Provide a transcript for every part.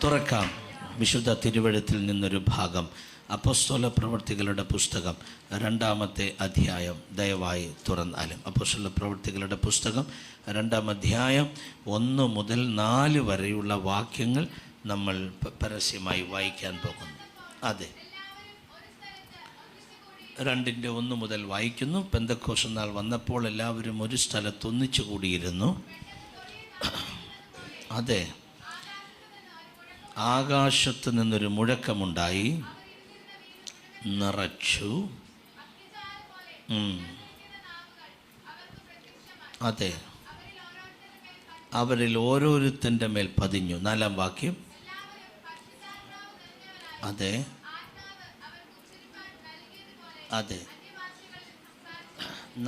തുറക്കാം വിശുദ്ധ തിരുവെഴുത്തിൽ നിന്നൊരു ഭാഗം. അപ്പോസ്തല പ്രവൃത്തികളുടെ പുസ്തകം 2-ാമത്തെ അധ്യായം ദയവായി തുറന്നാലും. അപ്പോസ്തല പ്രവൃത്തികളുടെ പുസ്തകം 2-ാം അധ്യായം 1 മുതൽ 4 വരെയുള്ള വാക്യങ്ങൾ നമ്മൾ പരസ്യമായി വായിക്കാൻ പോകുന്നു. അതെ, 2:1 മുതൽ വായിക്കുന്നു. പെന്തക്കോസ്ത് നാൾ വന്നപ്പോൾ എല്ലാവരും ഒരു സ്ഥലത്ത് ഒന്നിച്ചു കൂടിയിരുന്നു. അതെ, ആകാശത്ത് നിന്നൊരു മുഴക്കമുണ്ടായി, നിറച്ചു. അതെ, അവരിൽ ഓരോരുത്തൻ്റെ മേൽ പതിഞ്ഞു. 4-ാം വാക്യം. അതെ അതെ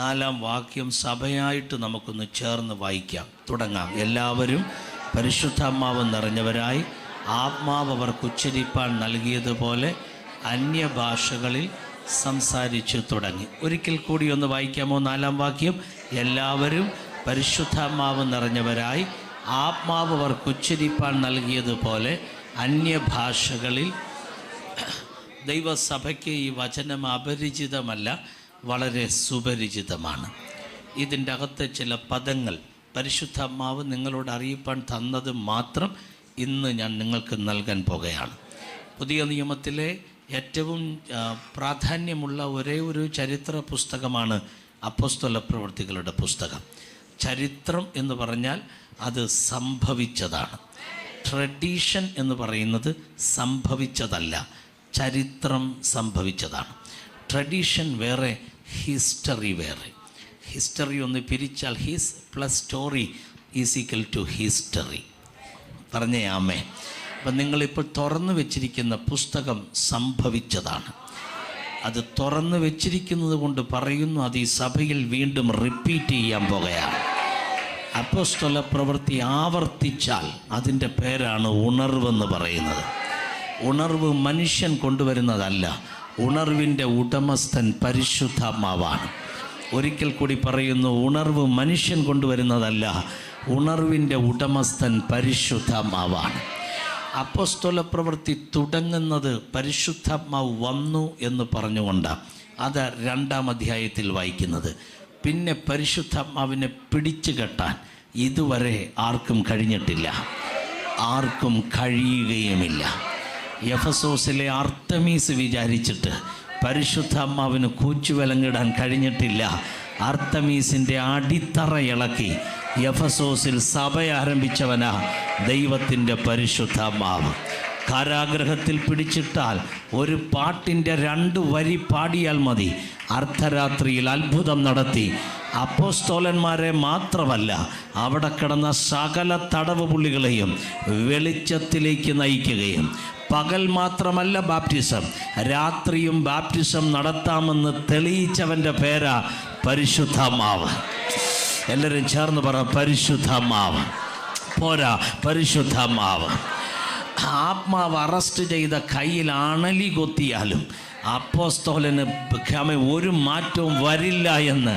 4-ാം വാക്യം സഭയായിട്ട് നമുക്കൊന്ന് ചേർന്ന് വായിക്കാം. തുടങ്ങാം. എല്ലാവരും പരിശുദ്ധാത്മാവ് നിറഞ്ഞവരായി ആത്മാവ് അവർക്ക് ഉച്ചരിപ്പാൻ നൽകിയതുപോലെ അന്യഭാഷകളിൽ സംസാരിച്ചു തുടങ്ങി. ഒരിക്കൽ കൂടി ഒന്ന് വായിക്കാമോ? 4-ാം വാക്യം. എല്ലാവരും പരിശുദ്ധാത്മാവ് നിറഞ്ഞവരായി ആത്മാവ് അവർക്ക് ഉച്ചരിപ്പാൻ നൽകിയതുപോലെ അന്യഭാഷകളിൽ. ദൈവസഭയ്ക്ക് ഈ വചനം അപരിചിതമല്ല, വളരെ സുപരിചിതമാണ്. ഇതിൻ്റെ അകത്തെ ചില പദങ്ങൾ പരിശുദ്ധാത്മാവ് നിങ്ങളോട് അറിയിപ്പാൻ തന്നത് മാത്രം ഇന്ന് ഞാൻ നിങ്ങൾക്ക് നൽകാൻ പോകുകയാണ്. പുതിയ നിയമത്തിലെ ഏറ്റവും പ്രാധാന്യമുള്ള ഒരേ ഒരു ചരിത്ര പുസ്തകമാണ് അപ്പോസ്തല പ്രവൃത്തികളുടെ പുസ്തകം. ചരിത്രം എന്ന് പറഞ്ഞാൽ അത് സംഭവിച്ചതാണ്. ട്രഡീഷൻ എന്ന് പറയുന്നത് സംഭവിച്ചതല്ല, ചരിത്രം സംഭവിച്ചതാണ്. ട്രഡീഷൻ വേറെ, ഹിസ്റ്ററി വേറെ. ഹിസ്റ്ററി ഒന്ന് പിരിച്ചാൽ his plus story is equal to history. പറഞ്ഞേ ആമേ. അപ്പം നിങ്ങളിപ്പോൾ തുറന്നു വെച്ചിരിക്കുന്ന പുസ്തകം സംഭവിച്ചതാണ്. അത് തുറന്നു വെച്ചിരിക്കുന്നത് കൊണ്ട് പറയുന്നു, അത് ഈ സഭയിൽ വീണ്ടും റിപ്പീറ്റ് ചെയ്യാൻ പോകുകയാണ്. അപ്പോസ്തല പ്രവൃത്തി ആവർത്തിച്ചാൽ അതിൻ്റെ പേരാണ് ഉണർവെന്ന് പറയുന്നത്. ഉണർവ് മനുഷ്യൻ കൊണ്ടുവരുന്നതല്ല, ഉണർവിൻ്റെ ഉടമസ്ഥൻ പരിശുദ്ധാത്മാവാണ്. ഒരിക്കൽ കൂടി പറയുന്നു, ഉണർവ് മനുഷ്യൻ കൊണ്ടുവരുന്നതല്ല, ഉണർവിൻ്റെ ഉടമസ്ഥൻ പരിശുദ്ധാത്മാവാണ്. അപ്പോസ്തല പ്രവൃത്തി തുടങ്ങുന്നത് പരിശുദ്ധാത്മാവ് വന്നു എന്ന് പറഞ്ഞുകൊണ്ടാണ്. അത് 2-ാം അധ്യായത്തിൽ വായിക്കുന്നത്. പിന്നെ പരിശുദ്ധാത്മാവിനെ പിടിച്ചു കെട്ടാൻ ഇതുവരെ ആർക്കും കഴിഞ്ഞിട്ടില്ല, ആർക്കും കഴിയുകയുമില്ല. എഫെസോസിലെ അർത്തമീസ് വിചാരിച്ചിട്ട് പരിശുദ്ധാത്മാവിന് കൂച്ചുവിലങ്ങിടാൻ കഴിഞ്ഞിട്ടില്ല. അർത്തമീസിൻ്റെ അടിത്തറ ഇളക്കി എഫെസോസിൽ സഭ ആരംഭിച്ചവനാ ദൈവത്തിൻ്റെ പരിശുദ്ധാത്മാവ്. കാരാഗ്രഹത്തിൽ പിടിച്ചിട്ടാൽ ഒരു പാട്ടിൻ്റെ 2 വരി പാടിയാൽ മതി, അർദ്ധരാത്രിയിൽ അത്ഭുതം നടത്തി. അപ്പോസ്തലന്മാരെ മാത്രമല്ല, അവിടെ കിടന്ന സകല തടവ് പുള്ളികളെയും വെളിച്ചത്തിലേക്ക് നയിക്കുകയും, പകൽ മാത്രമല്ല ബാപ്റ്റിസം, രാത്രിയും ബാപ്റ്റിസം നടത്താമെന്ന് തെളിയിച്ചവൻ്റെ പേരാ പരിശുദ്ധാത്മാവ്. എല്ലാവരും ചേർന്ന് പറ, പരിശുദ്ധാത്മാവ്. പോരാ, പരിശുദ്ധാത്മാവ്. ആത്മാവ് അറസ്റ്റ് ചെയ്ത കയ്യിൽ അണലി കൊത്തിയാലും അപ്പോസ്തലന് ഒരു മാറ്റവും വരില്ല എന്ന്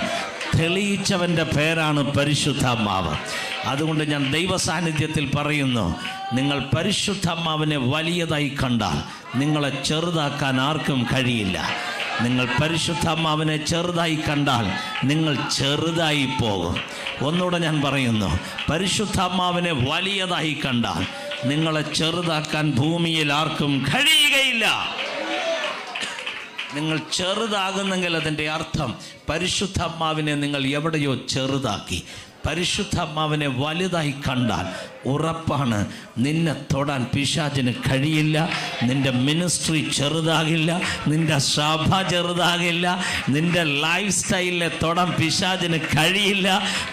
തെളിയിച്ചവൻ്റെ പേരാണ് പരിശുദ്ധാത്മാവ്. അതുകൊണ്ട് ഞാൻ ദൈവ സാന്നിധ്യത്തിൽ പറയുന്നു, നിങ്ങൾ പരിശുദ്ധാത്മാവിനെ വലിയതായി കണ്ടാൽ നിങ്ങളെ ചെറുതാക്കാൻ ആർക്കും കഴിയില്ല. നിങ്ങൾ പരിശുദ്ധാത്മാവിനെ ചെറുതായി കണ്ടാൽ നിങ്ങൾ ചെറുതായി പോകും. ഒന്നുകൂടെ ഞാൻ പറയുന്നു, പരിശുദ്ധാത്മാവിനെ വലിയതായി കണ്ടാൽ നിങ്ങളെ ചെറുതാക്കാൻ ഭൂമിയിൽ ആർക്കും കഴിയുകയില്ല. നിങ്ങൾ ചെറുതാകുന്നെങ്കിൽ അതിൻ്റെ അർത്ഥം പരിശുദ്ധാത്മാവിനെ നിങ്ങൾ എവിടെയോ ചെറുതാക്കി. പരിശുദ്ധാത്മാവിനെ വലുതായി കണ്ടാൽ ഉറപ്പാണ്, നിന്നെ തൊടാൻ പിശാചിന് കഴിയില്ല. നിൻ്റെ മിനിസ്ട്രി ചെറുതാകില്ല, നിൻ്റെ സഭ ചെറുതാകില്ല, നിൻ്റെ ലൈഫ് സ്റ്റൈലിനെ തൊടാൻ പിശാചിന് കഴിയില്ല.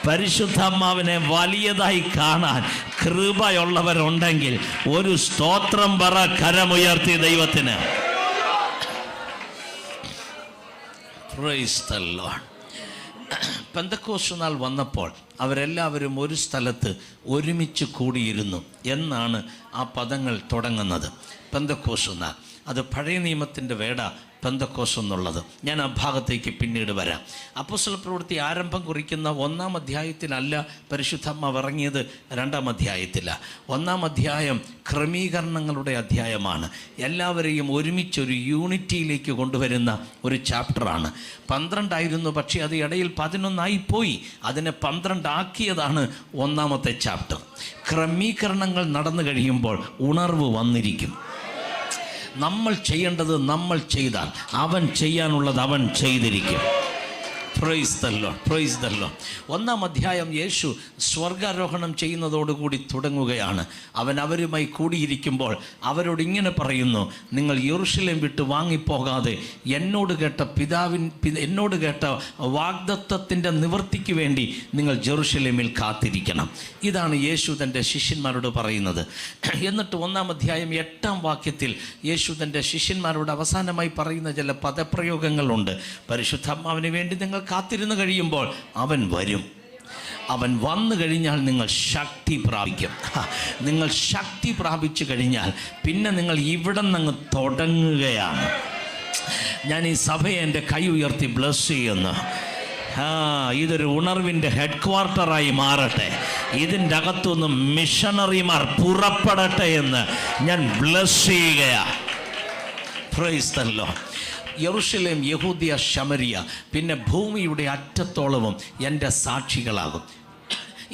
പരിശുദ്ധാത്മാവിനെ വലിയതായി കാണാൻ കൃപയുള്ളവരുണ്ടെങ്കിൽ ഒരു സ്തോത്രം പറ, കരമുയർത്തി ദൈവത്തിന്. Praise the Lord. പെന്തക്കോസ്ത് നാൾ വന്നപ്പോൾ അവരെല്ലാവരും ഒരു സ്ഥലത്ത് ഒരുമിച്ച് കൂടിയിരുന്നു എന്നാണ് ആ പദങ്ങൾ തുടങ്ങുന്നത്. പെന്തക്കോസ്ത് നാൾ അത് പഴയ നിയമത്തിൻ്റെ വേട. പെന്തക്കോസ് എന്നുള്ളത്. ഞാൻ ആ ഭാഗത്തേക്ക് പിന്നീട് വരാം. അപ്പോസ്തല പ്രവൃത്തി ആരംഭം കുറിക്കുന്ന 1-ാം അധ്യായത്തിലല്ല പരിശുദ്ധാത്മാവ് ഇറങ്ങിയത്, 2-ാം അധ്യായത്തിലാണ്. 1-ാം അധ്യായം ക്രമീകരണങ്ങളുടെ അധ്യായമാണ്. എല്ലാവരെയും ഒരുമിച്ചൊരു യൂണിറ്റിയിലേക്ക് കൊണ്ടുവരുന്ന ഒരു ചാപ്റ്ററാണ്. 12 പക്ഷേ അത് ഇടയിൽ 11 പോയി. അതിനെ 12 ആക്കിയതാണ് 1-ാമത്തെ ചാപ്റ്റർ. ക്രമീകരണങ്ങൾ നടന്നു കഴിയുമ്പോൾ ഉണർവ് വന്നിരിക്കും. നമ്മൾ ചെയ്യേണ്ടത് നമ്മൾ ചെയ്താൽ അവൻ ചെയ്യാനുള്ളത് അവൻ ചെയ്തിരിക്കും. Price the Lord, price the Lord. 1-ാം അധ്യായം യേശു സ്വർഗാരോഹണം ചെയ്യുന്നതോടുകൂടി തുടങ്ങുകയാണ്. അവൻ അവരുമായി കൂടിയിരിക്കുമ്പോൾ അവരോട് ഇങ്ങനെ പറയുന്നു, നിങ്ങൾ യെരൂശലേം വിട്ട് വാങ്ങിപ്പോകാതെ എന്നോട് കേട്ട വാഗ്ദത്തത്തിൻ്റെ നിവൃത്തിക്ക് വേണ്ടി നിങ്ങൾ ജെറുസലേമിൽ കാത്തിരിക്കണം. ഇതാണ് യേശു തൻ്റെ ശിഷ്യന്മാരോട് പറയുന്നത്. എന്നിട്ട് 1-ാം അധ്യായം 8-ാം വാക്യത്തിൽ യേശു തൻ്റെ ശിഷ്യന്മാരോട് അവസാനമായി പറയുന്ന ചില പദപ്രയോഗങ്ങളുണ്ട്. പരിശുദ്ധാത്മാവിന് വേണ്ടി നിങ്ങൾ കാത്തിരുന്ന് കഴിയുമ്പോൾ അവൻ വരും. അവൻ വന്നു കഴിഞ്ഞാൽ നിങ്ങൾ ശക്തി പ്രാപിക്കും. നിങ്ങൾ ശക്തി പ്രാപിച്ചു കഴിഞ്ഞാൽ പിന്നെ നിങ്ങൾ ഇവിടെ നിന്ന് തുടങ്ങുകയാണ്. ഞാൻ ഈ സഭയെ എൻ്റെ കൈ ഉയർത്തി ബ്ലസ് ചെയ്യുന്നു. ഇതൊരു ഉണർവിൻ്റെ ഹെഡ് ക്വാർട്ടറായി മാറട്ടെ. ഇതിൻ്റെ അകത്തുനിന്ന് മിഷണറിമാർ പുറപ്പെടട്ടെ എന്ന് ഞാൻ ബ്ലസ് ചെയ്യുകയാണ്. Price the Lord. യെരൂശലേം, യഹൂദിയ, ശമരിയ, പിന്നെ ഭൂമിയുടെ അറ്റത്തോളവും എൻ്റെ സാക്ഷികളാകും.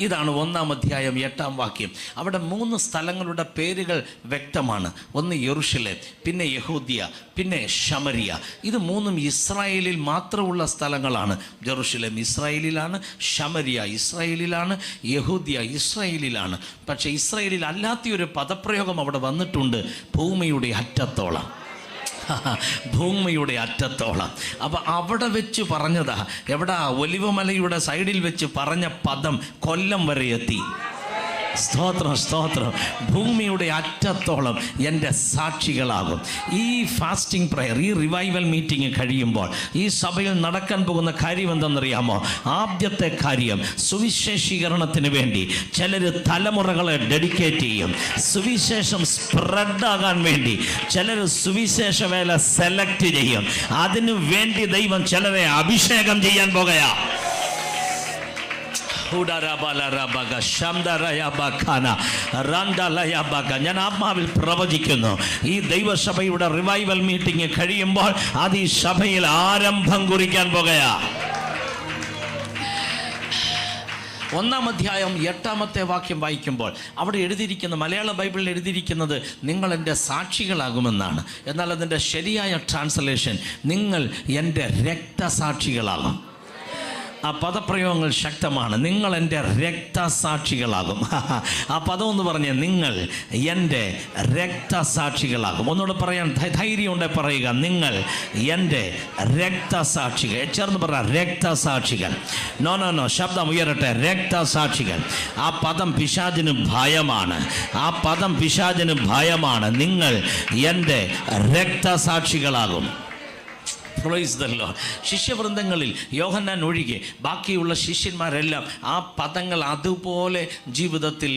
ഇതാണ് 1-ാം അധ്യായം 8-ാം വാക്യം. അവിടെ 3 സ്ഥലങ്ങളുടെ പേരുകൾ വ്യക്തമാണ്. ഒന്ന് യെരൂശലേം, പിന്നെ യഹൂദിയ, പിന്നെ ശമരിയ. ഇത് 3ഉം ഇസ്രായേലിൽ മാത്രമുള്ള സ്ഥലങ്ങളാണ്. ജെറുസലേം ഇസ്രായേലിലാണ്, ശമരിയ ഇസ്രായേലിലാണ്, യഹൂദിയ ഇസ്രായേലിലാണ്. പക്ഷേ ഇസ്രായേലിൽ അല്ലാത്തൊരു പദപ്രയോഗം അവിടെ വന്നിട്ടുണ്ട്, ഭൂമിയുടെ അറ്റത്തോളം. ഭൂമിയുടെ അറ്റത്തോളം. അപ്പം അവിടെ വെച്ച് പറഞ്ഞതാ. എവിടാ? ഒലിവമലയുടെ സൈഡിൽ വെച്ച് പറഞ്ഞ പദം കൊല്ലം വരെ എത്തി. സ്തോത്രം, സ്തോത്രം. ഭൂമിയുടെ അറ്റത്തോളം എൻ്റെ സാക്ഷികളാകും. ഈ ഫാസ്റ്റിംഗ് പ്രയർ, ഈ റിവൈവൽ മീറ്റിംഗ് കഴിയുമ്പോൾ ഈ സഭയിൽ നടക്കാൻ പോകുന്ന കാര്യം എന്തെന്നറിയാമോ? ആദ്യത്തെ കാര്യം, സുവിശേഷീകരണത്തിന് വേണ്ടി ചിലർ തലമുറകളെ ഡെഡിക്കേറ്റ് ചെയ്യും. സുവിശേഷം സ്പ്രെഡാകാൻ വേണ്ടി ചിലർ സുവിശേഷ വേല സെലക്ട് ചെയ്യും. അതിനു വേണ്ടി ദൈവം ചിലരെ അഭിഷേകം ചെയ്യാൻ പോകുകയാ. ഞാൻ ആത്മാവിൽ പ്രവചിക്കുന്നു, ഈ ദൈവസഭയുടെ റിവൈവൽ മീറ്റിംഗ് കഴിയുമ്പോൾ അത് ഈ സഭയിൽ ആരംഭം കുറിക്കാൻ പോകുകയാ. 1-ാം അധ്യായം 8-ാമത്തെ വാക്യം വായിക്കുമ്പോൾ അവിടെ എഴുതിയിരിക്കുന്ന, മലയാള ബൈബിളിൽ എഴുതിയിരിക്കുന്നത് നിങ്ങൾ എൻ്റെ സാക്ഷികളാകുമെന്നാണ്. എന്നാൽ അതിൻ്റെ ശരിയായ ട്രാൻസ്ലേഷൻ നിങ്ങൾ എൻ്റെ രക്തസാക്ഷികളാകും. ആ പദപ്രയോഗങ്ങൾ ശക്തമാണ്. നിങ്ങൾ എൻ്റെ രക്തസാക്ഷികളാകും. ആ പദം ഒന്ന് പറഞ്ഞേ, നിങ്ങൾ എൻ്റെ രക്തസാക്ഷികളാകും. ഒന്നുകൂടെ പറയാൻ ധൈര്യം ഉണ്ടെ പറയുക, നിങ്ങൾ എൻ്റെ രക്തസാക്ഷികൾ. ചേർന്ന് പറ, രക്തസാക്ഷികൾ. നോ, ശബ്ദം ഉയരട്ടെ, രക്തസാക്ഷികൾ. ആ പദം പിശാചിന് ഭയമാണ്. ആ പദം പിശാചിന് ഭയമാണ്. നിങ്ങൾ എൻ്റെ രക്തസാക്ഷികളാകും. Praise the Lord. ശിഷ്യവൃന്ദങ്ങളിൽ യോഹന്നാൻ ഒഴികെ ബാക്കിയുള്ള ശിഷ്യന്മാരെല്ലാം ആ പദങ്ങൾ അതുപോലെ ജീവിതത്തിൽ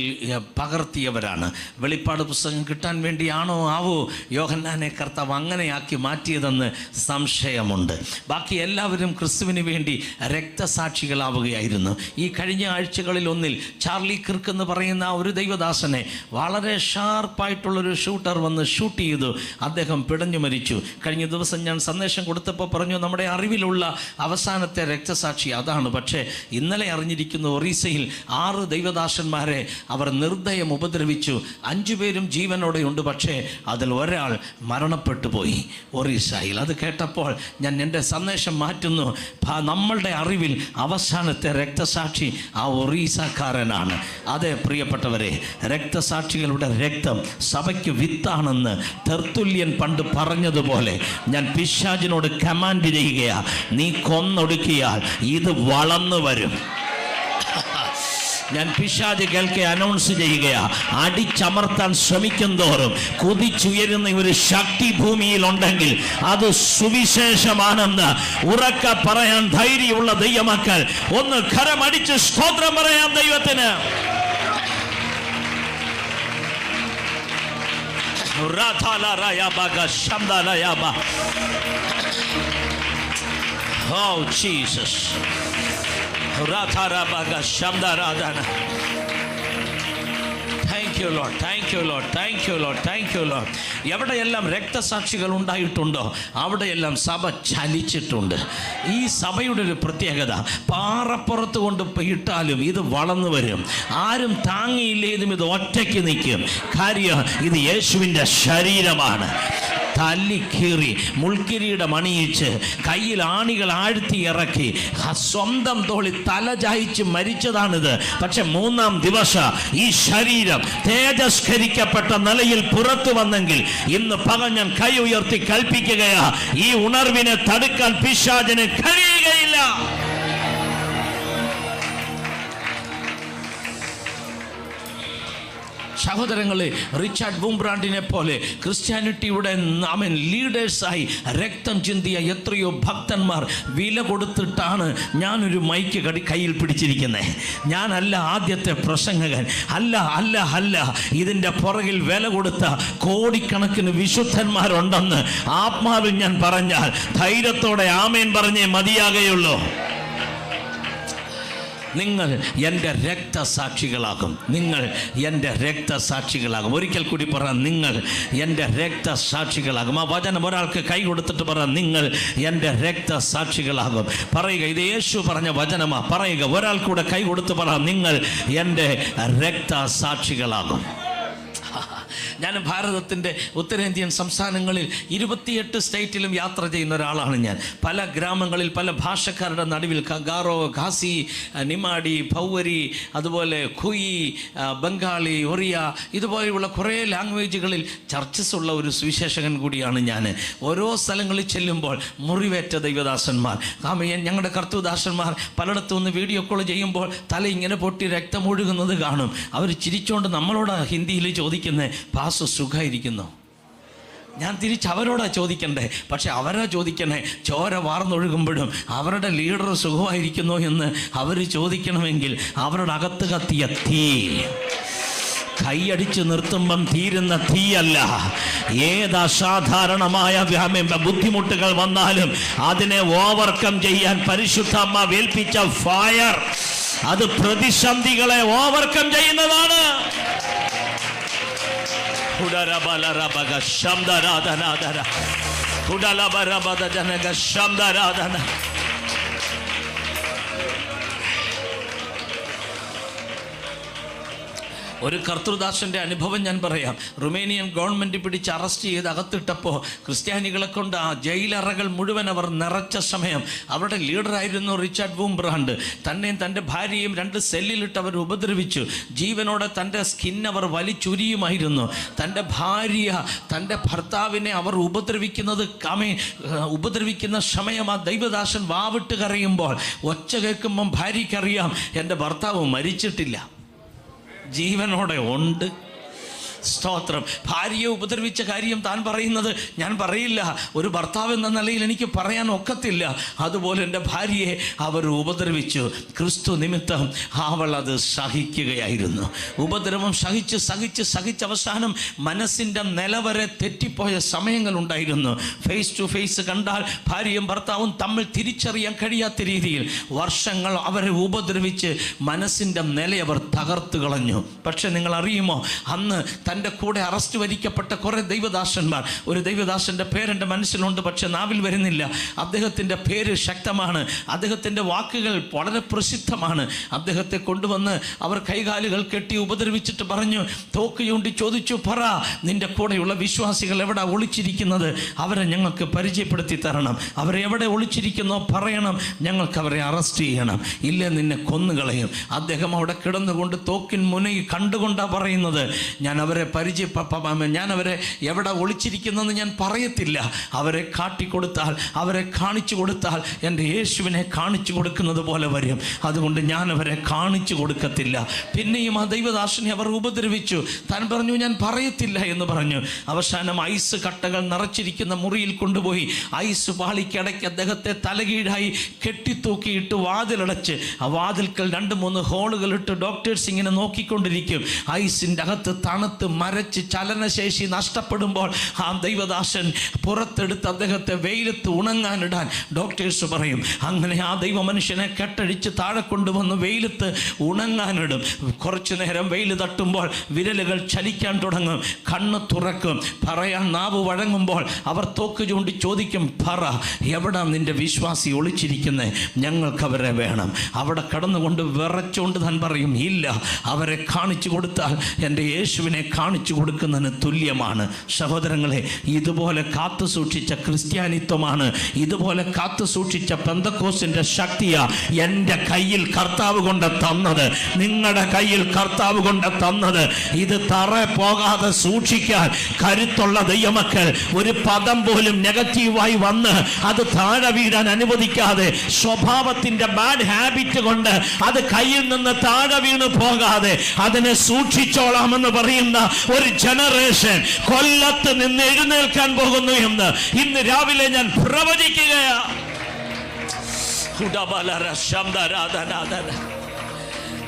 പകർത്തിയവരാണ്. വെളിപ്പാട് പുസ്തകം കിട്ടാൻ വേണ്ടിയാണോ ആവോ യോഹന്നാനെ കർത്താവ് അങ്ങനെയാക്കി മാറ്റിയതെന്ന് സംശയമുണ്ട്. ബാക്കി എല്ലാവരും ക്രിസ്തുവിന് വേണ്ടി രക്തസാക്ഷികളാവുകയായിരുന്നു. ഈ കഴിഞ്ഞ ആഴ്ചകളിൽ ഒന്നിൽ ചാർലി കിർക്ക് എന്ന് പറയുന്ന ഒരു ദൈവദാസനെ വളരെ ഷാർപ്പായിട്ടുള്ളൊരു ഷൂട്ടർ വന്ന് ഷൂട്ട് ചെയ്തു. അദ്ദേഹം പിടഞ്ഞു മരിച്ചു. കഴിഞ്ഞ ദിവസം ഞാൻ സന്ദേശം കൊടുത്തപ്പോൾ പറഞ്ഞു, നമ്മുടെ അറിവിലുള്ള അവസാനത്തെ രക്തസാക്ഷി അതാണ്. പക്ഷേ ഇന്നലെ അറിഞ്ഞിരിക്കുന്ന ഒറീസയിൽ 6 ദൈവദാസന്മാരെ അവർ നിർദ്ദയം ഉപദ്രവിച്ചു. 5 പേരും ജീവനോടെയുണ്ട്. പക്ഷേ അതിൽ ഒരാൾ മരണപ്പെട്ടു പോയി ഒറീസയിൽ. അത് കേട്ടപ്പോൾ ഞാൻ എൻ്റെ സന്ദേശം മാറ്റുന്നു. നമ്മളുടെ അറിവിൽ അവസാനത്തെ രക്തസാക്ഷി ആ ഒറീസക്കാരനാണ്. അതെ പ്രിയപ്പെട്ടവരെ, രക്തസാക്ഷികളുടെ രക്തം സഭയ്ക്ക് വിത്താണെന്ന് തെർത്തുല്യൻ പണ്ട് പറഞ്ഞതുപോലെ ഞാൻ പിശാചിനോട് കമാൻഡ് ചെയ്യുകയാ, നീ കൊന്നൊടുക്കിയാൽ ഇത് വളർന്നു വരും. ഞാൻ പിശാച് കേൾക്കെ അനൗൺസ് ചെയ്യുകയാ, അടിച്ചമർത്താൻ ശ്രമിക്കും തോറും കുതിച്ചുയരുന്ന ഒരു ശക്തി ഭൂമിയിൽ ഉണ്ടെങ്കിൽ അത് സുവിശേഷമാണെന്ന് ഉറക്ക പറയാൻ ധൈര്യമുള്ള ദൈവമക്കൾ ഒന്ന് കരമടിച്ച് സ്തോത്രം പറയാം ദൈവത്തിന്. Oh Jesus. Thank you Lord. Thank you Lord. Thank you Lord. Thank you Lord. എവിടെയെല്ലാം രക്തസാക്ഷികൾ ഉണ്ടായിട്ടുണ്ടോ അവിടെയെല്ലാം സഭ ചലിച്ചിട്ടുണ്ട്. ഈ സഭയുടെ ഒരു പ്രത്യേകത, പാറപ്പുറത്ത് കൊണ്ട് ഇട്ടാലും ഇത് വളർന്നു വരും. ആരും താങ്ങിയില്ലേതും ഇത് ഒറ്റയ്ക്ക് നിൽക്കും. കാര്യം ഇത് യേശുവിൻ്റെ ശരീരമാണ്. തല്ലിക്കീറി മുൾക്കിരീടം അണിയിച്ച് കയ്യിൽ ആണികൾ ആഴ്ത്തി ഇറക്കി സ്വന്തം തോളി തല ചായ്ച്ച് മരിച്ചതാണിത്. പക്ഷെ 3-ാം ദിവസം ഈ ശരീരം തേജസ്കരിക്കപ്പെട്ട നിലയിൽ പുറത്തു വന്നെങ്കിൽ ഇന്ന് പകൽ ഞാൻ കൈ ഉയർത്തി കൽപ്പിക്കുകയാ, ഈ ഉണർവിനെ തടുക്കാൻ പിശാചിന് കഴിയുകയില്ല. സഹോദരങ്ങളെ, റിച്ചാർഡ് വൂംബ്രാൻഡിനെ പോലെ ക്രിസ്ത്യാനിറ്റിയുടെ ലീഡേഴ്സായി രക്തം ചിന്തിയ എത്രയോ ഭക്തന്മാർ വില കൊടുത്തിട്ടാണ് ഞാനൊരു മൈക്ക് കയ്യിൽ പിടിച്ചിരിക്കുന്നത്. ഞാനല്ല ആദ്യത്തെ പ്രസംഗകൻ, അല്ല. ഇതിൻ്റെ പുറകിൽ വില കൊടുത്ത കോടിക്കണക്കിന് വിശുദ്ധന്മാരുണ്ടെന്ന് ആത്മാവിൽ ഞാൻ പറഞ്ഞാൽ ധൈര്യത്തോടെ ആമേൻ പറഞ്ഞേ മതിയാകുകയുള്ളൂ. നിങ്ങൾ എൻ്റെ രക്തസാക്ഷികളാകും. നിങ്ങൾ എൻ്റെ രക്തസാക്ഷികളാകും. ഒരിക്കൽ കൂടി പറയാം, നിങ്ങൾ എൻ്റെ രക്തസാക്ഷികളാകും. ആ വചനം ഒരാൾക്ക് കൈ കൊടുത്തിട്ട് പറയാം, നിങ്ങൾ എൻ്റെ രക്തസാക്ഷികളാകും. പറയുക, ഇത് യേശു പറഞ്ഞ വചനമാ. പറയുക, ഒരാൾ കൂടെ കൈ കൊടുത്ത് പറയാം, നിങ്ങൾ എൻ്റെ രക്തസാക്ഷികളാകും. ഞാൻ ഭാരതത്തിൻ്റെ ഉത്തരേന്ത്യൻ സംസ്ഥാനങ്ങളിൽ 28 സ്റ്റേറ്റിലും യാത്ര ചെയ്യുന്ന ഒരാളാണ് ഞാൻ. പല ഗ്രാമങ്ങളിൽ പല ഭാഷക്കാരുടെ നടുവിൽ ഗാറോ, ഖാസി, നിമാടി, ഭൗവരി, അതുപോലെ ഖുയി, ബംഗാളി, ഒറിയ, ഇതുപോലെയുള്ള കുറേ ലാംഗ്വേജുകളിൽ ചർച്ചസ് ഉള്ള ഒരു സുവിശേഷകൻ കൂടിയാണ് ഞാൻ. ഓരോ സ്ഥലങ്ങളിൽ ചെല്ലുമ്പോൾ മുറിവേറ്റ ദൈവദാസന്മാർ, ഞങ്ങളുടെ കർത്തൃദാസന്മാർ പലയിടത്തു നിന്ന് വീഡിയോ കോൾ ചെയ്യുമ്പോൾ തല ഇങ്ങനെ പൊട്ടി രക്തം ഒഴുകുന്നത് കാണും. അവർ ചിരിച്ചുകൊണ്ട് നമ്മളോട് ഹിന്ദിയിൽ ചോദിക്കുന്നത്, പാസ്റ്റർ സുഖമായിരിക്കുന്നോ? ഞാൻ തിരിച്ച് അവരോടാ ചോദിക്കണ്ടേ, പക്ഷെ അവരാ ചോദിക്കണേ. ചോര വാർന്നൊഴുകുമ്പോഴും അവരുടെ ലീഡർ സുഖമായിരിക്കുന്നോ എന്ന് അവർ ചോദിക്കണമെങ്കിൽ അവരുടെ അകത്ത് കത്തിയ തീ കൈയടിച്ച് നിർത്തുമ്പം തീരുന്ന തീയല്ല. ഏത് അസാധാരണമായ ബുദ്ധിമുട്ടുകൾ വന്നാലും അതിനെ ഓവർകം ചെയ്യാൻ പരിശുദ്ധമ്മ ഏൽപ്പിച്ച ഫയർ, അത് പ്രതിസന്ധികളെ ഓവർകം ചെയ്യുന്നതാണ്. ഒരു കർത്തൃദാസൻ്റെ അനുഭവം ഞാൻ പറയാം. റുമേനിയൻ ഗവൺമെൻറ് പിടിച്ച് അറസ്റ്റ് ചെയ്ത് അകത്തിട്ടപ്പോൾ ക്രിസ്ത്യാനികളെ കൊണ്ട് ആ ജയിലറകൾ മുഴുവൻ അവർ നിറച്ച സമയം അവരുടെ ലീഡറായിരുന്നു റിച്ചാർഡ് വൂംബ്രാൻഡ്. തന്നെയും തൻ്റെ ഭാര്യയും 2 സെല്ലിലിട്ട് അവർ ഉപദ്രവിച്ചു. ജീവനോടെ തൻ്റെ സ്കിൻ അവർ വലിച്ചുരിയുമായിരുന്നു. തൻ്റെ ഭാര്യ, തൻ്റെ ഭർത്താവിനെ അവർ ഉപദ്രവിക്കുന്ന സമയം ആ ദൈവദാസൻ വാവിട്ട് കരയുമ്പോൾ ഒച്ച കേൾക്കുമ്പം ഭാര്യയ്ക്കറിയാം എൻ്റെ ഭർത്താവ് മരിച്ചിട്ടില്ല, ജീവനോടെ ഉണ്ട്. സ്തോത്രം. ഭാര്യയെ ഉപദ്രവിച്ച കാര്യം താൻ പറയുന്നത് ഞാൻ പറയില്ല, ഒരു ഭർത്താവ് എന്ന നിലയിൽ എനിക്ക് പറയാൻ ഒക്കത്തില്ല. അതുപോലെ എൻ്റെ ഭാര്യയെ അവർ ഉപദ്രവിച്ചു. ക്രിസ്തു നിമിത്തം അവൾ അത് സഹിക്കുകയായിരുന്നു. ഉപദ്രവം സഹിച്ച് അവസാനം മനസ്സിൻ്റെ നിലവരെ തെറ്റിപ്പോയ സമയങ്ങളുണ്ടായിരുന്നു. ഫേസ് ടു ഫേസ് കണ്ടാൽ ഭാര്യയും ഭർത്താവും തമ്മിൽ തിരിച്ചറിയാൻ കഴിയാത്ത രീതിയിൽ വർഷങ്ങൾ അവരെ ഉപദ്രവിച്ച് മനസ്സിൻ്റെ നിലയവർ തകർത്ത് കളഞ്ഞു. പക്ഷെ നിങ്ങൾ അറിയുമോ, അന്ന് തൻ്റെ കൂടെ അറസ്റ്റ് വരിക്കപ്പെട്ട കുറേ ദൈവദാസന്മാർ, ഒരു ദൈവദാസൻ്റെ പേരെൻ്റെ മനസ്സിലുണ്ട്, പക്ഷെ നാവിൽ വരുന്നില്ല. അദ്ദേഹത്തിൻ്റെ പേര് ശക്തമാണ്, അദ്ദേഹത്തിൻ്റെ വാക്കുകൾ വളരെ പ്രസിദ്ധമാണ്. അദ്ദേഹത്തെ കൊണ്ടുവന്ന് അവർ കൈകാലുകൾ കെട്ടി ഉപദ്രവിച്ചിട്ട് പറഞ്ഞു, തോക്ക് ചൂണ്ടി ചോദിച്ചു, പറ നിൻ്റെ കൂടെയുള്ള വിശ്വാസികൾ എവിടെ ഒളിച്ചിരിക്കുന്നത്? അവരെ ഞങ്ങൾക്ക് പരിചയപ്പെടുത്തി തരണം. അവരെവിടെ ഒളിച്ചിരിക്കുന്നോ പറയണം, ഞങ്ങൾക്ക് അവരെ അറസ്റ്റ് ചെയ്യണം, ഇല്ലേ നിന്നെ കൊന്നുകളയും. അദ്ദേഹം അവിടെ കിടന്നുകൊണ്ട് തോക്കിൻ മുനയിൽ കണ്ടുകൊണ്ടാണ് പറയുന്നത്, ഞാൻ അവരെ എവിടെ ഒളിച്ചിരിക്കുന്നെന്ന് ഞാൻ പറയത്തില്ല. അവരെ കാണിച്ചു കൊടുത്താൽ എൻ്റെ യേശുവിനെ കാണിച്ചു കൊടുക്കുന്നത് പോലെ വരും. അതുകൊണ്ട് ഞാൻ അവരെ കാണിച്ചു കൊടുക്കത്തില്ല. പിന്നെയും ആ ദൈവദാസനെ അവർ ഉപദ്രവിച്ചു. താൻ പറഞ്ഞു ഞാൻ പറയത്തില്ല എന്ന് പറഞ്ഞു. അവസാനം ഐസ് കട്ടകൾ നിറച്ചിരിക്കുന്ന മുറിയിൽ കൊണ്ടുപോയി ഐസ് പാളിക്കിടയ്ക്ക് അദ്ദേഹത്തെ തലകീഴായി കെട്ടിത്തൂക്കിയിട്ട് വാതിലടച്ച് ആ വാതിൽക്കൽ 2-3 ഹോളുകളിട്ട് ഡോക്ടേഴ്സ് ഇങ്ങനെ നോക്കിക്കൊണ്ടിരിക്കും. ഐസിൻ്റെ അകത്ത് തണുത്ത് മരച്ച് ചലനശേഷി നഷ്ടപ്പെടുമ്പോൾ ആ ദൈവദാസൻ പുറത്തെടുത്ത് അദ്ദേഹത്തെ വെയിലത്ത് ഉണങ്ങാനിടാൻ ഡോക്ടേഴ്സ് പറയും. അങ്ങനെ ആ ദൈവ മനുഷ്യനെ കെട്ടഴിച്ച് താഴെ കൊണ്ടുവന്ന് വെയിലത്ത് ഉണങ്ങാനിടും. കുറച്ചു നേരം വെയിൽ തട്ടുമ്പോൾ വിരലുകൾ ചലിക്കാൻ തുടങ്ങും, കണ്ണ് തുറക്കും, പറയാൻ നാവ് വഴങ്ങുമ്പോൾ അവർ തോക്ക് ചൂണ്ടി ചോദിക്കും, പറ എവിടാ നിന്റെ വിശ്വാസി ഒളിച്ചിരിക്കുന്നത്, ഞങ്ങൾക്ക് അവരെ വേണം. അവിടെ കടന്നുകൊണ്ട് വിറച്ചുകൊണ്ട് താൻ പറയും, ഇല്ല, അവരെ കാണിച്ചു കൊടുത്താൽ എൻ്റെ യേശുവിനെ കാണിച്ചു കൊടുക്കുന്നതിന് തുല്യമാണ്. സഹോദരങ്ങളെ, ഇതുപോലെ കാത്തു സൂക്ഷിച്ച ക്രിസ്ത്യാനിത്വമാണ്, ഇതുപോലെ കാത്തു സൂക്ഷിച്ച പെന്തക്കോസ്തിൻ്റെ ശക്തിയാ എൻ്റെ കയ്യിൽ കർത്താവ് കൊണ്ട് തന്നത്, നിങ്ങളുടെ കയ്യിൽ കർത്താവ് കൊണ്ട് തന്നത്. ഇത് തറ പോകാതെ സൂക്ഷിക്കാൻ കരുത്തുള്ള ദൈവമക്കൾ ഒരു പദം പോലും നെഗറ്റീവായി വന്ന് അത് താഴെ വീഴാൻ അനുവദിക്കാതെ, സ്വഭാവത്തിന്റെ ബാഡ് ഹാബിറ്റ് കൊണ്ട് അത് കയ്യിൽ നിന്ന് താഴെ വീണ് പോകാതെ അതിനെ സൂക്ഷിച്ചോളാമെന്ന് പറയുന്ന ഒരു ജനറേഷൻ കൊല്ലത്ത് നിന്ന് എഴുന്നേൽക്കാൻ പോകുന്നു എന്ന് ഇന്ന് രാവിലെ ഞാൻ പ്രവചിക്കുകയാണ്.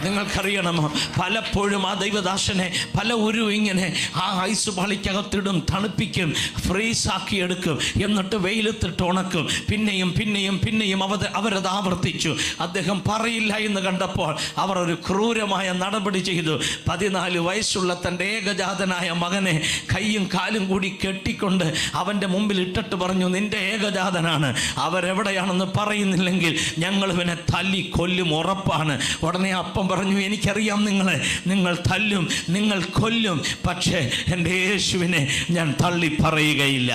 നിങ്ങൾക്കറിയണമോ, പലപ്പോഴും ആ ദൈവദാസനെ പല ഇങ്ങനെ ആ ഐസ് പാളിക്കകത്തിടും, തണുപ്പിക്കും, ഫ്രീസാക്കി എടുക്കും, എന്നിട്ട് വെയിലത്തിട്ട് ഉണക്കും. പിന്നെയും പിന്നെയും പിന്നെയും അവരത് ആവർത്തിച്ചു. അദ്ദേഹം പറയില്ല എന്ന് കണ്ടപ്പോൾ അവർ ഒരു ക്രൂരമായ നടപടി ചെയ്തു. 14 വയസ്സുള്ള തൻ്റെ ഏകജാതനായ മകനെ കൈയും കാലും കൂടി കെട്ടിക്കൊണ്ട് അവൻ്റെ മുമ്പിൽ ഇട്ടിട്ട് പറഞ്ഞു, നിന്റെ ഏകജാതനാണ്, അവരെവിടെയാണെന്ന് പറയുന്നില്ലെങ്കിൽ ഞങ്ങൾ ഇവനെ തല്ലി കൊല്ലും, ഉറപ്പാണ്. ഉടനെ അപ്പം പറഞ്ഞു, എനിക്കറിയാം നിങ്ങൾ തല്ലും, നിങ്ങൾ കൊല്ലും, പക്ഷേ എൻ്റെ യേശുവിനെ ഞാൻ തള്ളി പറയുകയില്ല.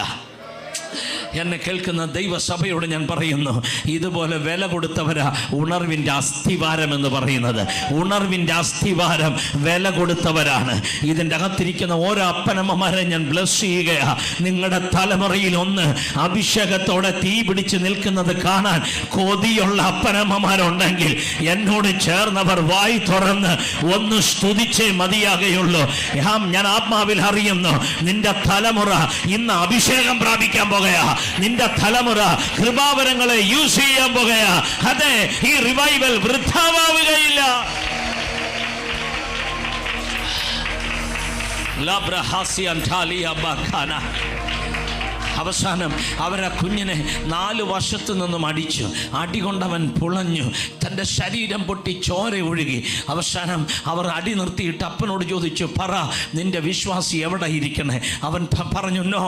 എന്നെ കേൾക്കുന്ന ദൈവസഭയോട് ഞാൻ പറയുന്നു, ഇതുപോലെ വില കൊടുത്തവരാ ഉണർവിൻ്റെ അസ്ഥിവാരം എന്ന് പറയുന്നത്. ഉണർവിൻ്റെ അസ്ഥിവാരം വില കൊടുത്തവരാണ്. ഇതിൻ്റെ അകത്തിരിക്കുന്ന ഓരോ അപ്പനമ്മമാരെ ഞാൻ ബ്ലസ് ചെയ്യുകയാ. നിങ്ങളുടെ തലമുറയിൽ ഒന്ന് അഭിഷേകത്തോടെ തീ പിടിച്ച് നിൽക്കുന്നത് കാണാൻ കൊതിയുള്ള അപ്പനമ്മമാരുണ്ടെങ്കിൽ എന്നോട് ചേർന്നവർ വായി തുറന്ന് ഒന്ന് സ്തുതിച്ചേ മതിയാകുകയുള്ളൂ. ഞാൻ ആത്മാവിൽ അറിയുന്നു, നിന്റെ തലമുറ ഇന്ന് അഭിഷേകം പ്രാപിക്കാൻ പോകുകയാ. നിന്റെ തലമുറ കൃപാവരങ്ങളെ യൂസ് ചെയ്യാൻ പോകുകയാ. അതെ, ഈ റിവൈവൽ വൃഥാവാവുകയില്ല. അവസാനം അവരാ കുഞ്ഞിനെ 4 വശത്തു നിന്നും അടിച്ചു. അടികൊണ്ടവൻ പുളഞ്ഞു, തൻ്റെ ശരീരം പൊട്ടി ചോര ഒഴുകി. അവസാനം അവർ അടി നിർത്തിയിട്ട് അപ്പനോട് ചോദിച്ചു, പറ നിന്റെ വിശ്വാസി എവിടെ ഇരിക്കണേ? അവൻ പറഞ്ഞു, നോ.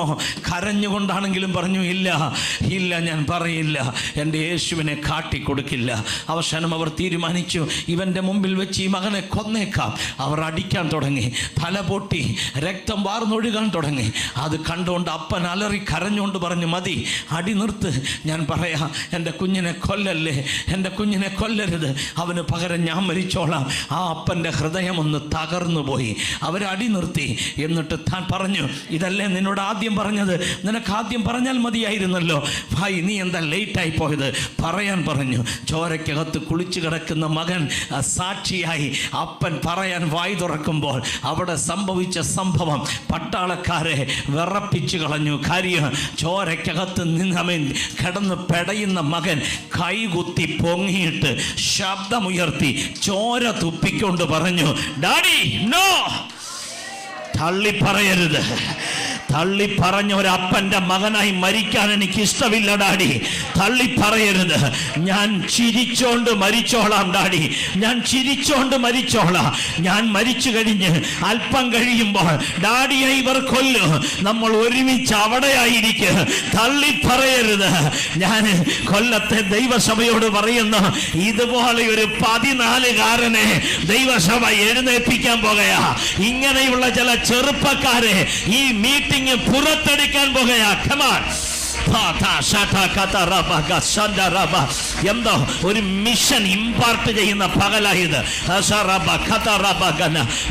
കരഞ്ഞുകൊണ്ടാണെങ്കിലും പറഞ്ഞു, ഇല്ല ഞാൻ പറയില്ല, എൻ്റെ യേശുവിനെ കാട്ടിക്കൊടുക്കില്ല. അവസാനം അവർ തീരുമാനിച്ചു, ഇവൻ്റെ മുമ്പിൽ വെച്ച് ഈ മകനെ കൊന്നേക്കാം. അവർ അടിക്കാൻ തുടങ്ങി, തല പൊട്ടി രക്തം വാർന്നൊഴുകാൻ തുടങ്ങി. അത് കണ്ടുകൊണ്ട് അപ്പൻ അലറി കരഞ്ഞുകൊണ്ട് പറഞ്ഞു, മതി, അടി നിർത്ത്, ഞാൻ പറയാം, എൻ്റെ കുഞ്ഞിനെ കൊല്ലല്ലേ, എൻ്റെ കുഞ്ഞിനെ കൊല്ലരുത്, അവന് പകരം ഞാൻ മരിച്ചോളാം. ആ അപ്പൻ്റെ ഹൃദയം ഒന്ന് തകർന്നു പോയി. അവരടി നിർത്തി. എന്നിട്ട് താൻ പറഞ്ഞു, ഇതല്ലേ നിന്നോട് ആദ്യം പറഞ്ഞത്, നിനക്ക് ആദ്യം പറഞ്ഞാൽ മതിയായിരുന്നല്ലോ, ഭായ് നീ എന്താ ലേറ്റായി പോയത്, പറയാൻ പറഞ്ഞു. ചോരയ്ക്കകത്ത് കുളിച്ചു കിടക്കുന്ന മകൻ സാക്ഷിയായി അപ്പൻ പറയാൻ വായി തുറക്കുമ്പോൾ അവിടെ സംഭവിച്ച സംഭവം പട്ടാളക്കാരെ വിറപ്പിച്ചു കളഞ്ഞു. കാര്യം, ചോരയ്ക്കകത്ത് നിന്നവൻ കിടന്ന് പെടയുന്ന മകൻ കൈകുത്തി പൊങ്ങിയിട്ട് ശബ്ദമുയർത്തി ചോര തുപ്പിക്കൊണ്ട് പറഞ്ഞു, ഡാഡി നോ. തള്ളി പറയരുത്. തള്ളി പറഞ്ഞ ഒരപ്പൻ്റെ മകനായി മരിക്കാൻ എനിക്ക് ഇഷ്ടമില്ല ഡാഡി. തള്ളി പറയരുത്. ഞാൻ ചിരിച്ചോണ്ട് മരിച്ചോളാം ഡാഡി, ഞാൻ ചിരിച്ചോണ്ട് മരിച്ചോളാം. ഞാൻ മരിച്ചു കഴിഞ്ഞ് അല്പം കഴിയുമ്പോൾ ഡാഡിയെ ഇവർ കൊല്ലും, നമ്മൾ ഒരുമിച്ച് അവിടെയായിരിക്കും. തള്ളി പറയരുത്. ഞാൻ കൊല്ലത്തെ ദൈവസഭയോട് പറയുന്നു, ഇതുപോലെ ഒരു 14കാരനെ ദൈവസഭ എഴുന്നേൽപ്പിക്കാൻ പോകുകയാ. ഇങ്ങനെയുള്ള ചില ചെറുപ്പക്കാരെ ഈ മീറ്റിംഗ് പുറത്തെടുക്കാൻ പോകുകയാ. Come on. എന്തോ ഒരു മിഷൻ ഇമ്പാർട്ട് ചെയ്യുന്ന പകലായത്.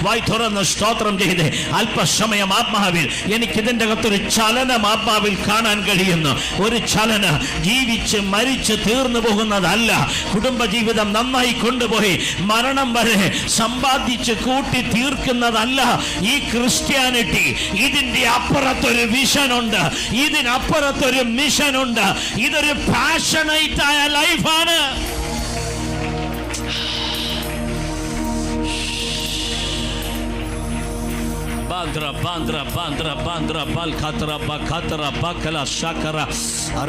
വായി തുറന്ന് സ്തോത്രം ചെയ്ത് അല്പസമയം ആത്മാവിൽ എനിക്കിതിൻ്റെ അകത്തൊരു ചലനം ആത്മാവിൽ കാണാൻ കഴിയുന്നു. ഒരു ചലന ജീവിച്ച് മരിച്ച് തീർന്നു പോകുന്നതല്ല. കുടുംബജീവിതം നന്നായി കൊണ്ടുപോയി മരണം വരെ സമ്പാദിച്ച് കൂട്ടി തീർക്കുന്നതല്ല ഈ ക്രിസ്ത്യാനിറ്റി. ഇതിൻ്റെ അപ്പുറത്തൊരു വിഷനുണ്ട്, ഇതിനപ്പുറത്തൊരു മിഷൻ ഉണ്ട്. ഇതൊരു പാഷനേറ്റ് ആയ ലൈഫാണ്. Bandra, bandra, bandra, bandra, balkatra, bakatra, bakala, shakara,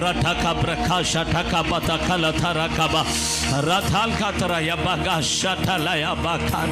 rataka, brakasha, taka, batakala, tarakaba, ratal katra, yabaga, shatala, yabakar.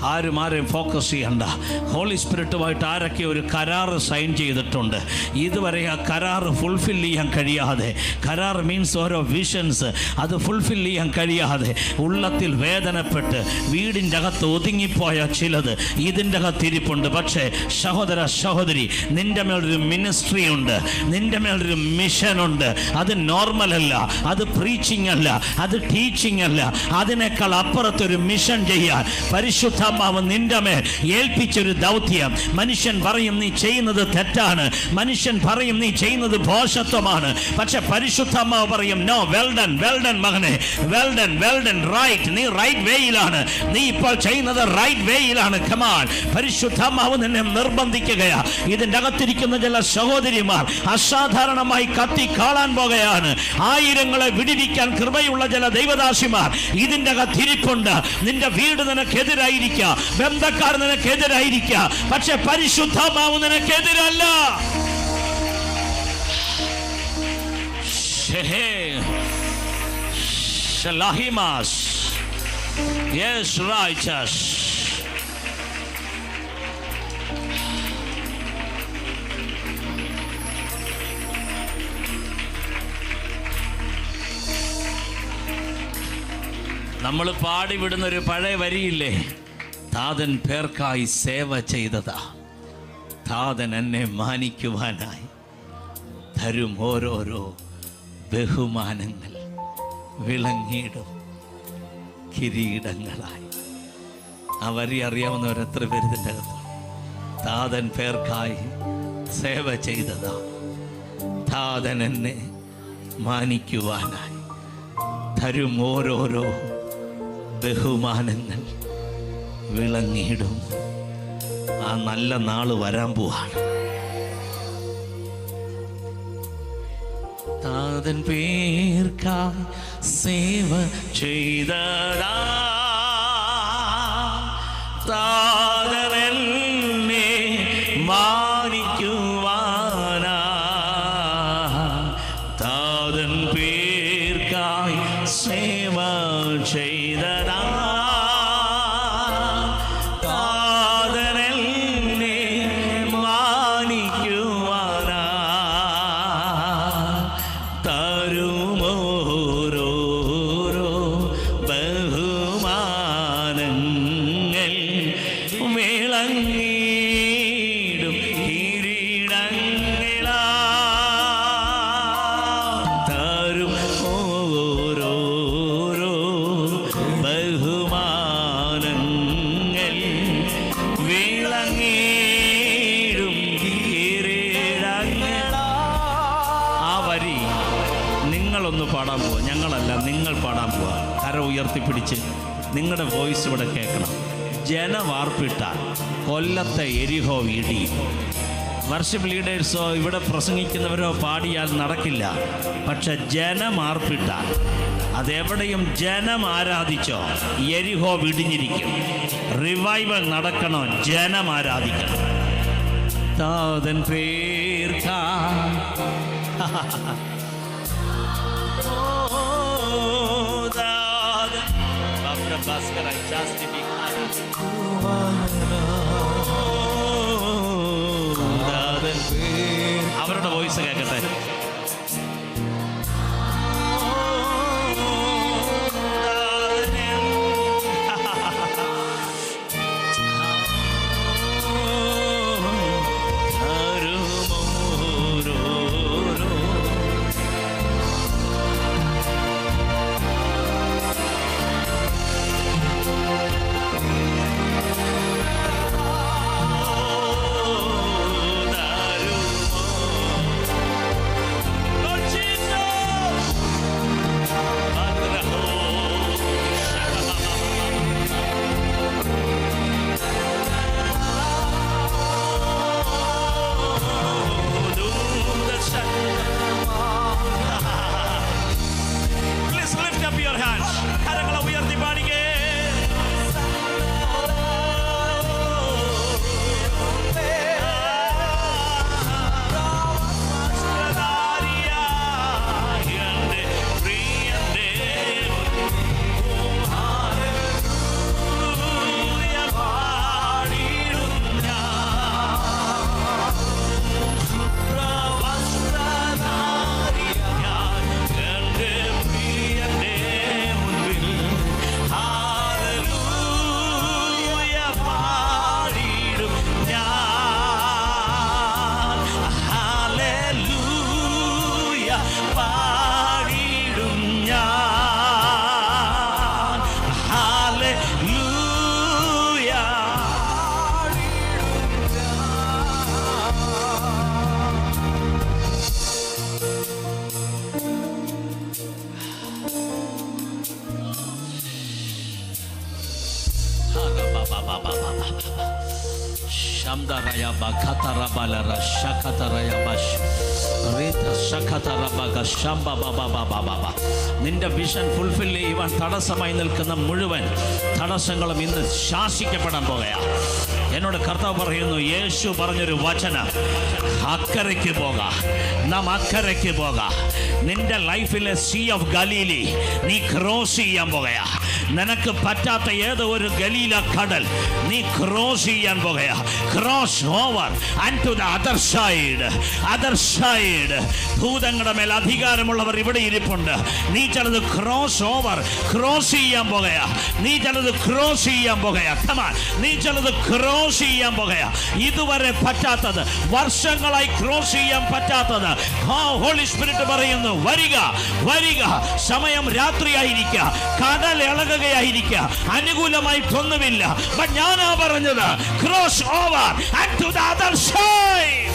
ആരും ഫോക്കസ് ചെയ്യണ്ട. ഹോളി സ്പിരിറ്റുമായിട്ട് ആരൊക്കെ ഒരു കരാറ് സൈൻ ചെയ്തിട്ടുണ്ട്, ഇതുവരെ ആ കരാറ് ഫുൾഫിൽ ചെയ്യാൻ കഴിയാതെ, കരാർ മീൻസ് ഓരോ വിഷൻസ് അത് ഫുൾഫിൽ ചെയ്യാൻ കഴിയാതെ ഉള്ളത്തിൽ വേദനപ്പെട്ട് വീടിൻ്റെ അകത്ത് ഒതുങ്ങിപ്പോയ ചിലത് ഇതിൻ്റെ അകത്തിരിപ്പുണ്ട്. പക്ഷേ സഹോദര സഹോദരി, നിൻ്റെ മേലൊരു മിനിസ്ട്രി ഉണ്ട്, നിൻ്റെ മേലൊരു മിഷനുണ്ട്. അത് നോർമൽ അല്ല, അത് പ്രീച്ചിങ് അല്ല, അത് ടീച്ചിങ് അല്ല, അതിനേക്കാൾ അപ്പുറത്തൊരു മിഷൻ ചെയ്യാൻ പരിശുദ്ധാത്മാവ് നിന്റെ മേൽ ഏൽപ്പിച്ചൊരു ദൗത്യം. മനുഷ്യൻ പറയും നീ ചെയ്യുന്നത് തെറ്റാണ്, മനുഷ്യൻ പറയും നീ ചെയ്യുന്നത് ഭോഷത്വമാണ്. പക്ഷെ പരിശുദ്ധാത്മാവ് പറയും no, well done, well done മകനെ, well done, well done, right, നീ റൈറ്റ് വേയിലാണ്, നീ ഇപ്പോൾ ചെയ്യുന്നത് റൈറ്റ് വേയിലാണ്. കമാൻ, പരിശുദ്ധാത്മാവ് നിന്നെ നിർബന്ധിക്കുകയാ. ഇതിൻ്റെ അകത്തിരിക്കുന്ന ചില സഹോദരിമാർ അസാധാരണമായി കത്തി കാളാൻ പോകുകയാണ്. ആയിരങ്ങളെ വിടിവിക്കാൻ കൃപയുള്ള ചില ദൈവദാസിമാർ ഇതിൻ്റെ അകത്തിരിപ്പുണ്ട്. നിന്റെ വീട് നിനക്കെതിരായിരിക്കാം, ബന്ധക്കാർ നിനക്കെതിരായിരിക്കാം, പക്ഷെ പരിശുദ്ധാത്മാവ് നിനക്കെതിരല്ല. Yes, righteous. നമ്മൾ പാടിവിടുന്നൊരു പഴയ വരിയില്ലേ, താതൻ പേർക്കായി സേവ ചെയ്തതാ, താതൻ എന്നെ മാനിക്കുവാനായി തരും ഓരോരോ ബഹുമാനങ്ങൾ വിളങ്ങിയിടും കിരീടങ്ങളായി. ആ വരി അറിയാവുന്നവരെത്ര പേര് ഇതിൻ്റെ അകത്ത്? താതൻ പേർക്കായി സേവ ചെയ്തതാ, താതൻ എന്നെ മാനിക്കുവാനായി തരും ഓരോരോ ബഹുമാനങ്ങൾ വിളങ്ങിയിടും. ആ നല്ല നാള് വരാൻ പോവാണ്. താതൻ പേർക്കായി സേവ ചെയ്തതാ, താതൻ എന്നെ മാനിക്കുവാനാ, താതൻ പേർക്കായി സേവ ചെയ്തതാ, താതൻ എന്നെ മാനിക്കുവാനാ തരുമോരോരോ ബഹുമാനങ്ങൾ വിളങ്ങിയിടും കിരീടങ്ങളാ, തരും ഓരോരോ ബഹുമാനങ്ങൾ വിളങ്ങിയിടും കിരീടങ്ങളാ. ആ വരി നിങ്ങളൊന്ന് പാടാൻ പോവാ, ഞങ്ങളല്ല, നിങ്ങൾ പാടാൻ പോവാ. കര ഉയർത്തിപ്പിടിച്ച് നിങ്ങളുടെ വോയിസ് ഇവിടെ കേൾക്കണം. ജനവാർപ്പിട്ടാൽ കൊല്ലത്തെ എരിഹോ ഇടിയും. വർഷിപ്പ് ലീഡേഴ്സോ ഇവിടെ പ്രസംഗിക്കുന്നവരോ പാടിയാൽ നടക്കില്ല. പക്ഷെ ജനമാർപ്പിട്ടാൽ, അതെവിടെയും ജനം ആരാധിച്ചോ എരിഹോ വിടിഞ്ഞിരിക്കും. റിവൈവൽ നടക്കണോ, ജനം ആരാധിക്കണം. താതൻ പേർക്കാ അവരുടെ വോയിസ് കേൾക്കട്ടെ. നിന്റെ വിഷൻ ഫുൾഫിൽ ചെയ്യുവാൻ തടസ്സമായി നിൽക്കുന്ന മുഴുവൻ തടസ്സങ്ങളും ഇന്ന് ശാസിക്കപ്പെടാൻ പോകുകയാണ്. എന്നോട് കർത്താവ് പറയുന്നു, യേശു പറഞ്ഞൊരു വചനം, അക്കരയ്ക്ക് പോകാം, നാം അക്കരയ്ക്ക് പോകാം. നിന്റെ ലൈഫിലെ സീ ഓഫ് ഗലീലി നീ ക്രോസ് ചെയ്യാൻ പോകുകയാ. നിനക്ക് പറ്റാത്ത ഏതോ ഒരു ഗലീല കടൽ നീ ക്രോസ് ചെയ്യാൻ പോകുകയാ. Cross over and to the other side. Other side. ഭൂതങ്ങളുടെ മേൽ അധികാരമുള്ളവർ ഇവിടെ ഇരിപ്പുണ്ട്. നീ ചിലത് ക്രോസ് ഓവർ, ക്രോസ് ചെയ്യാൻ പോകുകയാ. നീ ചിലത് ക്രോസ് ചെയ്യാൻ പോകുകയാ. കമാൻ, നീ ചിലത് ക്രോസ് ചെയ്യാൻ പോകുകയാ. ഇതുവരെ പറ്റാത്തത്, വർഷങ്ങളായി ക്രോസ് ചെയ്യാൻ പറ്റാത്തത്, ഹോളി സ്പിരിറ്റ് പറയുന്നു, വരിക വരിക. സമയം രാത്രിയായിരിക്കുക, കടൽ ഇളകുകയായിരിക്കുക, അനുകൂലമായിട്ടൊന്നുമില്ല. ബട്ട് ഞാനാ പറഞ്ഞത്, cross over and to the other side.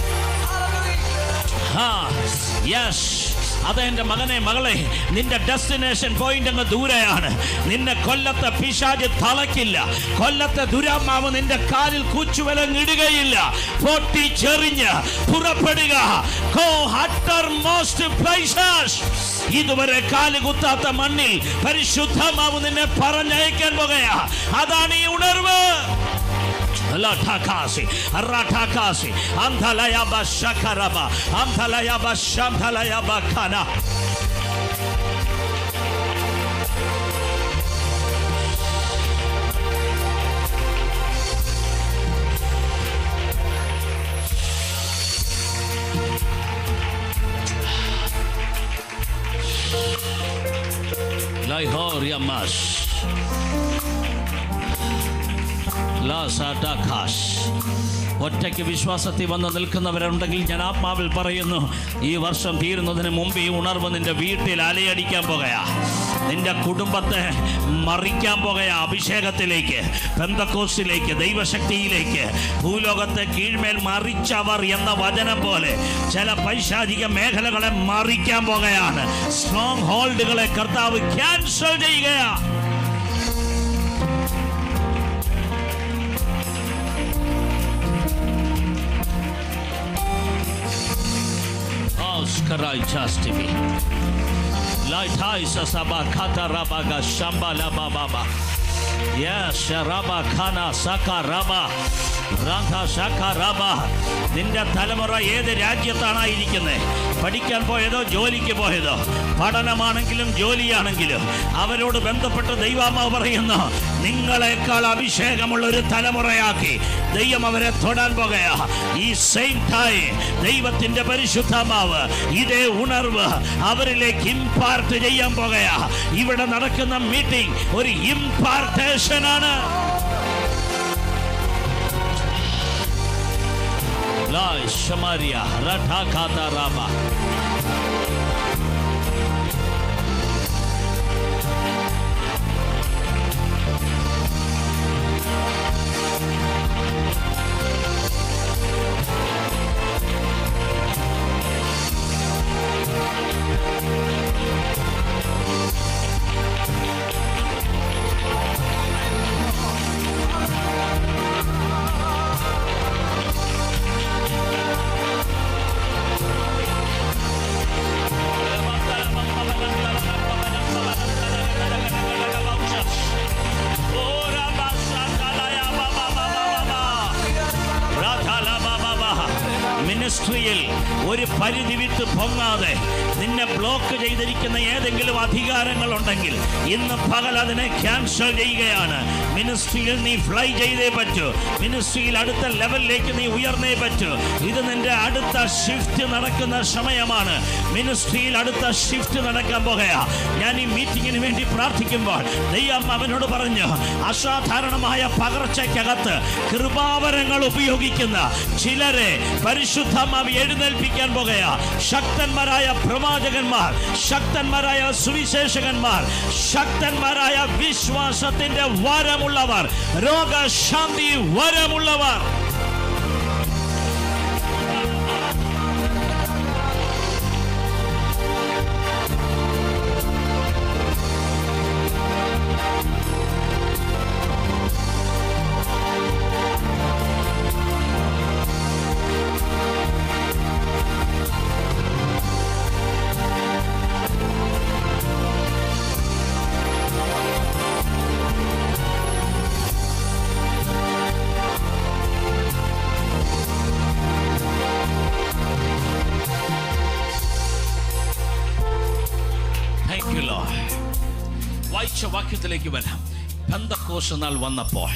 Yes, അതെന്റെ മകനെ, മകളെ, നിന്റെ ഡെസ്റ്റിനേഷൻ പോയിന്റ് അങ്ങ് ദൂരെയാണ്. നിന്നെ കൊല്ലത്തെ പിശാച് തളയ്ക്കില്ല. കൊല്ലത്തെ ദുരാത്മാവ് നിന്റെ കാലിൽ കൂച്ചുവിലങ്ങിടുകയില്ല. പൊട്ടിച്ചെറിഞ്ഞ് പുറപ്പെടുക. Go uttermost places. ഇതുവരെ കാല് കുത്താത്ത മണ്ണിൽ പരിശുദ്ധമാവ് നിന്നെ പറഞ്ഞയക്കാൻ പോകുകയാ. അതാണ് ഈ ഉണർവ്. Latakasi, Ratakasi, Amtalayaba Shakaraba, Amtalayaba Shamtalayaba Kana. Laihor Yamas. ഒറ്റയ്ക്ക് വിശ്വാസത്തിൽ വന്ന് നിൽക്കുന്നവരുണ്ടെങ്കിൽ ഞാൻ ആത്മാവിൽ പറയുന്നു, ഈ വർഷം തീരുന്നതിന് മുമ്പ് ഈ ഉണർവ് നിന്റെ വീട്ടിൽ അലയടിക്കാൻ പോകുകയാ. നിന്റെ കുടുംബത്തെ മറിക്കാൻ പോകുകയാ. അഭിഷേകത്തിലേക്ക്, പെന്തക്കോസ്തിലേക്ക്, ദൈവശക്തിയിലേക്ക്. ഭൂലോകത്തെ കീഴ്മേൽ മറിച്ചവർ എന്ന വചനം പോലെ ചില പൈശാചിക മേഖലകളെ മറിക്കാൻ പോകുകയാണ്. സ്ട്രോങ് ഹോൾഡുകളെ കർത്താവ് ക്യാൻസൽ ചെയ്യുകയാ. Karai Chastimi Lightai Sasaba Kata Rabaga Shamba Laba Baba. Yes, Sharaba Kana Saka Raba Ranta Saka Raba. നിന്റെ തലമുറ ഏത് രാജ്യത്താണായിരിക്കുന്നത്? പഠിക്കാൻ പോയതോ ജോലിക്ക് പോയതോ? പഠനമാണെങ്കിലും ജോലിയാണെങ്കിലും അവരോട് ബന്ധപ്പെട്ട് ദൈവാത്മാവ് പറയുന്നു, നിങ്ങളെക്കാൾ അഭിഷേകമുള്ള ഒരു തലമുറയാക്കി ദൈവം അവരെ തൊടാൻ പോകുകയാ. ഈ സെയിം ടൈം ദൈവത്തിന്റെ പരിശുദ്ധാത്മാവ് ഇതേ ഉണർവ് അവരിലേക്ക് ഇംപാർട്ട് ചെയ്യാൻ പോകുകയാ. ഇവിടെ നടക്കുന്ന മീറ്റിംഗ് ഒരു ഇംപാർട്ടേഷൻ ആണ്. Shamaria Ratakata Rama. മിനിസ്ട്രിയിൽ ഒരു പരിധി വിട്ട് പൊങ്ങാതെ നിന്നെ ബ്ലോക്ക് ചെയ്തിരിക്കുന്ന ഏതെങ്കിലും അധികാരങ്ങളുണ്ടെങ്കിൽ ഇന്ന് പകൽ അതിനെ ക്യാൻസൽ ചെയ്യുകയാണ്. മിനിസ്ട്രിയിൽ നീ ഫ്ലൈ ചെയ്തേ പറ്റൂ. മിനിസ്ട്രിയിൽ അടുത്ത ലെവലിലേക്ക് നീ ഉയർന്നേ പറ്റൂ. ഇത് നിന്റെ അടുത്ത ഷിഫ്റ്റ് നടക്കുന്ന സമയമാണ്. മിനിസ്ട്രിയിൽ അടുത്ത ഷിഫ്റ്റ് നടക്കാൻ പോകുകയാ. ഞാൻ ഈ മീറ്റിങ്ങിന് വേണ്ടി പ്രാർത്ഥിക്കുമ്പോൾ ദൈവം അവനോട് പറഞ്ഞു, അസാധാരണമായ പകർച്ചയ്ക്കകത്ത് കൃപാവരങ്ങൾ ഉപയോഗിക്കുന്ന ചിലരെ പരിശുദ്ധമാവി എഴുന്നേൽപ്പിക്കാൻ പോകുകയാ. ശക്തന്മാരായ പ്രവാചകന്മാർ, ശക്തന്മാരായ സുവിശേഷകന്മാർ, ശക്തന്മാരായ വിശ്വാസത്തിന്റെ വരമുള്ളവർ, രോഗശാന്തി വരമുള്ളവർ. വായിച്ച വാക്യത്തിലേക്ക് വരാം. പെന്തക്കോസ്ത് നാൾ വന്നപ്പോൾ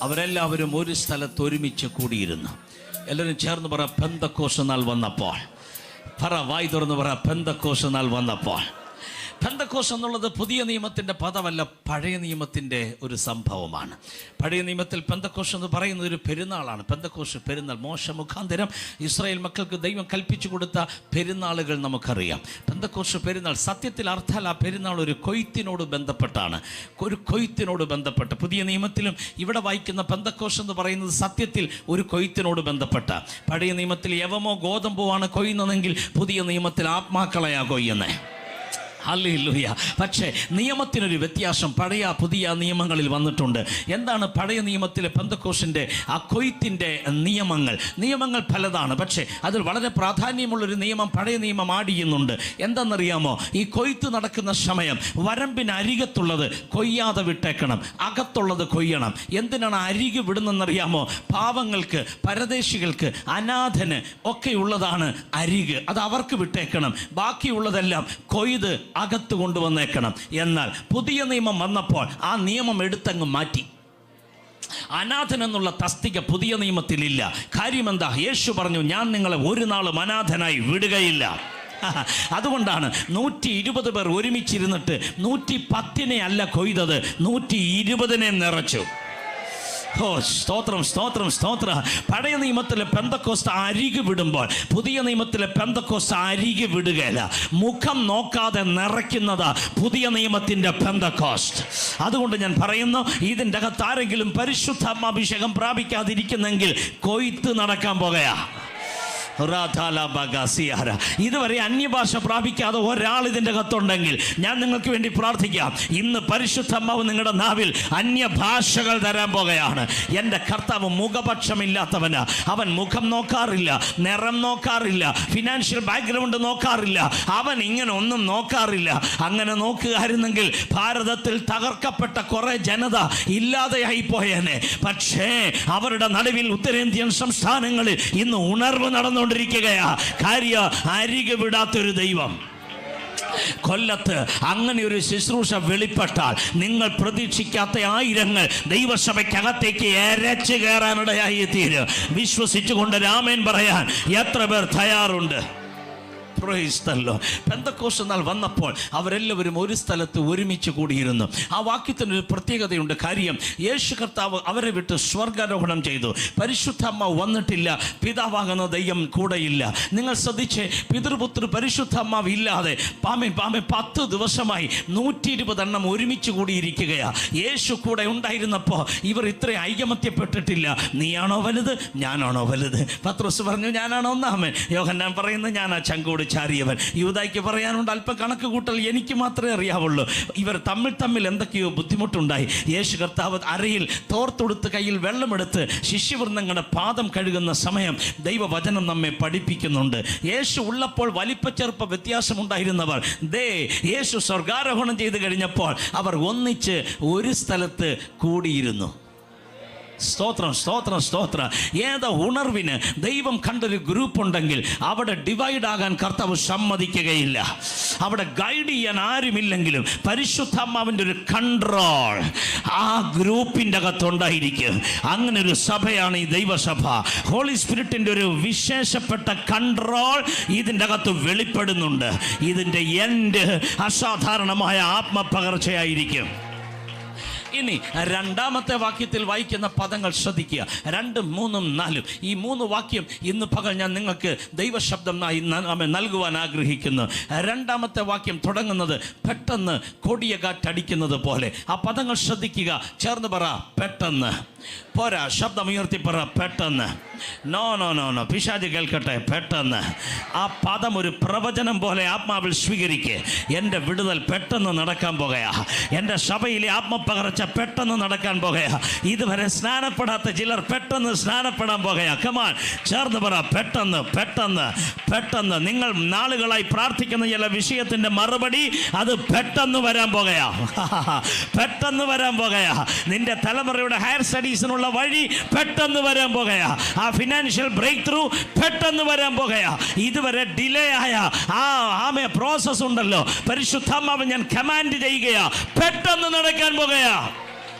അവരെല്ലാവരും ഒരു സ്ഥലത്ത് ഒരുമിച്ച് കൂടിയിരുന്നു. എല്ലാവരും ചേർന്ന് പറ, പെന്തക്കോസ്ത് നാൾ വന്നപ്പോൾ. പറ, വായി തുറന്ന് പറ, പെന്തക്കോസ്ത് നാൾ വന്നപ്പോൾ. പെന്തക്കോസ്ത് എന്നുള്ളത് പുതിയ നിയമത്തിൻ്റെ പദമല്ല, പഴയ നിയമത്തിൻ്റെ ഒരു സംഭവമാണ്. പഴയ നിയമത്തിൽ പെന്തക്കോസ്ത് എന്ന് പറയുന്നത് ഒരു പെരുന്നാളാണ്. പെന്തക്കോസ്ത് പെരുന്നാൾ മോശ മുഖാന്തരം ഇസ്രായേൽ മക്കൾക്ക് ദൈവം കൽപ്പിച്ചു കൊടുത്ത പെരുന്നാളുകൾ നമുക്കറിയാം. പെന്തക്കോസ്ത് പെരുന്നാൾ സത്യത്തിൽ അർത്ഥാൽ ആ പെരുന്നാൾ ഒരു കൊയ്ത്തിനോട് ബന്ധപ്പെട്ടാണ്, ഒരു കൊയ്ത്തിനോട് ബന്ധപ്പെട്ട്. പുതിയ നിയമത്തിലും ഇവിടെ വായിക്കുന്ന പെന്തക്കോസ്ത് എന്ന് പറയുന്നത് സത്യത്തിൽ ഒരു കൊയ്ത്തിനോട് ബന്ധപ്പെട്ട. പഴയ നിയമത്തിൽ യവമോ ഗോതമ്പോ ആണ് കൊയ്യുന്നതെങ്കിൽ പുതിയ നിയമത്തിൽ ആത്മാക്കളെയാ കൊയ്യുന്നത്. ഹല്ലേലൂയ. പക്ഷേ നിയമത്തിനൊരു വ്യത്യാസം പഴയ പുതിയ നിയമങ്ങളിൽ വന്നിട്ടുണ്ട്. എന്താണ് പഴയ നിയമത്തിലെ പെന്തക്കോസ്തിൻ്റെ ആ കൊയ്ത്തിൻ്റെ നിയമങ്ങൾ പലതാണ്. പക്ഷേ അതിൽ വളരെ പ്രാധാന്യമുള്ളൊരു നിയമം പഴയ നിയമം ആഡ് ചെയ്യുന്നുണ്ട്. എന്തെന്നറിയാമോ? ഈ കൊയ്ത്ത് നടക്കുന്ന സമയം വരമ്പിനരികത്തുള്ളത് കൊയ്യാതെ വിട്ടേക്കണം, അകത്തുള്ളത് കൊയ്യണം. എന്തിനാണ് അരികെ വിടുന്നതെന്നറിയാമോ? പാവങ്ങൾക്ക്, പരദേശികൾക്ക്, അനാഥന് ഒക്കെയുള്ളതാണ് അരികെ, അത് അവർക്ക് വിട്ടേക്കണം. ബാക്കിയുള്ളതെല്ലാം കൊയ്ത് അകത്ത് കൊണ്ടുവന്നേക്കണം. എന്നാൽ പുതിയ നിയമം വന്നപ്പോൾ ആ നിയമം എടുത്തങ്ങ് മാറ്റി. അനാഥൻ എന്നുള്ള തസ്തിക പുതിയ നിയമത്തിലില്ല. കാര്യം എന്താ? യേശു പറഞ്ഞു, ഞാൻ നിങ്ങളെ ഒരു നാളും അനാഥനായി വിടുകയില്ല. അതുകൊണ്ടാണ് 120 പേർ ഒരുമിച്ചിരുന്നിട്ട് 110 അല്ല കൊയ്തത്, 120 നിറച്ചു. ഓ സ്തോത്രം, സ്തോത്രം, സ്തോത്രം. പഴയ നിയമത്തിലെ പെന്തക്കോസ്ത് അരികെ വിടുമ്പോൾ പുതിയ നിയമത്തിലെ പെന്തക്കോസ്ത് അരികെ വിടുകയില്ല. മുഖം നോക്കാതെ നിറയ്ക്കുന്നത് പുതിയ നിയമത്തിൻ്റെ പെന്തക്കോസ്ത്. അതുകൊണ്ട് ഞാൻ പറയുന്നു, ഇതിൻ്റെ അകത്ത് ആരെങ്കിലും പരിശുദ്ധാത്മാഭിഷേകം പ്രാപിക്കാതിരിക്കുന്നെങ്കിൽ കൊയ്ത്ത് നടക്കാൻ പോകുകയാ. ഇതുവരെ അന്യഭാഷ പ്രാപിക്കാതെ ഒരാൾ ഇതിൻ്റെ അകത്തുണ്ടെങ്കിൽ ഞാൻ നിങ്ങൾക്ക് വേണ്ടി പ്രാർത്ഥിക്കാം. ഇന്ന് പരിശുദ്ധാത്മാവ് നിങ്ങളുടെ നാവിൽ അന്യഭാഷകൾ തരാൻ പോകുകയാണ്. എൻ്റെ കർത്താവ് മുഖപക്ഷമില്ലാത്തവന്. അവൻ മുഖം നോക്കാറില്ല, നിറം നോക്കാറില്ല, ഫിനാൻഷ്യൽ ബാക്ക്ഗ്രൗണ്ട് നോക്കാറില്ല. അവൻ ഇങ്ങനെ ഒന്നും നോക്കാറില്ല. അങ്ങനെ നോക്കുകയായിരുന്നെങ്കിൽ ഭാരതത്തിൽ തകർക്കപ്പെട്ട കുറെ ജനത ഇല്ലാതെയായി പോയേനെ. പക്ഷേ അവരുടെ നടുവിൽ ഉത്തരേന്ത്യൻ സംസ്ഥാനങ്ങളിൽ ഇന്ന് ഉണർവ് നടന്നു കാര്യ അരികെ വിടാത്തൊരു ദൈവം. കൊല്ലത്ത് അങ്ങനെ ഒരു ശുശ്രൂഷ വെളിപ്പെട്ടാൽ നിങ്ങൾ പ്രതീക്ഷിക്കാത്ത ആയിരങ്ങൾ ദൈവസഭയ്ക്കകത്തേക്ക് എരച്ചു കയറാനിടയായി തീരും. വിശ്വസിച്ചുകൊണ്ട് ആമേൻ പറയാൻ എത്ര പേർ തയ്യാറുണ്ട്? പെന്തക്കോസ്ത് നാൾ വന്നപ്പോൾ അവരെല്ലാവരും ഒരു സ്ഥലത്ത് ഒരുമിച്ച് കൂടിയിരുന്നു. ആ വാക്യത്തിനൊരു പ്രത്യേകതയുണ്ട്. കാര്യം യേശു കർത്താവ് അവരെ വിട്ട് സ്വർഗാരോഹണം ചെയ്തു. പരിശുദ്ധാത്മാവ് വന്നിട്ടില്ല, പിതാവാകുന്ന ദൈവം കൂടെയില്ല. നിങ്ങൾ ശ്രദ്ധിച്ച്, പിതൃപുത്ര പരിശുദ്ധാത്മാവ് ഇല്ലാതെ 10 ദിവസമായി 120 ഒരുമിച്ച് കൂടിയിരിക്കുകയാ. യേശു കൂടെ ഉണ്ടായിരുന്നപ്പോൾ ഇവർ ഇത്ര ഐകമത്യപ്പെട്ടിട്ടില്ല. നീയാണോ വലുത്, ഞാനാണോ വലുത്? പത്രോസ് പറഞ്ഞു, ഞാനാണോ ഒന്നാമൻ. യോഹന്നാൻ പറയുന്നത്, ഞാനാ ചങ്കോട് ചാരിയവൻ. യൂദായ്ക്ക് പറയാനുണ്ട്, അല്പ കണക്ക് കൂട്ടൽ എനിക്ക് മാത്രമേ അറിയാവുള്ളൂ. ഇവർ തമ്മിൽ എന്തൊക്കെയോ ബുദ്ധിമുട്ടുണ്ടായി. യേശു കർത്താവ് അരയിൽ തോർത്തൊടുത്ത് കയ്യിൽ വെള്ളമെടുത്ത് ശിഷ്യവൃന്ദങ്ങളുടെ പാദം കഴുകുന്ന സമയം ദൈവവചനം നമ്മെ പഠിപ്പിക്കുന്നുണ്ട്. യേശു ഉള്ളപ്പോൾ വലിപ്പച്ചെറുപ്പ വ്യത്യാസമുണ്ടായിരുന്നവർ യേശു സ്വർഗാരോഹണം ചെയ്ത് കഴിഞ്ഞപ്പോൾ അവർ ഒന്നിച്ച് ഒരു സ്ഥലത്ത് കൂടിയിരുന്നു. സ്തോത്രം, സ്തോത്രം, സ്തോത്രം. ഏതാ ഉണർവിന് ദൈവം കണ്ടൊരു ഗ്രൂപ്പ് ഉണ്ടെങ്കിൽ അവിടെ ഡിവൈഡ് ആകാൻ കർത്താവ് സമ്മതിക്കുകയില്ല. അവിടെ ഗൈഡ് ചെയ്യാൻ ആരുമില്ലെങ്കിലും പരിശുദ്ധാത്മാവിൻ്റെ ഒരു കൺട്രോൾ ആ ഗ്രൂപ്പിൻ്റെ അകത്തുണ്ടായിരിക്കും. അങ്ങനെ ഒരു സഭയാണ് ഈ ദൈവസഭ. ഹോളി സ്പിരിറ്റിൻ്റെ ഒരു വിശേഷപ്പെട്ട കൺട്രോൾ ഇതിൻ്റെ അകത്ത് വെളിപ്പെടുന്നുണ്ട്. ഇതിൻ്റെ എൻഡ് അസാധാരണമായ ആത്മപകർച്ചയായിരിക്കും. ഇനി രണ്ടാമത്തെ വാക്യത്തിൽ വായിക്കുന്ന പദങ്ങൾ ശ്രദ്ധിക്കുക. 2, 3, 4 ഈ 3 വാക്യം ഇന്ന് പകൽ ഞാൻ നിങ്ങൾക്ക് ദൈവശബ്ദമായി നൽകുവാൻ ആഗ്രഹിക്കുന്നു. രണ്ടാമത്തെ വാക്യം തുടങ്ങുന്നത് പെട്ടെന്ന് കൊടിയ കാറ്റടിക്കുന്നത് പോലെ. ആ പദങ്ങൾ ശ്രദ്ധിക്കുക. ചേർന്ന് പറ, പെട്ടെന്ന്. പോരാ, ശബ്ദമുയർത്തി പറ, പെട്ടെന്ന്. നോ നോ നോ നോ പിശാച് കേൾക്കട്ടെ, പെട്ടെന്ന്. ആ പദം ഒരു പ്രവചനം പോലെ ആത്മാവിൽ സ്വീകരിക്കുക. എൻ്റെ വിടുതൽ പെട്ടെന്ന് നടക്കാൻ പോകുകയാ. എൻ്റെ സഭയിലെ ആത്മപകർച്ച പെട്ടെന്ന് നടക്കാൻ പോകുകയാ. ഇതുവരെ സ്നാനപ്പെടാത്ത ചിലർ പെട്ടെന്ന് സ്നാനപ്പെടാൻ പോകുകയാ. കമാൻ, ചേർന്ന് പറ, പെട്ടെന്ന് പെട്ടെന്ന് പെട്ടെന്ന്. നിങ്ങൾ നാളുകളായി പ്രാർത്ഥിക്കുന്ന ചില വിഷയത്തിന്റെ മറുപടി അത് പെട്ടെന്ന് വരാൻ പോകുകയാ. പെട്ടെന്ന് വരാൻ പോകുകയാ. നിന്റെ തലമുറയുടെ ഹയർ സ്റ്റഡീസിനുള്ള വഴി പെട്ടെന്ന് വരാൻ പോകുകയാ. ആ ഫിനാൻഷ്യൽ ബ്രേക്ക് ത്രൂ പെട്ടെന്ന് വരാൻ പോകുകയാ. ഇതുവരെ ഡിലേ ആയ ആമേ പ്രോസസ് ഉണ്ടല്ലോ, പരിശുദ്ധാത്മാവ് ഞാൻ കമാൻഡ് ചെയ്യുകയാ, പെട്ടെന്ന് നടക്കാൻ പോകുകയാ.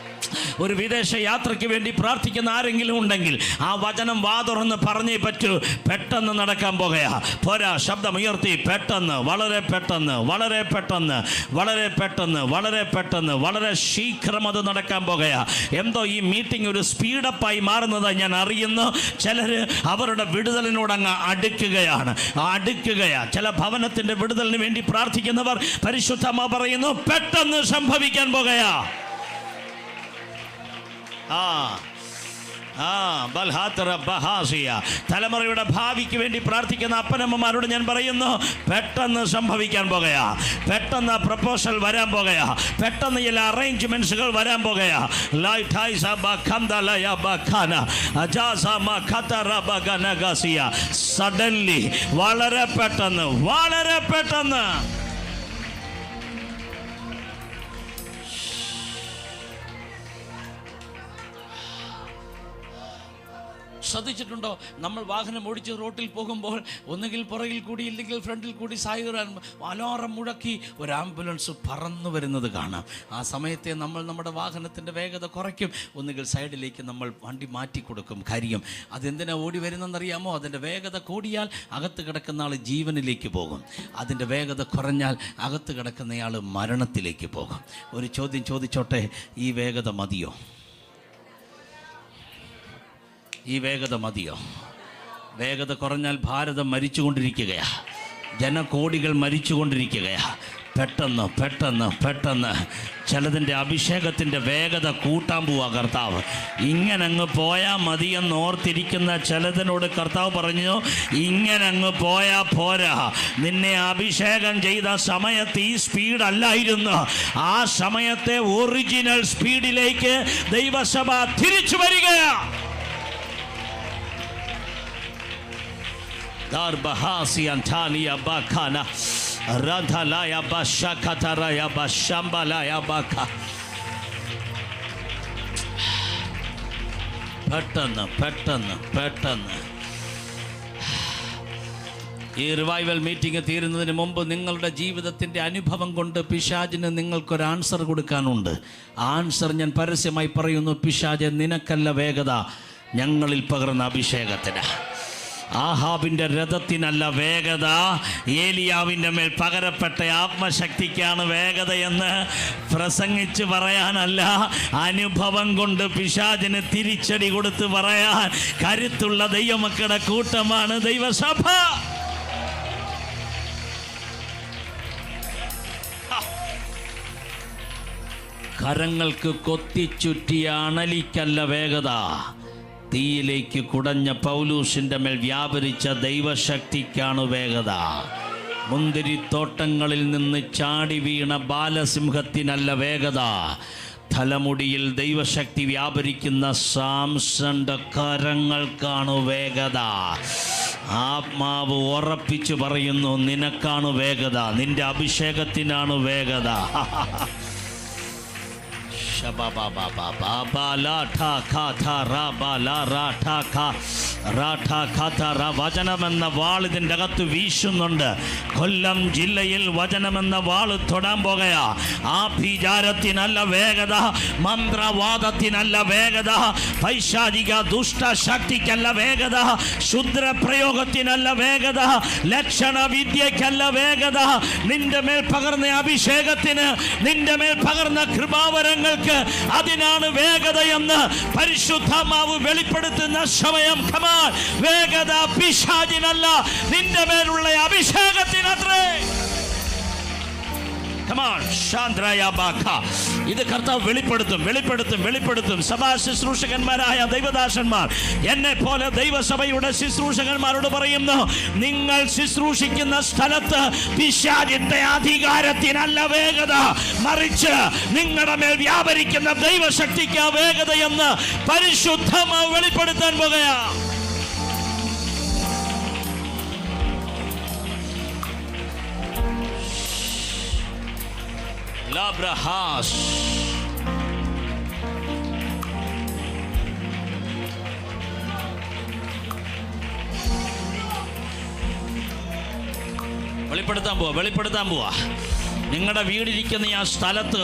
ഒരു വിദേശ യാത്രയ്ക്ക് വേണ്ടി പ്രാർത്ഥിക്കുന്ന ആരെങ്കിലും ഉണ്ടെങ്കിൽ ആ വചനം വാതുറന്ന് പറഞ്ഞേ പറ്റൂ. പെട്ടെന്ന് നടക്കാൻ പോകുകയാ. പോരാ, ശബ്ദമുയർത്തി, പെട്ടെന്ന്, വളരെ പെട്ടെന്ന്, വളരെ പെട്ടെന്ന്, വളരെ പെട്ടെന്ന്, വളരെ പെട്ടെന്ന്, വളരെ ശീഘ്രം അത് നടക്കാൻ പോകുകയാ. എന്തോ ഈ മീറ്റിംഗ് ഒരു സ്പീഡപ്പായി മാറുന്നത് ഞാൻ അറിയുന്നു. ചിലർ അവരുടെ വിടുതലിനോടങ്ങ് അടുക്കുകയാണ്. ചില ഭവനത്തിൻ്റെ വിടുതലിന് വേണ്ടി പ്രാർത്ഥിക്കുന്നവർ പരിശുദ്ധമാ പറയുന്നു പെട്ടെന്ന് സംഭവിക്കാൻ പോകുകയാ. തലമുറയുടെ ഭാവിക്ക് വേണ്ടി പ്രാർത്ഥിക്കുന്ന അപ്പനമ്മമാരോട് ഞാൻ പറയുന്നു പെട്ടെന്ന് സംഭവിക്കാൻ പോകുകയാ. പെട്ടെന്ന് പ്രപ്പോസൽ വരാൻ പോകുകയാ. പെട്ടെന്ന് ചില അറേഞ്ച്മെന്റ്സുകൾ വരാൻ പോകുകയാ. സഡൻലി, വളരെ പെട്ടെന്ന്, വളരെ പെട്ടെന്ന്. ശ്രദ്ധിച്ചിട്ടുണ്ടോ? നമ്മൾ വാഹനം ഓടിച്ച് റോട്ടിൽ പോകുമ്പോൾ ഒന്നുകിൽ പുറകിൽ കൂടി ഇല്ലെങ്കിൽ ഫ്രണ്ടിൽ കൂടി സൈറൻ അലാറം മുഴക്കി ഒരു ആംബുലൻസ് പറന്നു വരുന്നത് കാണാം. ആ സമയത്തെ നമ്മൾ നമ്മുടെ വാഹനത്തിൻ്റെ വേഗത കുറയ്ക്കും, ഒന്നുകിൽ സൈഡിലേക്ക് നമ്മൾ വണ്ടി മാറ്റി കൊടുക്കും. കാര്യം അതെന്തിനാ ഓടി വരുന്നതെന്നറിയാമോ? അതിൻ്റെ വേഗത കൂടിയാൽ അകത്ത് കിടക്കുന്ന ആൾ ജീവനിലേക്ക് പോകും, അതിൻ്റെ വേഗത കുറഞ്ഞാൽ അകത്ത് കിടക്കുന്നയാൾ മരണത്തിലേക്ക് പോകും. ഒരു ചോദ്യം ചോദിച്ചോട്ടെ, ഈ വേഗത മതിയോ? ഈ വേഗത മതിയോ? വേഗത കുറഞ്ഞാൽ ഭാരതം മരിച്ചുകൊണ്ടിരിക്കുകയാ, ജനകോടികൾ മരിച്ചുകൊണ്ടിരിക്കുകയാ. പെട്ടെന്ന് പെട്ടെന്ന് പെട്ടെന്ന് ചിലതിൻ്റെ അഭിഷേകത്തിൻ്റെ വേഗത കൂട്ടാൻ പോവാ കർത്താവ്. ഇങ്ങനങ്ങ് പോയാൽ മതിയെന്ന് ഓർത്തിരിക്കുന്ന ചിലതിനോട് കർത്താവ് പറഞ്ഞു, ഇങ്ങനങ്ങ് പോയാൽ പോരാ. നിന്നെ അഭിഷേകം ചെയ്ത സമയത്ത് ഈ സ്പീഡല്ലായിരുന്നു. ആ സമയത്തെ ഒറിജിനൽ സ്പീഡിലേക്ക് ദൈവസഭ തിരിച്ചു വരികയാ. പെട്ടെന്ന് പെട്ടെന്ന് പെട്ടെന്ന്. ഈ റിവൈവൽ മീറ്റിംഗ് തീരുന്നതിന് മുമ്പ് നിങ്ങളുടെ ജീവിതത്തിൻ്റെ അനുഭവം കൊണ്ട് പിശാചിന് നിങ്ങൾക്കൊരു ആൻസർ കൊടുക്കാനുണ്ട്. ആൻസർ ഞാൻ പരസ്യമായി പറയുന്നു, പിശാച് നിനക്കല്ല വേഗത, ഞങ്ങളിൽ പകർന്ന അഭിഷേകത്തിന്. ആഹാബിൻ്റെ രഥത്തിനല്ല വേഗത, ഏലിയാവിൻ്റെ മേൽ പകരപ്പെട്ട ആത്മശക്തിക്കാണ് വേഗതയെന്ന് പ്രസംഗിച്ച് പറയാനല്ല, അനുഭവം കൊണ്ട് പിശാചിന് തിരിച്ചടി കൊടുത്ത് പറയാൻ കരുത്തുള്ള ദൈവമക്കളുടെ കൂട്ടമാണ് ദൈവസഭ. കരങ്ങൾക്ക് കൊത്തിച്ചുറ്റിയ അണലിക്കല്ല വേഗത, തീയിലേക്ക് കുടഞ്ഞ പൗലൂസിൻ്റെ മേൽ വ്യാപരിച്ച ദൈവശക്തിക്കാണ് വേഗത. മുന്തിരിത്തോട്ടങ്ങളിൽ നിന്ന് ചാടി വീണ ബാലസിംഹത്തിനല്ല വേഗത, തലമുടിയിൽ ദൈവശക്തി വ്യാപരിക്കുന്ന സാംസന്റെ കരങ്ങൾക്കാണ് വേഗത. ആത്മാവ് ഉറപ്പിച്ചു പറയുന്നു, നിനക്കാണ് വേഗത, നിന്റെ അഭിഷേകത്തിനാണ് വേഗത. വചനമെന്ന വാൾ ഇതിൻ്റെ അകത്ത് വീശുന്നുണ്ട്. കൊല്ലം ജില്ലയിൽ വചനമെന്ന വാൾ തൊടാൻ പോകുകയാ. ആഭിചാരത്തിനല്ല വേഗത, മന്ത്രവാദത്തിനല്ല വേഗത, പൈശാചിക ദുഷ്ടശക്തിക്കല്ല വേഗത, ക്ഷുദ്രപ്രയോഗത്തിനല്ല വേഗത, ലക്ഷണവിദ്യക്കല്ല വേഗത. നിന്റെ മേൽ പകർന്ന അഭിഷേകത്തിന്, നിന്റെ മേൽ പകർന്ന കൃപാവരങ്ങൾക്ക്, അതിനാണ് വേഗതയെന്ന് പരിശുദ്ധാത്മാവ് വെളിപ്പെടുത്തുന്ന സമയം. കമാൻ, വേഗത പിശാചിനല്ല, നിന്റെ മേലുള്ള അഭിഷേകത്തിനത്രേ. ഇത് കർത്താവ് വെളിപ്പെടുത്തും. സഭാ ശുശ്രൂഷകന്മാരായ ദൈവദാസന്മാർ എന്നെ പോലെ ദൈവസഭയുടെ ശുശ്രൂഷകന്മാരോട് പറയുന്നു, നിങ്ങൾ ശുശ്രൂഷിക്കുന്ന സ്ഥലത്ത് പിശാചിന്റെ അധികാരത്തിനല്ല വേഗത, മറിച്ച് നിങ്ങളുടെ മേൽ വ്യാപരിക്കുന്ന ദൈവശക്തിക്ക് വേഗതയെന്ന് പരിശുദ്ധമായി വെളിപ്പെടുത്താൻ പോകുകയാ. Labrahas. വെളിപ്പെടുത്താൻ പോവാ. നിങ്ങളുടെ വീടിരിക്കുന്ന ആ സ്ഥലത്ത്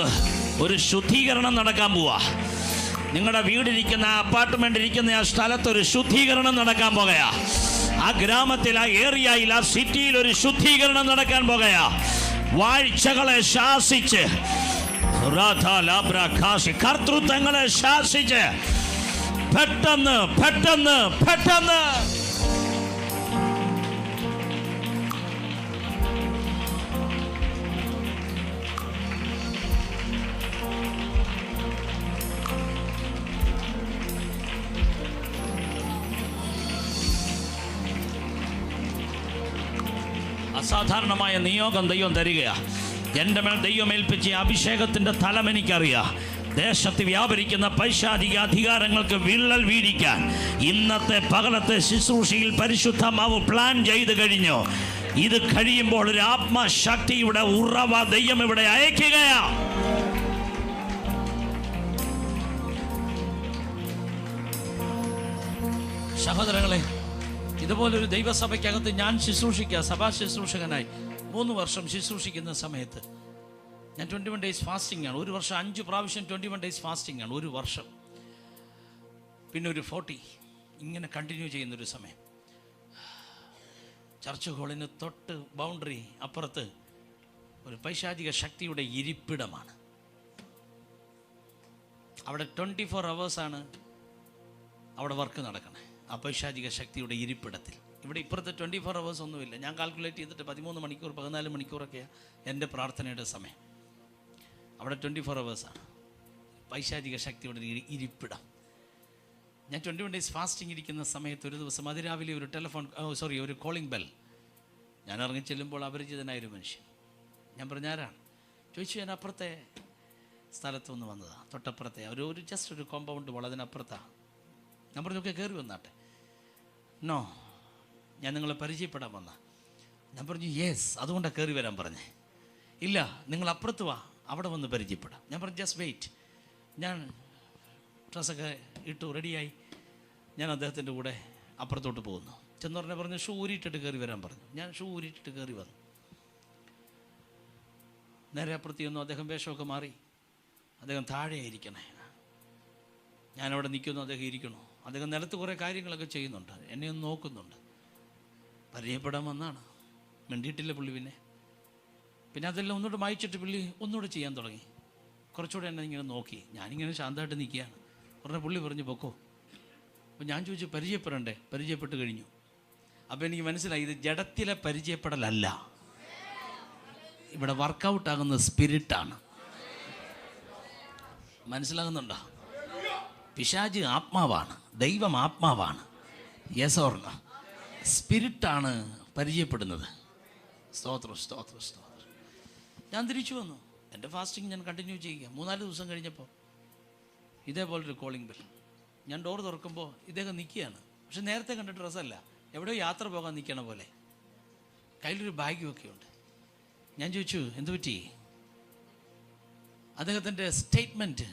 ഒരു ശുദ്ധീകരണം നടക്കാൻ പോവാ. നിങ്ങളുടെ വീടിരിക്കുന്ന അപ്പാർട്ട്മെന്റ് ഇരിക്കുന്ന ആ സ്ഥലത്ത് ഒരു ശുദ്ധീകരണം നടക്കാൻ പോകുകയാ. ആ ഗ്രാമത്തിൽ, ആ ഏരിയയിൽ, ആ സിറ്റിയിൽ ഒരു ശുദ്ധീകരണം നടക്കാൻ പോകുകയാ. വാഴ്ചകളെ ശാസിച്ച്, കർത്തൃത്വങ്ങളെ ശാസിച്ച് പെട്ടെന്ന് അസാധാരണമായ നിയോഗം ദൈവം തരികയാ. എൻ്റെ മേൽ ദൈവം ഏൽപ്പിച്ച അഭിഷേകത്തിൻ്റെ തലം എനിക്കറിയാം. ദേശത്ത് വ്യാപരിക്കുന്ന പൈശാചിക അധികാരങ്ങൾക്ക് വിള്ളൽ വീഴിക്കാൻ ഇന്നത്തെ പകലത്തെ ശുശ്രൂഷയിൽ പരിശുദ്ധമാവ് പ്ലാൻ ചെയ്ത് കഴിഞ്ഞു. ഇത് കഴിയുമ്പോൾ ഒരു ആത്മശക്തിയുടെ ഉറവ ദൈവം ഇവിടെ അയക്കുകയാ. സഹോദരങ്ങളെ, ഇതുപോലൊരു ദൈവസഭയ്ക്കകത്ത് ഞാൻ ശുശ്രൂഷിക്കുക, സഭാ ശുശ്രൂഷകനായി 3 വർഷം ശുശ്രൂഷിക്കുന്ന സമയത്ത് ഞാൻ 21 ഡേയ്സ് ഫാസ്റ്റിംഗ് ആണ്. ഒരു വർഷം 5 പ്രാവശ്യം 21 ഡേയ്സ് ഫാസ്റ്റിംഗ് ആണ് ഒരു വർഷം. പിന്നെ ഒരു 40 ഇങ്ങനെ കണ്ടിന്യൂ ചെയ്യുന്നൊരു സമയം. ചർച്ച് ഹോളിന് തൊട്ട് ബൗണ്ടറി അപ്പുറത്ത് ഒരു പൈശാചിക ശക്തിയുടെ ഇരിപ്പിടമാണ്. അവിടെ 24 hours അവിടെ വർക്ക് നടക്കണേ. ആ പൈശാചിക ശക്തിയുടെ ഇരിപ്പിടത്തിൽ. ഇവിടെ ഇപ്പുറത്തെ 24 hours ഒന്നുമില്ല. ഞാൻ കാൽക്കുലേറ്റ് ചെയ്തിട്ട് 13 മണിക്കൂർ 14 മണിക്കൂറൊക്കെയാണ് എൻ്റെ പ്രാർത്ഥനയുടെ സമയം. അവിടെ 24 hours പൈശാചിക ശക്തിയുടെ ഇരിപ്പിടം. ഞാൻ 21 ഡേയ്സ് ഫാസ്റ്റിംഗ് ഇരിക്കുന്ന സമയത്ത് ഒരു ദിവസം അതിരാവിലെ ഒരു കോളിംഗ് ബെൽ. ഞാൻ ഇറങ്ങി ചെല്ലുമ്പോൾ അപരിചിതനായൊരു മനുഷ്യൻ. ഞാൻ പറഞ്ഞു, ആരാണ് ചോദിച്ചു. ഞാൻ അപ്പുറത്തെ സ്ഥലത്തുനിന്ന് വന്നതാണ്, തൊട്ടപ്പുറത്തെ ജസ്റ്റ് ഒരു കോമ്പൗണ്ട് പോലെ അതിനപ്പുറത്താണ്. ഞാൻ പറഞ്ഞു, ഒക്കെ കയറി വന്നാട്ടെ. നോ, ഞാൻ നിങ്ങളെ പരിചയപ്പെടാൻ വന്ന. ഞാൻ പറഞ്ഞു, യെസ്, അതുകൊണ്ടാണ് കയറി വരാൻ പറഞ്ഞേ. ഇല്ല, നിങ്ങൾ അപ്പുറത്ത് വാ, അവിടെ വന്ന് പരിചയപ്പെടാം. ഞാൻ പറഞ്ഞു, ജസ്റ്റ് വെയിറ്റ്. ഞാൻ ഡ്രസ്സൊക്കെ ഇട്ടു റെഡിയായി. ഞാൻ അദ്ദേഹത്തിൻ്റെ കൂടെ അപ്പുറത്തോട്ട് പോകുന്നു. ചെന്ന് പറഞ്ഞു ഷൂ ഊരിയിട്ടിട്ട് കയറി വരാൻ പറഞ്ഞു. ഞാൻ ഷൂ ഊരിയിട്ടിട്ട് കയറി വന്നു. നേരെ അപ്പുറത്ത് ചെന്നു. അദ്ദേഹം വേഷമൊക്കെ മാറി. അദ്ദേഹം താഴെയായിരിക്കണേ, ഞാനവിടെ നിൽക്കുന്നു, അദ്ദേഹം ഇരിക്കണു. അദ്ദേഹം നിലത്ത് കുറേ കാര്യങ്ങളൊക്കെ ചെയ്യുന്നുണ്ട്, എന്നെ ഒന്ന് നോക്കുന്നുണ്ട്. പരിചയപ്പെടാൻ വന്നാണ്. മിണ്ടിയിട്ടില്ല പുള്ളി. പിന്നെ അതെല്ലാം ഒന്നുകൂടെ മായിച്ചിട്ട് പുള്ളി ഒന്നുകൂടെ ചെയ്യാൻ തുടങ്ങി. കുറച്ചുകൂടെ എന്നെ ഇങ്ങനെ നോക്കി. ഞാനിങ്ങനെ ശാന്തമായിട്ട് നിൽക്കുകയാണ്. ഉടനെ പുള്ളി പറഞ്ഞു, പൊക്കോ. അപ്പോൾ ഞാൻ ചോദിച്ചു, പരിചയപ്പെടണ്ടേ? പരിചയപ്പെട്ട് കഴിഞ്ഞു. അപ്പോൾ എനിക്ക് മനസ്സിലായി, ഇത് ജഡത്തിലെ പരിചയപ്പെടലല്ല, ഇവിടെ വർക്കൗട്ടാകുന്ന സ്പിരിറ്റാണ്. മനസ്സിലാകുന്നുണ്ടോ? പിശാച് ആത്മാവാണ്, ദൈവം ആത്മാവാണ്. Yes or no? സ്പിരിറ്റാണ് പരിചയപ്പെടുന്നത്. സ്തോത്രം, സ്തോത്രം, സ്തോത്രം. ഞാൻ തിരിച്ചു വന്നു. എൻ്റെ ഫാസ്റ്റിംഗ് ഞാൻ കണ്ടിന്യൂ ചെയ്യുക. 3-4 ദിവസം കഴിഞ്ഞപ്പോൾ ഇതേപോലൊരു കോളിംഗ് ബെൽ. ഞാൻ ഡോർ തുറക്കുമ്പോൾ ഇദ്ദേഹം നിൽക്കുകയാണ്. പക്ഷെ നേരത്തെ കണ്ട ഡ്രസ്സല്ല, എവിടെയോ യാത്ര പോകാൻ നിൽക്കണ പോലെ. കയ്യിലൊരു ബാഗുമൊക്കെ ഉണ്ട്. ഞാൻ ചോദിച്ചു, എന്തു പറ്റി? അദ്ദേഹത്തിൻ്റെ സ്റ്റേറ്റ്മെൻറ്റ്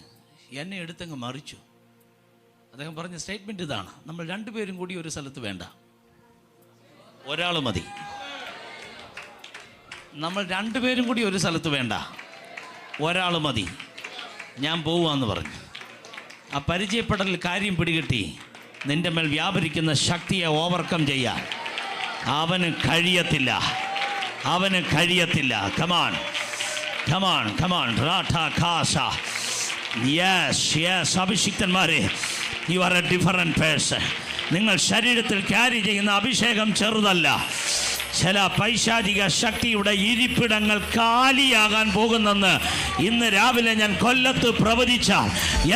എന്നെ എടുത്തങ്ങ് മറിച്ചു. അദ്ദേഹം പറഞ്ഞ സ്റ്റേറ്റ്മെൻറ്റ് ഇതാണ്: നമ്മൾ 2 പേരും കൂടി ഒരു സ്ഥലത്ത് വേണ്ട, ഒരാൾ മതി. നമ്മൾ 2 പേരും കൂടി ഒരു സ്ഥലത്ത് വേണ്ട, ഒരാൾ മതി. ഞാൻ പോവാന്ന് പറഞ്ഞു. ആ പരിചയപ്പെടൽ കാര്യം പിടികിട്ടി. നിന്റെ മേൽ വ്യാപരിക്കുന്ന ശക്തിയെ ഓവർകം ചെയ്യാൻ അവന് കഴിയത്തില്ല, അവന് കഴിയത്തില്ല. Come on, come on, come on. Yes, yes. അഭിഷിക്തന്മാരെ, you are a different person. നിങ്ങൾ ശരീരത്തിൽ ക്യാരി ചെയ്യുന്ന അഭിഷേകം ചെറുതല്ല. ചില പൈശാചിക ശക്തിയുടെ ഇരിപ്പിടങ്ങൾ കാലിയാകാൻ പോകുന്നെന്ന് ഇന്ന് രാവിലെ ഞാൻ കൊല്ലത്ത് പ്രവചിച്ചാൽ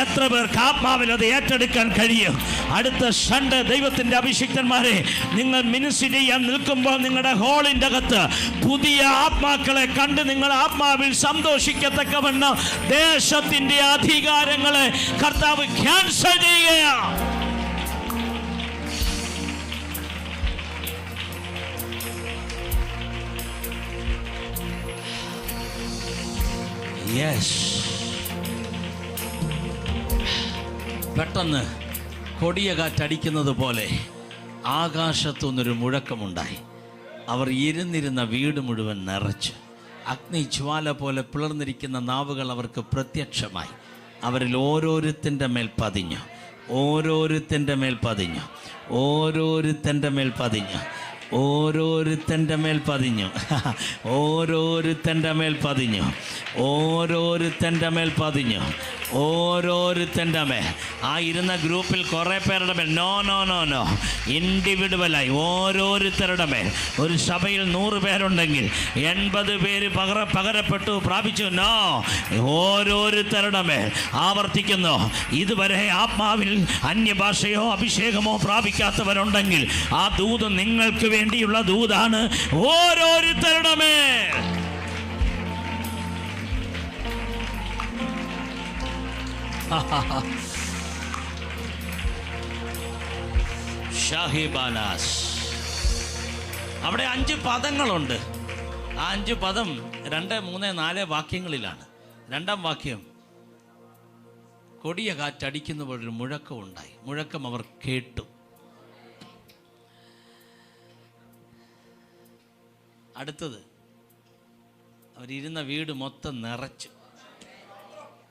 എത്ര പേർക്ക് ആത്മാവിൽ അത് ഏറ്റെടുക്കാൻ കഴിയും? അടുത്ത സൺഡേ ദൈവത്തിൻ്റെ അഭിഷിക്തന്മാരെ, നിങ്ങൾ മിനിസ്ട്രി ചെയ്യാൻ നിൽക്കുമ്പോൾ നിങ്ങളുടെ ഹോളിൻ്റെ അകത്ത് പുതിയ ആത്മാക്കളെ കണ്ട് നിങ്ങൾ ആത്മാവിൽ സന്തോഷിക്കത്തക്കവണ്ണം ദേശത്തിൻ്റെ അധികാരങ്ങളെ കർത്താവ് ക്യാൻസൽ ചെയ്യുകയാണ്. പെട്ടെന്ന് കൊടിയ കാറ്റടിക്കുന്നത് പോലെ ആകാശത്തുനിന്നൊരു മുഴക്കമുണ്ടായി. അവർ ഇരുന്നിരുന്ന വീട് മുഴുവൻ നിറച്ചു. അഗ്നി ജ്വാല പോലെ പിളർന്നിരിക്കുന്ന നാവുകൾ അവർക്ക് പ്രത്യക്ഷമായി. അവരിൽ ഓരോരുത്തൻ്റെ മേൽ പതിഞ്ഞു, ഓരോരുത്തൻ്റെ മേൽ പതിഞ്ഞു, ഓരോരുത്തൻ്റെ മേൽ പതിഞ്ഞു, ഓരോരുത്തൻ്റെ മേൽ പതിഞ്ഞു, ഓരോരുത്തൻ്റെ മേൽ പതിഞ്ഞു, ഓരോരുത്തൻ്റെ മേൽ പതിഞ്ഞു, ഓരോരുത്തൻ്റെ മേൽ. ആ ഇരുന്ന ഗ്രൂപ്പിൽ കുറേ പേരുടെ മേൽ നോ നോ നോ നോ ഇൻഡിവിജ്വലായി ഓരോരുത്തരുടെ മേൽ. ഒരു സഭയിൽ 100 പേരുണ്ടെങ്കിൽ 80 പേര് പകരപ്പെട്ടു പ്രാപിച്ചു. നോ, ഓരോരുത്തരുടെ മേൽ. ആവർത്തിക്കുന്നു, ഇതുവരെ ആത്മാവിൽ അന്യഭാഷയോ അഭിഷേകമോ പ്രാപിക്കാത്തവരുണ്ടെങ്കിൽ ആ ദൂത് നിങ്ങൾക്ക് വേണ്ടിയുള്ള ദൂതാണ്. ഓരോരുത്തരുടെ മേൽ. ഷാഹിബാനാസ്. അവിടെ 5 പദങ്ങളുണ്ട്. ആ 5 പദം 2, 3, 4 വാക്യങ്ങളിലാണ്. 2-ാം വാക്യം, കൊടിയ കാറ്റടിക്കുന്ന ഒരു മുഴക്കം ഉണ്ടായി. മുഴക്കം അവർ കേട്ടു. അടുത്തത്, അവരിരുന്ന വീട് മൊത്തം നിറച്ചു.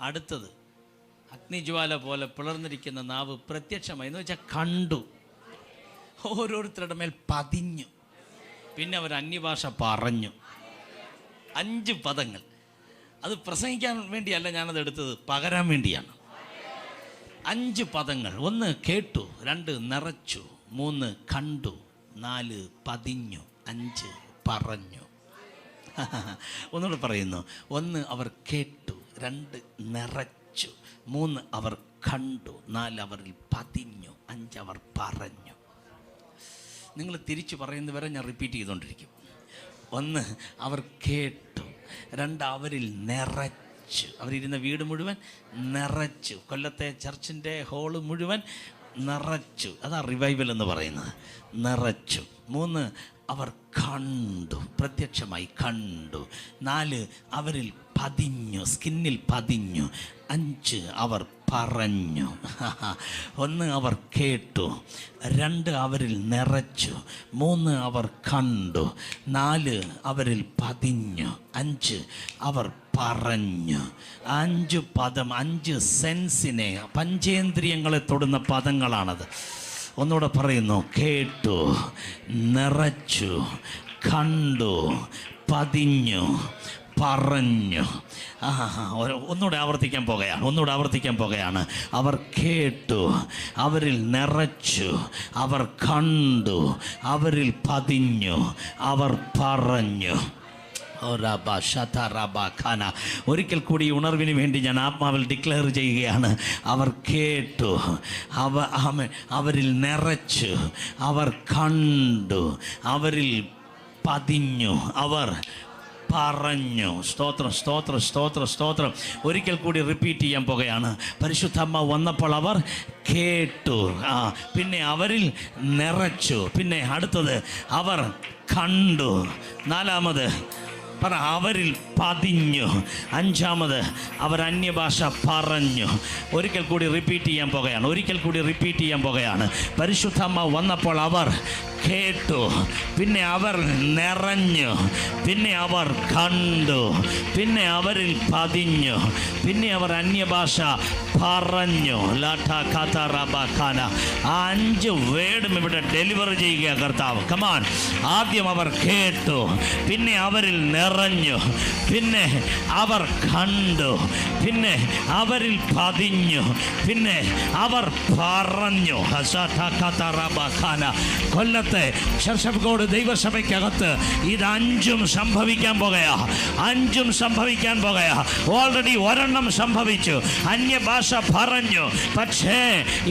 അടുത്തത്, അഗ്നിജ്വാല പോലെ പിളർന്നിരിക്കുന്ന നാവ് പ്രത്യക്ഷമായി, എന്ന് വെച്ചാൽ കണ്ടു. ഓരോരുത്തരുടെ മേൽ പതിഞ്ഞു. പിന്നെ അവർ അന്യഭാഷ പറഞ്ഞു. 5 പദങ്ങൾ. അത് പ്രസംഗിക്കാൻ വേണ്ടിയല്ല ഞാനത് എടുത്തത്, പകരാൻ വേണ്ടിയാണ്. 5 പദങ്ങൾ. 1 കേട്ടു, 2 നിറച്ചു, 3 കണ്ടു, 4 പതിഞ്ഞു, 5 പറഞ്ഞു. ഒന്നുകൂടെ പറയുന്നു. 1 അവർ കേട്ടു, 2 നിറച്ചു, 3 അവർ കണ്ടു, 4 അവരിൽ പതിഞ്ഞു, 5 അവർ പറഞ്ഞു. നിങ്ങൾ തിരിച്ചു പറയുന്നവരെ ഞാൻ റിപ്പീറ്റ് ചെയ്തുകൊണ്ടിരിക്കും. 1 അവർ കേട്ടു, 2 അവരിൽ നിറച്ചു. അവരിരുന്ന വീട് മുഴുവൻ നിറച്ചു. കൊല്ലത്തെ ചർച്ചിൻ്റെ ഹോള് മുഴുവൻ നിറച്ചു. അതാ റിവൈവൽ എന്ന് പറയുന്നത്. നിറച്ചു. 3 അവർ കണ്ടു, പ്രത്യക്ഷമായി കണ്ടു. 4 അവരിൽ പതിഞ്ഞു, സ്കിന്നിൽ പതിഞ്ഞു. 5 അവർ പറഞ്ഞു. 1 അവർ കേട്ടു, 2 അവരിൽ നിറച്ചു, 3 അവർ കണ്ടു, 4 അവരിൽ പതിഞ്ഞു, 5 അവർ പറഞ്ഞു. 5 പദം, 5 സെൻസിനെ, പഞ്ചേന്ദ്രിയങ്ങളെ തൊടുന്ന പദങ്ങളാണത്. ഒന്നുകൂടെ പറയുന്നു. കേട്ടു, നിറച്ചു, കണ്ടു, പതിഞ്ഞു, പറഞ്ഞു. ഒന്നുകൂടെ ആവർത്തിക്കാൻ പോകുകയാണ്. അവർ കേട്ടു, അവരിൽ നിറച്ചു, അവർ കണ്ടു, അവരിൽ പതിഞ്ഞു, അവർ പറഞ്ഞു. ഒരിക്കൽ കൂടി ഉണർവിന് വേണ്ടി ഞാൻ ആത്മാവിൽ ഡിക്ലെയർ ചെയ്യുകയാണ്. അവർ കേട്ടു, അവരിൽ നിറച്ചു, അവർ കണ്ടു, അവരിൽ പതിഞ്ഞു, അവർ പറഞ്ഞു. സ്തോത്രം, സ്തോത്രം, സ്തോത്രം, സ്തോത്രം. ഒരിക്കൽ കൂടി റിപ്പീറ്റ് ചെയ്യാൻ പോകുകയാണ്. പരിശുദ്ധമ്മ വന്നപ്പോൾ അവർ കേട്ടു, പിന്നെ അവരിൽ നിറച്ചു, പിന്നെ അടുത്തത് അവർ കണ്ടു, 4-മത് അവരിൽ പതിഞ്ഞു, 5-മത് അവർ അന്യഭാഷ പറഞ്ഞു. ഒരിക്കൽ കൂടി റിപ്പീറ്റ് ചെയ്യാൻ പോകുകയാണ്. പരിശുദ്ധമ്മ വന്നപ്പോൾ അവർ കേട്ടു, പിന്നെ അവർ നിറഞ്ഞു, പിന്നെ അവർ കണ്ടു, പിന്നെ അവരിൽ പതിഞ്ഞു, പിന്നെ അവർ അന്യഭാഷ പറഞ്ഞു. ആ 5 വേർഡും ഇവിടെ ഡെലിവർ ചെയ്യുക കർത്താവ്. കമാൻ. ആദ്യം അവർ കേട്ടു, പിന്നെ അവരിൽ നിറഞ്ഞു, പിന്നെ അവർ കണ്ടു, പിന്നെ അവരിൽ പതിഞ്ഞു, പിന്നെ അവർ പറഞ്ഞു. കൊല്ലത്തെ ശർഷബ്ഗോഡ് ദൈവസഭയ്ക്കകത്ത് ഇത് 5 സംഭവിക്കാൻ പോകുകയാ. 5 സംഭവിക്കാൻ പോകുകയാ. ഓൾറെഡി 1 സംഭവിച്ചു, അന്യഭാഷ പറഞ്ഞു. പക്ഷേ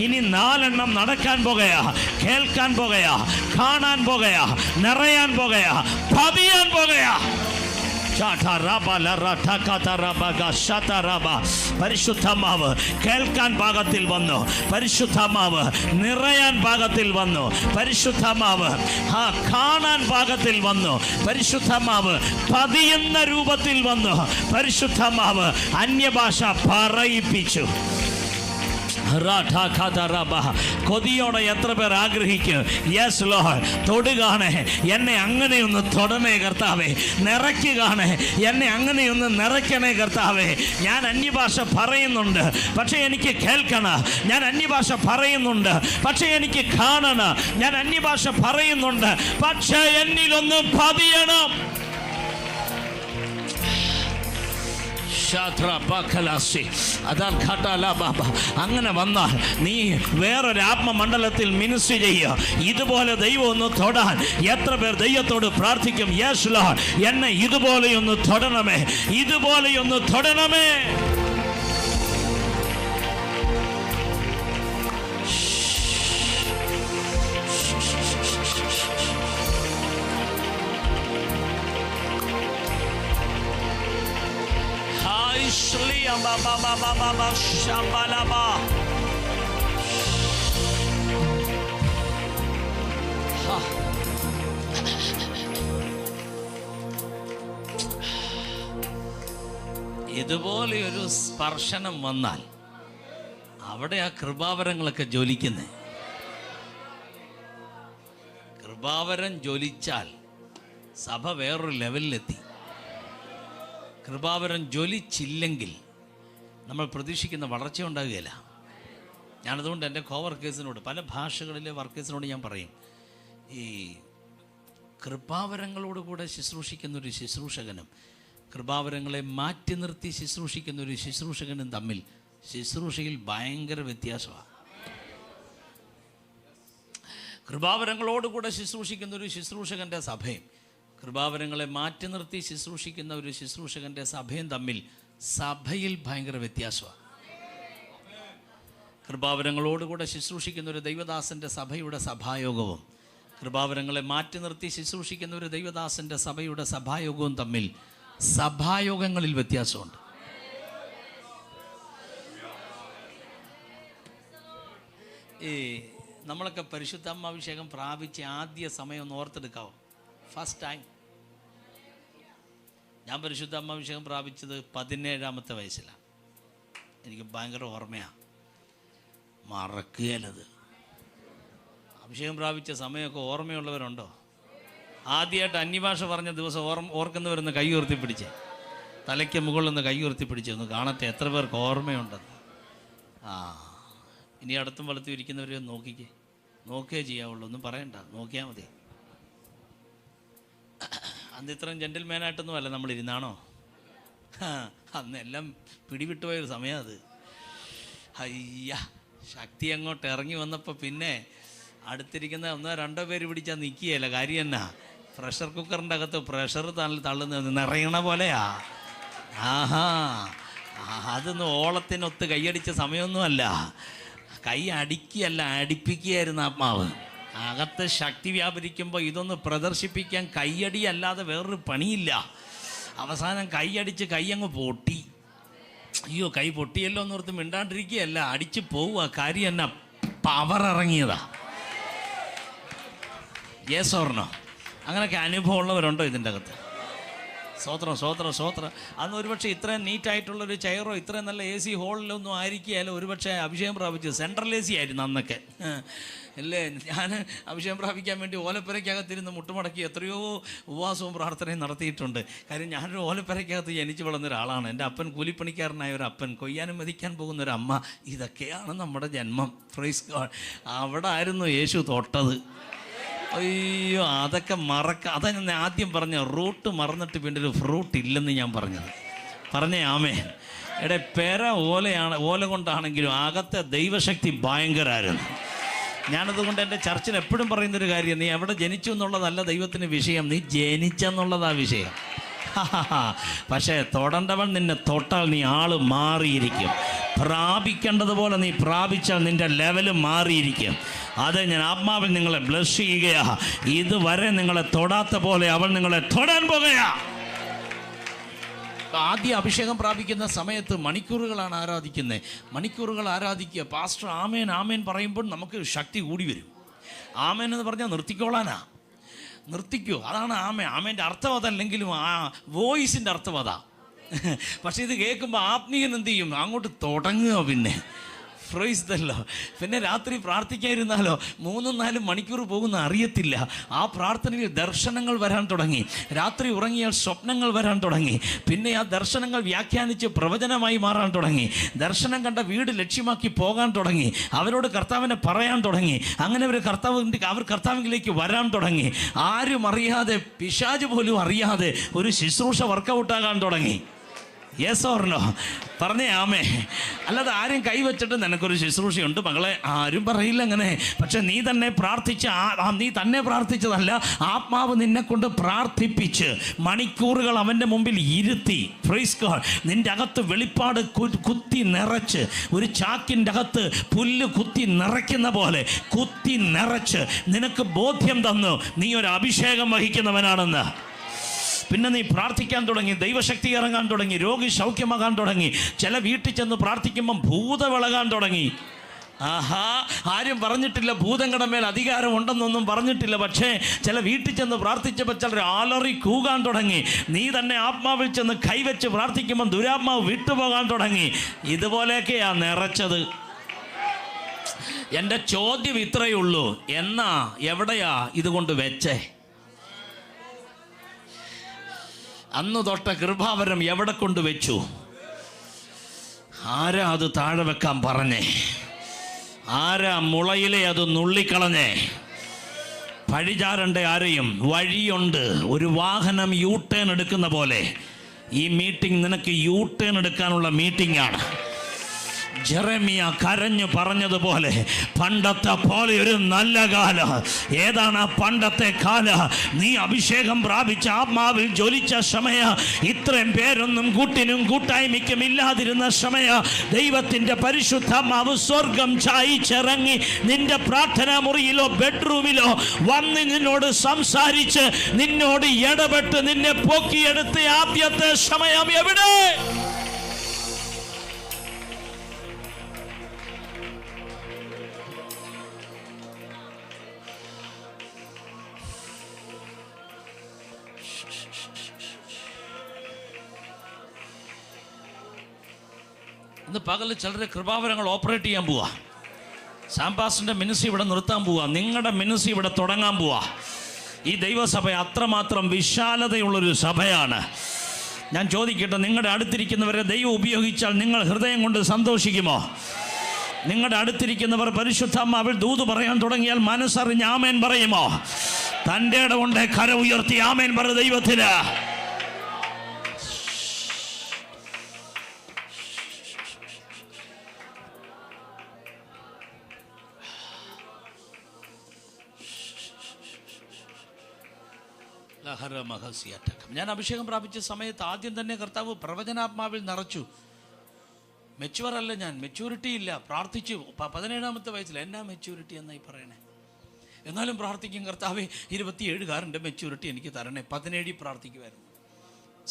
ഇനി 4 നടക്കാൻ പോകുകയാ, കേൾക്കാൻ പോകുകയാ, കാണാൻ പോകുകയാ, നിറയാൻ പോകുകയാ, പതിയാൻ പോകുകയാ. പരിശുദ്ധമാവ് കേൾക്കാൻ പാകത്തിൽ വന്നു. പരിശുദ്ധമാവ് നിറയാൻ പാകത്തിൽ വന്നു. പരിശുദ്ധമാവ് കാണാൻ പാകത്തിൽ വന്നു. പരിശുദ്ധമാവ് പതിയുന്ന രൂപത്തിൽ വന്നു. പരിശുദ്ധമാവ് അന്യഭാഷ പറയിപ്പിച്ചു. കൊതിയോടെ എത്ര പേർ ആഗ്രഹിക്കും? യെസ് ലോർഡ്, തൊടുകാണേ, എന്നെ അങ്ങനെയൊന്ന് തൊടണേ കർത്താവേ. നിറയ്ക്കുകയാണേ, എന്നെ അങ്ങനെയൊന്ന് നിറയ്ക്കണേ കർത്താവേ. ഞാൻ അന്യഭാഷ പറയുന്നുണ്ട്, പക്ഷെ എനിക്ക് കേൾക്കണം. ഞാൻ അന്യഭാഷ പറയുന്നുണ്ട്, പക്ഷെ എനിക്ക് കാണണം. ഞാൻ അന്യഭാഷ പറയുന്നുണ്ട്, പക്ഷെ എന്നിലൊന്ന് പതിയണം. അങ്ങനെ വന്നാൽ നീ വേറൊരു ആത്മമണ്ഡലത്തിൽ മിനിസ്ട്രി ചെയ്യുക. ഇതുപോലെ ദൈവം ഒന്ന് തൊടാൻ എത്ര പേർ ദൈവത്തോട് പ്രാർത്ഥിക്കും? യെസ് ലോർഡ്, എന്നെ ഇതുപോലെയൊന്ന് തൊടണമേ, ഇതുപോലെയൊന്ന് തൊടണമേ. ഇതുപോലെയൊരു സ്പർശനം വന്നാൽ അവിടെ ആ കൃപാവരങ്ങളൊക്കെ ജ്വലിക്കുന്നേ. കൃപാവരം ജ്വലിച്ചാൽ സഭ വേറൊരു ലെവലിലെത്തി. കൃപാവരം ജ്വലിച്ചില്ലെങ്കിൽ നമ്മൾ പ്രതീക്ഷിക്കുന്ന വളർച്ച ഉണ്ടാകുകയില്ല. ഞാനതുകൊണ്ട് എൻ്റെ കോവർക്കേഴ്സിനോട്, പല ഭാഷകളിലെ വർക്കേഴ്സിനോട് ഞാൻ പറയും, ഈ കൃപാവരങ്ങളോടുകൂടെ ശുശ്രൂഷിക്കുന്നൊരു ശുശ്രൂഷകനും കൃപാവരങ്ങളെ മാറ്റി നിർത്തി ശുശ്രൂഷിക്കുന്നൊരു ശുശ്രൂഷകനും തമ്മിൽ ശുശ്രൂഷയിൽ ഭയങ്കര വ്യത്യാസമാണ്. കൃപാവരങ്ങളോടുകൂടെ ശുശ്രൂഷിക്കുന്നൊരു ശുശ്രൂഷകൻ്റെ സഭയും കൃപാവരങ്ങളെ മാറ്റി നിർത്തി ശുശ്രൂഷിക്കുന്ന ഒരു ശുശ്രൂഷകൻ്റെ സഭയും തമ്മിൽ സഭയിൽ ഭയങ്കര വ്യത്യാസമാണ്. കൃപാവരങ്ങളോടുകൂടെ ശുശ്രൂഷിക്കുന്ന ഒരു ദൈവദാസൻ്റെ സഭയുടെ സഭായോഗവും കൃപാവരങ്ങളെ മാറ്റി നിർത്തി ശുശ്രൂഷിക്കുന്ന ഒരു ദൈവദാസൻ്റെ സഭയുടെ സഭായോഗവും തമ്മിൽ സഭായോഗങ്ങളിൽ വ്യത്യാസമുണ്ട്. ഈ നമ്മളൊക്കെ പരിശുദ്ധാത്മാഭിഷേകം പ്രാപിച്ച് ആദ്യ സമയം ഒന്ന് ഓർത്തെടുക്കാവോ? ഫസ്റ്റ് ടൈം ഞാൻ പരിശുദ്ധാത്മാഭിഷേകം പ്രാപിച്ചത് 17-ാമത്തെ വയസ്സിലാണ്. എനിക്ക് ഭയങ്കര ഓർമ്മയാണ്, മറക്കുകയല്ലത്. അഭിഷേകം പ്രാപിച്ച സമയമൊക്കെ ഓർമ്മയുള്ളവരുണ്ടോ? ആദ്യമായിട്ട് അന്യഭാഷ പറഞ്ഞ ദിവസം ഓർക്കുന്നവരൊന്ന് കൈ ഉയർത്തിപ്പിടിച്ചേ. തലയ്ക്ക് മുകളിൽ നിന്ന് കൈ ഉയർത്തിപ്പിടിച്ചേ, ഒന്ന് കാണട്ടെ എത്ര പേർക്ക് ഓർമ്മയുണ്ടെന്ന്. ഇനി അടുത്തും വലത്തും ഇരിക്കുന്നവരെ നോക്കിക്കേ. നോക്കുകയേ ചെയ്യാവുള്ളൂ, ഒന്നും പറയണ്ട, നോക്കിയാൽ മതി. അന്ന് ഇത്രയും ജെന്റിൽമാനായിട്ടൊന്നും അല്ല നമ്മളിരുന്നാണോ? അന്ന് എല്ലാം പിടിവിട്ടുപോയൊരു സമയം അത്. അയ്യ, ശക്തി അങ്ങോട്ട് ഇറങ്ങി വന്നപ്പോൾ പിന്നെ അടുത്തിരിക്കുന്ന 1-2 പേര് പിടിച്ചാൽ നിൽക്കുകയല്ല. കാര്യം എന്നാ, പ്രഷർ കുക്കറിൻ്റെ അകത്ത് പ്രഷർ തള്ളുന്നത് നിറയണ പോലെയാ. അതൊന്നും ഓളത്തിനൊത്ത് കൈയടിച്ച സമയമൊന്നുമല്ല. കൈ അടിക്കുകയല്ല, അടിപ്പിക്കുകയായിരുന്നു ആത്മാവ്. അകത്ത് ശക്തി വ്യാപരിക്കുമ്പോൾ ഇതൊന്ന് പ്രദർശിപ്പിക്കാൻ കൈയടി അല്ലാതെ വേറൊരു പണിയില്ല. അവസാനം കൈയടിച്ച് കൈ അങ്ങ് പൊട്ടി. അയ്യോ, കൈ പൊട്ടിയല്ലോ എന്നോർത്ത് മിണ്ടാണ്ടിരിക്കുകയല്ല, അടിച്ച് പോവുക. കാര്യം എന്നാ, പവർ ഇറങ്ങിയതാ. Yes or no? അങ്ങനെയൊക്കെ അനുഭവം ഉള്ളവരുണ്ടോ ഇതിൻ്റെ അകത്ത്? സ്വോത്രം സ്വോത്രം സ്വോത്രം. അന്ന് ഒരുപക്ഷെ ഇത്രയും നീറ്റായിട്ടുള്ളൊരു ചെയറോ ഇത്രയും നല്ല AC ഹോളിലൊന്നും ആയിരിക്കുകയല്ലോ ഒരുപക്ഷെ അഭിഷേകം പ്രാപിച്ചത്. സെൻട്രൽ AC ആയിരുന്നു അന്നൊക്കെ അല്ലേ. ഞാൻ അഭിഷേകം പ്രാപിക്കാൻ വേണ്ടി ഓലപ്പുരയ്ക്കകത്തിരുന്ന് മുട്ടുമടക്കി എത്രയോ ഉപവാസവും പ്രാർത്ഥനയും നടത്തിയിട്ടുണ്ട്. കാര്യം ഞാനൊരു ഓലപ്പുരയ്ക്കകത്ത് ജനിച്ചു വളർന്ന ഒരാളാണ്. എൻ്റെ അപ്പൻ കൂലിപ്പണിക്കാരനായ ഒരു അപ്പൻ, കൊയ്യാനും മതിക്കാൻ പോകുന്ന ഒരു അമ്മ. ഇതൊക്കെയാണ് നമ്മുടെ ജന്മം. Praise God. അവിടെ ആയിരുന്നു യേശു തൊട്ടത്. അയ്യോ, അതൊക്കെ അതാ ഞാൻ ആദ്യം പറഞ്ഞ റൂട്ട് മറന്നിട്ട് പിന്നെ ഒരു ഫ്രൂട്ട് ഇല്ലെന്ന് ഞാൻ പറഞ്ഞത്. പറഞ്ഞേ ആമേൻ. എടെ പെര ഓല കൊണ്ടാണെങ്കിലും അകത്തെ ദൈവശക്തി ഭയങ്കരമായിരുന്നു. ഞാനതുകൊണ്ട് എൻ്റെ ചർച്ചിൽ എപ്പോഴും പറയുന്നൊരു കാര്യം, നീ എവിടെ ജനിച്ചു എന്നുള്ളതല്ല ദൈവത്തിന് വിഷയം, നീ ജനിച്ചെന്നുള്ളതാ വിഷയം. പക്ഷേ തൊടേണ്ടവൻ നിന്നെ തൊട്ടാൽ നീ ആള് മാറിയിരിക്കും. പ്രാപിക്കേണ്ടതുപോലെ നീ പ്രാപിച്ചാൽ നിൻ്റെ ലെവല് മാറിയിരിക്കും. അത് ഞാൻ ആത്മാവിൽ നിങ്ങളെ ബ്ലസ് ചെയ്യുകയാ. ഇതുവരെ നിങ്ങളെ തൊടാത്ത പോലെ അവൾ നിങ്ങളെ തൊടാൻ പോകുകയാ. ആദ്യ അഭിഷേകം പ്രാപിക്കുന്ന സമയത്ത് മണിക്കൂറുകളാണ് ആരാധിക്കുന്നത്. മണിക്കൂറുകൾ ആരാധിക്കുക. പാസ്റ്റർ ആമേൻ ആമേൻ പറയുമ്പോൾ നമുക്ക് ശക്തി കൂടി വരും. ആമേൻ എന്ന് പറഞ്ഞാൽ നിർത്തിക്കോളാനാ, നിർത്തിക്കോ, അതാണ് ആമേൻ. ആമേൻ്റെ അർത്ഥം അതല്ലെങ്കിലും ആ വോയിസിൻ്റെ അർത്ഥം അതാ. പക്ഷെ ഇത് കേൾക്കുമ്പോൾ ആത്മീയൻ എന്ത് ചെയ്യും? അങ്ങോട്ട് തുടങ്ങുക. പിന്നെ രാത്രി പ്രാർത്ഥിക്കാതിരുന്നാലോ 3-4 മണിക്കൂർ പോകുന്ന അറിയത്തില്ല. ആ പ്രാർത്ഥനയിൽ ദർശനങ്ങൾ വരാൻ തുടങ്ങി. രാത്രി ഉറങ്ങിയാൽ സ്വപ്നങ്ങൾ വരാൻ തുടങ്ങി. പിന്നെ ആ ദർശനങ്ങൾ വ്യാഖ്യാനിച്ച് പ്രവചനമായി മാറാൻ തുടങ്ങി. ദർശനം കണ്ട വീട് ലക്ഷ്യമാക്കി പോകാൻ തുടങ്ങി. അവരോട് കർത്താവിനെ പറയാൻ തുടങ്ങി. അങ്ങനെ അവർ കർത്താവിലേക്ക് വരാൻ തുടങ്ങി. ആരും അറിയാതെ, പിശാച് പോലും അറിയാതെ ഒരു ശുശ്രൂഷ വർക്കൗട്ടാകാൻ തുടങ്ങി. Yes or no? പറഞ്ഞേ ആമേ. അല്ലാതെ ആരും കൈവച്ചിട്ട് നിനക്കൊരു ശുശ്രൂഷയുണ്ട് മകളെ ആരും പറയില്ല അങ്ങനെ. പക്ഷെ നീ തന്നെ പ്രാർത്ഥിച്ചതല്ല, ആത്മാവ് നിന്നെ കൊണ്ട് പ്രാർത്ഥിപ്പിച്ച് മണിക്കൂറുകൾ അവൻ്റെ മുമ്പിൽ ഇരുത്തി, പ്രൈസ് ഗോഡ്, നിൻ്റെ അകത്ത് വെളിപ്പാട് കുത്തി നിറച്ച്, ഒരു ചാക്കിൻ്റെ അകത്ത് പുല്ല് കുത്തി നിറയ്ക്കുന്ന പോലെ കുത്തി നിറച്ച് നിനക്ക് ബോധ്യം തന്നു നീ ഒരു അഭിഷേകം വഹിക്കുന്നവനാണെന്ന്. പിന്നെ നീ പ്രാർത്ഥിക്കാൻ തുടങ്ങി, ദൈവശക്തി ഇറങ്ങാൻ തുടങ്ങി, രോഗി സൗഖ്യമാകാൻ തുടങ്ങി. ചില വീട്ടിൽ ചെന്ന് പ്രാർത്ഥിക്കുമ്പം ഭൂതവിളകാൻ തുടങ്ങി. ആരും പറഞ്ഞിട്ടില്ല ഭൂതങ്ങളുടെ മേൽ അധികാരം ഉണ്ടെന്നൊന്നും പറഞ്ഞിട്ടില്ല. പക്ഷേ ചില വീട്ടിൽ ചെന്ന് പ്രാർത്ഥിച്ചപ്പോൾ ചിലർ ആലറി കൂകാൻ തുടങ്ങി. നീ തന്നെ ആത്മാവിൽ ചെന്ന് കൈവച്ച് പ്രാർത്ഥിക്കുമ്പം ദുരാത്മാവ് വിട്ടുപോകാൻ തുടങ്ങി. ഇതുപോലെയൊക്കെയാ നിറച്ചത്. എൻ്റെ ചോദ്യം ഇത്രയേ ഉള്ളൂ, എന്നാ എവിടെയാ ഇതുകൊണ്ട് വെച്ചേ? അന്ന് തൊട്ട കൃപാവരം എവിടെ കൊണ്ട് വെച്ചു? ആരാ അത് താഴെ വെക്കാൻ പറഞ്ഞേ? ആരാ മുളയിലെ അത് നുള്ളിക്കളഞ്ഞേ? പഴിചാരണ്ട ആരെയും. വഴിയുണ്ട്. ഒരു വാഹനം യൂട്ടേൺ എടുക്കുന്ന പോലെ ഈ മീറ്റിംഗ് നിനക്ക് യൂട്ടേൺ എടുക്കാനുള്ള മീറ്റിംഗ് ആണ്. ജെറമിയ കരഞ്ഞു പറഞ്ഞതുപോലെ പണ്ടത്തെ പോലെ ഒരു നല്ല കാലം. ഏതാണ് ആ പണ്ടത്തെ കാലം? നീ അഭിഷേകം പ്രാപിച്ച ആത്മാവിൽ ജ്വലിച്ച സമയ, ഇത്രയും പേരൊന്നും കൂട്ടിനും കൂട്ടായ്മയ്ക്കും ഇല്ലാതിരുന്ന സമയ, ദൈവത്തിൻ്റെ പരിശുദ്ധാത്മാവ് സ്വർഗം ചായിച്ചിറങ്ങി നിന്റെ പ്രാർത്ഥനാ മുറിയിലോ ബെഡ്റൂമിലോ വന്ന് നിന്നോട് സംസാരിച്ച് നിന്നോട് ഇടപെട്ട് നിന്നെ പൊക്കിയെടുത്ത ആദ്യത്തെ സമയം എവിടെ? ഇന്ന് പകല് ചിലരെ കൃപാവരങ്ങൾ ഓപ്പറേറ്റ് ചെയ്യാൻ പോവാ. സാംപാസിൻ്റെ മിനിസ്ട്രി ഇവിടെ നിർത്താൻ പോവാ. നിങ്ങളുടെ മിനിസ്ട്രി ഇവിടെ തുടങ്ങാൻ പോവാ. ഈ ദൈവസഭ അത്രമാത്രം വിശാലതയുള്ളൊരു സഭയാണ്. ഞാൻ ചോദിക്കട്ടെ, നിങ്ങളുടെ അടുത്തിരിക്കുന്നവരെ ദൈവം ഉപയോഗിച്ചാൽ നിങ്ങൾ ഹൃദയം കൊണ്ട് സന്തോഷിക്കുമോ? നിങ്ങളുടെ അടുത്തിരിക്കുന്നവർ പരിശുദ്ധാത്മാവിൽ ദൂത് പറയാൻ തുടങ്ങിയാൽ മനസ്സറിഞ്ഞ് ആമേൻ പറയുമോ? തൻ്റെ ഇടകൊണ്ട് കര ഉയർത്തി ആമേൻ പറ ദൈവത്തിന്. ഞാൻ അഭിഷേകം പ്രാപിച്ച സമയത്ത് ആദ്യം തന്നെ കർത്താവ് പ്രവചനാത്മാവിൽ നിറച്ചു. മെച്യൂർ അല്ല ഞാൻ, മെച്യൂരിറ്റി ഇല്ല. പ്രാർത്ഥിച്ചു 17-ാമത്തെ വയസ്സിൽ. എന്നാ മെച്യൂരിറ്റി എന്നായി പറയണേ? എന്നാലും പ്രാർത്ഥിക്കും, കർത്താവേ 27-കാരൻ്റെ മെച്യൂരിറ്റി എനിക്ക് തരണേ. 17 പ്രാർത്ഥിക്കുമായിരുന്നു.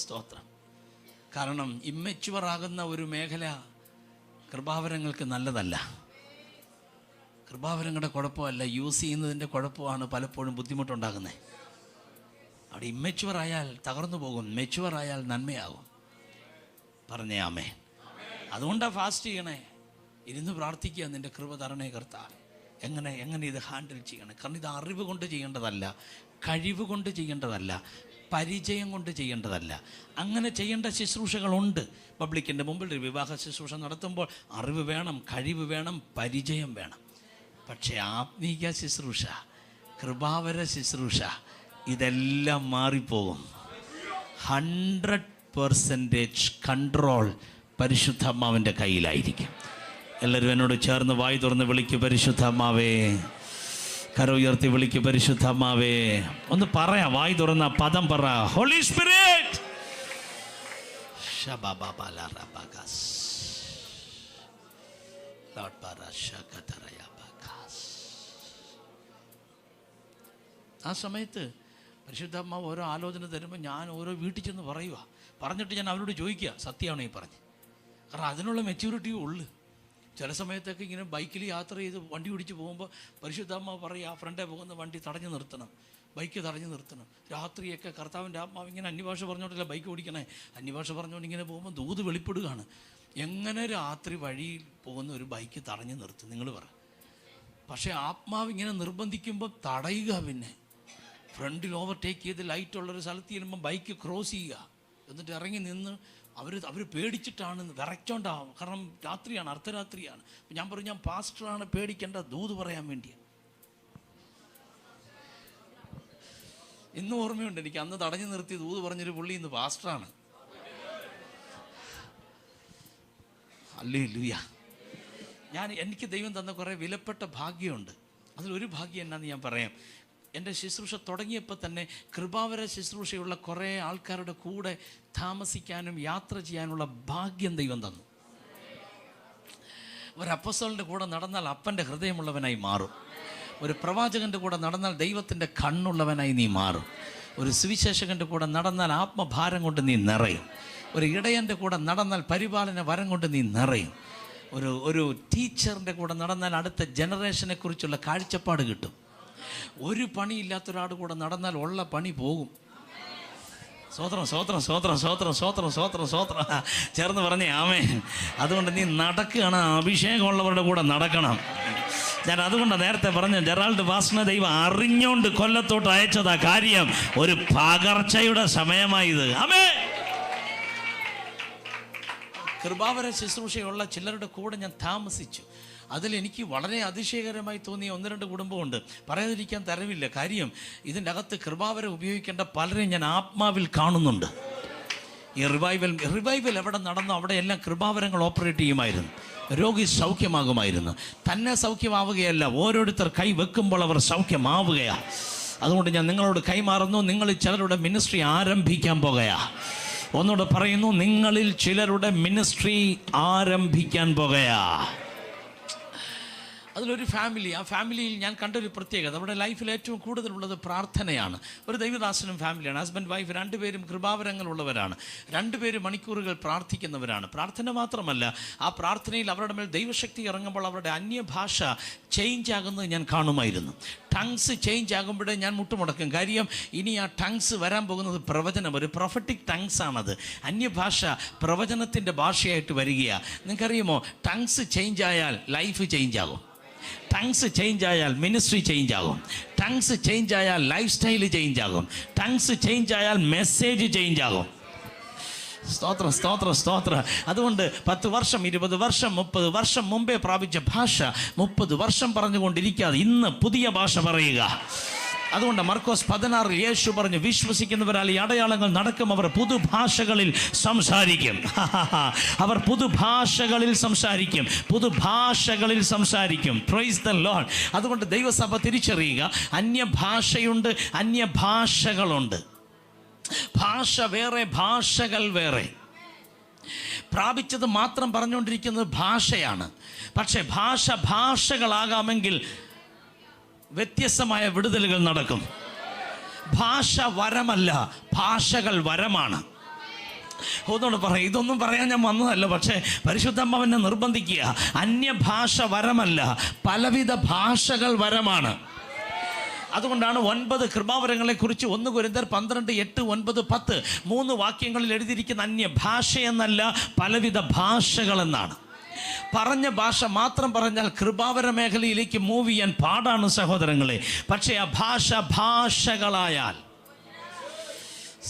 സ്തോത്രം. കാരണം ഇമ്മെച്യൂർ ആകുന്ന ഒരു മേഖല കൃപാവരങ്ങൾക്ക് നല്ലതല്ല. കൃപാവരങ്ങളുടെ കുഴപ്പമല്ല, യൂസ് ചെയ്യുന്നതിൻ്റെ കുഴപ്പമാണ് പലപ്പോഴും ബുദ്ധിമുട്ടുണ്ടാകുന്നത്. അവിടെ ഇമ്മച്ചുവറായാൽ തകർന്നു പോകും, മെച്ചുവറായാൽ നന്മയാകും. പറഞ്ഞേ ആമേൻ. അതുകൊണ്ടാണ് ഫാസ്റ്റ് ചെയ്യണേ, ഇരുന്ന് പ്രാർത്ഥിക്കുക, നിൻ്റെ കൃപ തരണേ കർത്താവേ. എങ്ങനെ ഇത് ഹാൻഡിൽ ചെയ്യണം? കാരണം ഇത് അറിവ് കൊണ്ട് ചെയ്യേണ്ടതല്ല, കഴിവ് കൊണ്ട് ചെയ്യേണ്ടതല്ല, പരിചയം കൊണ്ട് ചെയ്യേണ്ടതല്ല. അങ്ങനെ ചെയ്യേണ്ട ശുശ്രൂഷകളുണ്ട്. പബ്ലിക്കിൻ്റെ മുമ്പിൽ ഒരു വിവാഹ ശുശ്രൂഷ നടത്തുമ്പോൾ അറിവ് വേണം, കഴിവ് വേണം, പരിചയം വേണം. പക്ഷേ ആത്മീക ശുശ്രൂഷ, കൃപാവര ശുശ്രൂഷ, ഇതെല്ലാം മാറിപ്പോകും. 100% കൺട്രോൾ പരിശുദ്ധാത്മാവിൻ്റെ കയ്യിലായിരിക്കും. എല്ലാവരും എന്നോട് ചേർന്ന് വായി തുറന്ന് വിളിക്ക്, പരിശുദ്ധാത്മാവേ. കര ഉയർത്തി വിളിക്ക്, പരിശുദ്ധാത്മാവേ. ഒന്ന് പറയാം, വായി തുറന്ന പദം പറ, ഹോളി സ്പിരിറ്റ്. ആ സമയത്ത് പരിശുദ്ധാത്മാവ് ഓരോ ആലോചന തരുമ്പോൾ ഞാൻ ഓരോ വീട്ടിൽ ചെന്ന് പറഞ്ഞിട്ട് ഞാൻ അവരോട് ചോദിക്കുക, സത്യമാണോ ഈ പറഞ്ഞ്? കാരണം അതിനുള്ള മെച്യൂരിറ്റിയും ഉള്ളു. ചില സമയത്തൊക്കെ ഇങ്ങനെ ബൈക്കിൽ യാത്ര ചെയ്ത് വണ്ടി ഓടിച്ച് പോകുമ്പോൾ പരിശുദ്ധാത്മാവ് പറയും, ആ ഫ്രണ്ടേ പോകുന്ന വണ്ടി തടഞ്ഞു നിർത്തണം, ബൈക്ക് തടഞ്ഞു നിർത്തണം. രാത്രിയൊക്കെ കർത്താവിൻ്റെ ആത്മാവ് ഇങ്ങനെ അന്യഭാഷ പറഞ്ഞുകൊണ്ടല്ല ബൈക്ക് ഓടിക്കണേ, അന്യഭാഷ പറഞ്ഞുകൊണ്ട് ഇങ്ങനെ പോകുമ്പോൾ ദൂത് വെളിപ്പെടുകയാണ്. എങ്ങനെ രാത്രി വഴിയിൽ പോകുന്ന ഒരു ബൈക്ക് തടഞ്ഞു നിർത്തും നിങ്ങൾ പറ? പക്ഷേ ആത്മാവ് ഇങ്ങനെ നിർബന്ധിക്കുമ്പോൾ തടയുക. പിന്നെ ഫ്രണ്ടിൽ ഓവർടേക്ക് ചെയ്ത് ലൈറ്റുള്ളൊരു സ്ഥലത്ത് ചെല്ലുമ്പോൾ ബൈക്ക് ക്രോസ് ചെയ്യുക, എന്നിട്ട് ഇറങ്ങി നിന്ന് അവർ പേടിച്ചിട്ടാണ്, വിറച്ചോണ്ടാവും. കാരണം രാത്രിയാണ്, അർദ്ധരാത്രിയാണ്. അപ്പം ഞാൻ പറഞ്ഞു, ഞാൻ പാസ്റ്ററാണ്, പേടിക്കേണ്ട, ദൂത് പറയാൻ വേണ്ടിയാണ്. ഇന്നും ഓർമ്മയുണ്ട് എനിക്ക്, അന്ന് തടഞ്ഞു നിർത്തി ദൂത് പറഞ്ഞൊരു പുള്ളി ഇന്ന് പാസ്റ്ററാണ്. ഹല്ലേലൂയ. എനിക്ക് ദൈവം തന്ന കുറേ വിലപ്പെട്ട ഭാഗ്യമുണ്ട്. അതിലൊരു ഭാഗ്യം എന്നാന്ന് ഞാൻ പറയാം. എൻ്റെ ശുശ്രൂഷ തുടങ്ങിയപ്പോൾ തന്നെ കൃപാവര ശുശ്രൂഷയുള്ള കുറേ ആൾക്കാരുടെ കൂടെ താമസിക്കാനും യാത്ര ചെയ്യാനുള്ള ഭാഗ്യം ദൈവം തന്നു. ഒരു അപ്പോസ്തലൻ്റെ കൂടെ നടന്നാൽ അപ്പൻ്റെ ഹൃദയമുള്ളവനായി മാറും. ഒരു പ്രവാചകൻ്റെ കൂടെ നടന്നാൽ ദൈവത്തിൻ്റെ കണ്ണുള്ളവനായി നീ മാറും. ഒരു സുവിശേഷകൻ്റെ കൂടെ നടന്നാൽ ആത്മഭാരം കൊണ്ട് നീ നിറയും. ഒരു ഇടയൻ്റെ കൂടെ നടന്നാൽ പരിപാലന വരം കൊണ്ട് നീ നിറയും. ഒരു ടീച്ചറിൻ്റെ കൂടെ നടന്നാൽ അടുത്ത ജനറേഷനെ കുറിച്ചുള്ള കാഴ്ചപ്പാട് കിട്ടും. ഒരു പണിയില്ലാത്തൊരാട് കൂടെ നടന്നാൽ ഉള്ള പണി പോകും. സ്വോത്രം സ്വോത്രം സ്വോത്രം സ്വോത്രം സ്വോത്രം സ്വോത്രം സ്വോത്രം ചേർന്ന് പറഞ്ഞേ ആമേൻ. അതുകൊണ്ട് നീ നടക്കുകയാണ്, അഭിഷേകമുള്ളവരുടെ കൂടെ നടക്കണം. ഞാൻ അതുകൊണ്ടാണ് നേരത്തെ പറഞ്ഞ ജെറാൾഡ് വാസ്ന ദൈവം അറിഞ്ഞുകൊണ്ട് കൊല്ലത്തോട്ട് അയച്ചതാ. കാര്യം ഒരു പകർച്ചയുടെ സമയമായത്. ആമേൻ. കൃപാവര ശുശ്രൂഷയുള്ള ചിലരുടെ കൂടെ ഞാൻ താമസിച്ചു. അതിലെനിക്ക് വളരെ അതിശയകരമായി തോന്നിയ 1-2 കുടുംബമുണ്ട്. പറയാതിരിക്കാൻ തരവില്ല. കാര്യം ഇതിൻ്റെ അകത്ത് കൃപാവര ഉപയോഗിക്കേണ്ട പലരെയും ഞാൻ ആത്മാവിൽ കാണുന്നുണ്ട്. ഈ റിവൈവൽ എവിടെ നടന്നോ അവിടെ എല്ലാം കൃപാവരങ്ങൾ ഓപ്പറേറ്റ് ചെയ്യുമായിരുന്നു. രോഗി സൗഖ്യമാകുമായിരുന്നു. തന്നെ സൗഖ്യമാവുകയല്ല, ഓരോരുത്തർ കൈ വെക്കുമ്പോൾ അവർ സൗഖ്യമാവുകയാണ്. അതുകൊണ്ട് ഞാൻ നിങ്ങളോട് കൈമാറുന്നു, നിങ്ങളിൽ ചിലരുടെ മിനിസ്ട്രി ആരംഭിക്കാൻ പോകുകയാണ്. ഒന്നുകൂടെ പറയുന്നു, നിങ്ങളിൽ ചിലരുടെ മിനിസ്ട്രി ആരംഭിക്കാൻ പോകുകയാണ്. അതിലൊരു ഫാമിലി, ആ ഫാമിലിയിൽ ഞാൻ കണ്ടൊരു പ്രത്യേകത, നമ്മുടെ ലൈഫിൽ ഏറ്റവും കൂടുതലുള്ളത് പ്രാർത്ഥനയാണ്. ഒരു ദൈവദാസനും ഫാമിലിയാണ്. ഹസ്ബൻഡ് വൈഫ് 2 പേരും കൃപാവരങ്ങളുള്ളവരാണ്. 2 പേരും മണിക്കൂറുകൾ പ്രാർത്ഥിക്കുന്നവരാണ്. പ്രാർത്ഥന മാത്രമല്ല, ആ പ്രാർത്ഥനയിൽ അവരുടെ മേൽ ദൈവശക്തി ഇറങ്ങുമ്പോൾ അവരുടെ അന്യഭാഷ ചേഞ്ച് ആകുന്നത് ഞാൻ കാണുമായിരുന്നു. ടങ്സ് ചേഞ്ച് ആകുമ്പോഴേ ഞാൻ മുട്ടുമുടക്കും. കാര്യം ഇനി ആ ടങ്സ് വരാൻ പോകുന്നത് പ്രവചനം, ഒരു പ്രൊഫറ്റിക് ടങ്സ് ആണത്. അന്യഭാഷ പ്രവചനത്തിൻ്റെ ഭാഷയായിട്ട് വരികയാണ്. നിങ്ങൾക്കറിയുമോ, ടങ്സ് ചേഞ്ച് ആയാൽ ലൈഫ് ചേഞ്ച് ആകും. ടങ്സ് ചേഞ്ച് ആയാൽ മിനിസ്ട്രി ചേഞ്ച് ആകും. ടങ്സ് ചേഞ്ച് ആയാൽ ലൈഫ് സ്റ്റൈൽ ചേഞ്ച് ആകും. ടങ്സ് ചേഞ്ച് ആയാൽ മെസ്സേജ് ചേഞ്ച് ആകും. സ്തോത്രം സ്തോത്രം സ്തോത്രം. അതുകൊണ്ട് 10 വർഷം 20 വർഷം 30 വർഷം മുമ്പേ പ്രാപിച്ച ഭാഷ 30 വർഷം പറഞ്ഞുകൊണ്ടിരിക്കാതെ ഇന്ന് പുതിയ ഭാഷ പറയുക. അതുകൊണ്ട് മർക്കോസ് 16 യേശു പറഞ്ഞു, വിശ്വസിക്കുന്നവരാൽ ഈ അടയാളങ്ങൾ നടക്കും, അവർ പുതുഭാഷകളിൽ സംസാരിക്കും. അവർ പുതുഭാഷകളിൽ സംസാരിക്കും, പുതുഭാഷകളിൽ സംസാരിക്കും. Price the Lord. അതുകൊണ്ട് ദൈവസഭ തിരിച്ചറിയുക, അന്യഭാഷയുണ്ട്, അന്യഭാഷകളുണ്ട്. ഭാഷ വേറെ, ഭാഷകൾ വേറെ. പ്രാപിച്ചത് മാത്രം പറഞ്ഞുകൊണ്ടിരിക്കുന്നത് ഭാഷയാണ്. പക്ഷേ ഭാഷകളാകാമെങ്കിൽ വ്യത്യസ്തമായ വിടുതലുകൾ നടക്കും. ഭാഷ വരമല്ല, ഭാഷകൾ വരമാണ്. ഒന്നുകൂടെ പറയാം, ഇതൊന്നും പറയാൻ ഞാൻ വന്നതല്ല, പക്ഷേ പരിശുദ്ധാത്മാവിനെ നിർബന്ധിക്കുക. അന്യഭാഷ വരമല്ല, പലവിധ ഭാഷകൾ വരമാണ്. അതുകൊണ്ടാണ് 9 കൃപാവരങ്ങളെ കുറിച്ച് 1 കൊരിന്ത്യർ 12, 8, 9, 10 3 വാക്യങ്ങളിൽ എഴുതിയിരിക്കുന്ന അന്യഭാഷയെന്നല്ല പലവിധ ഭാഷകളെന്നാണ്. പറഞ്ഞ ഭാഷ മാത്രം പറഞ്ഞാൽ കൃപാവര മേഖലയിലേക്ക് മൂവ് ചെയ്യാൻ പാടാണ് സഹോദരങ്ങളെ. പക്ഷേ ആ ഭാഷകളായാൽ,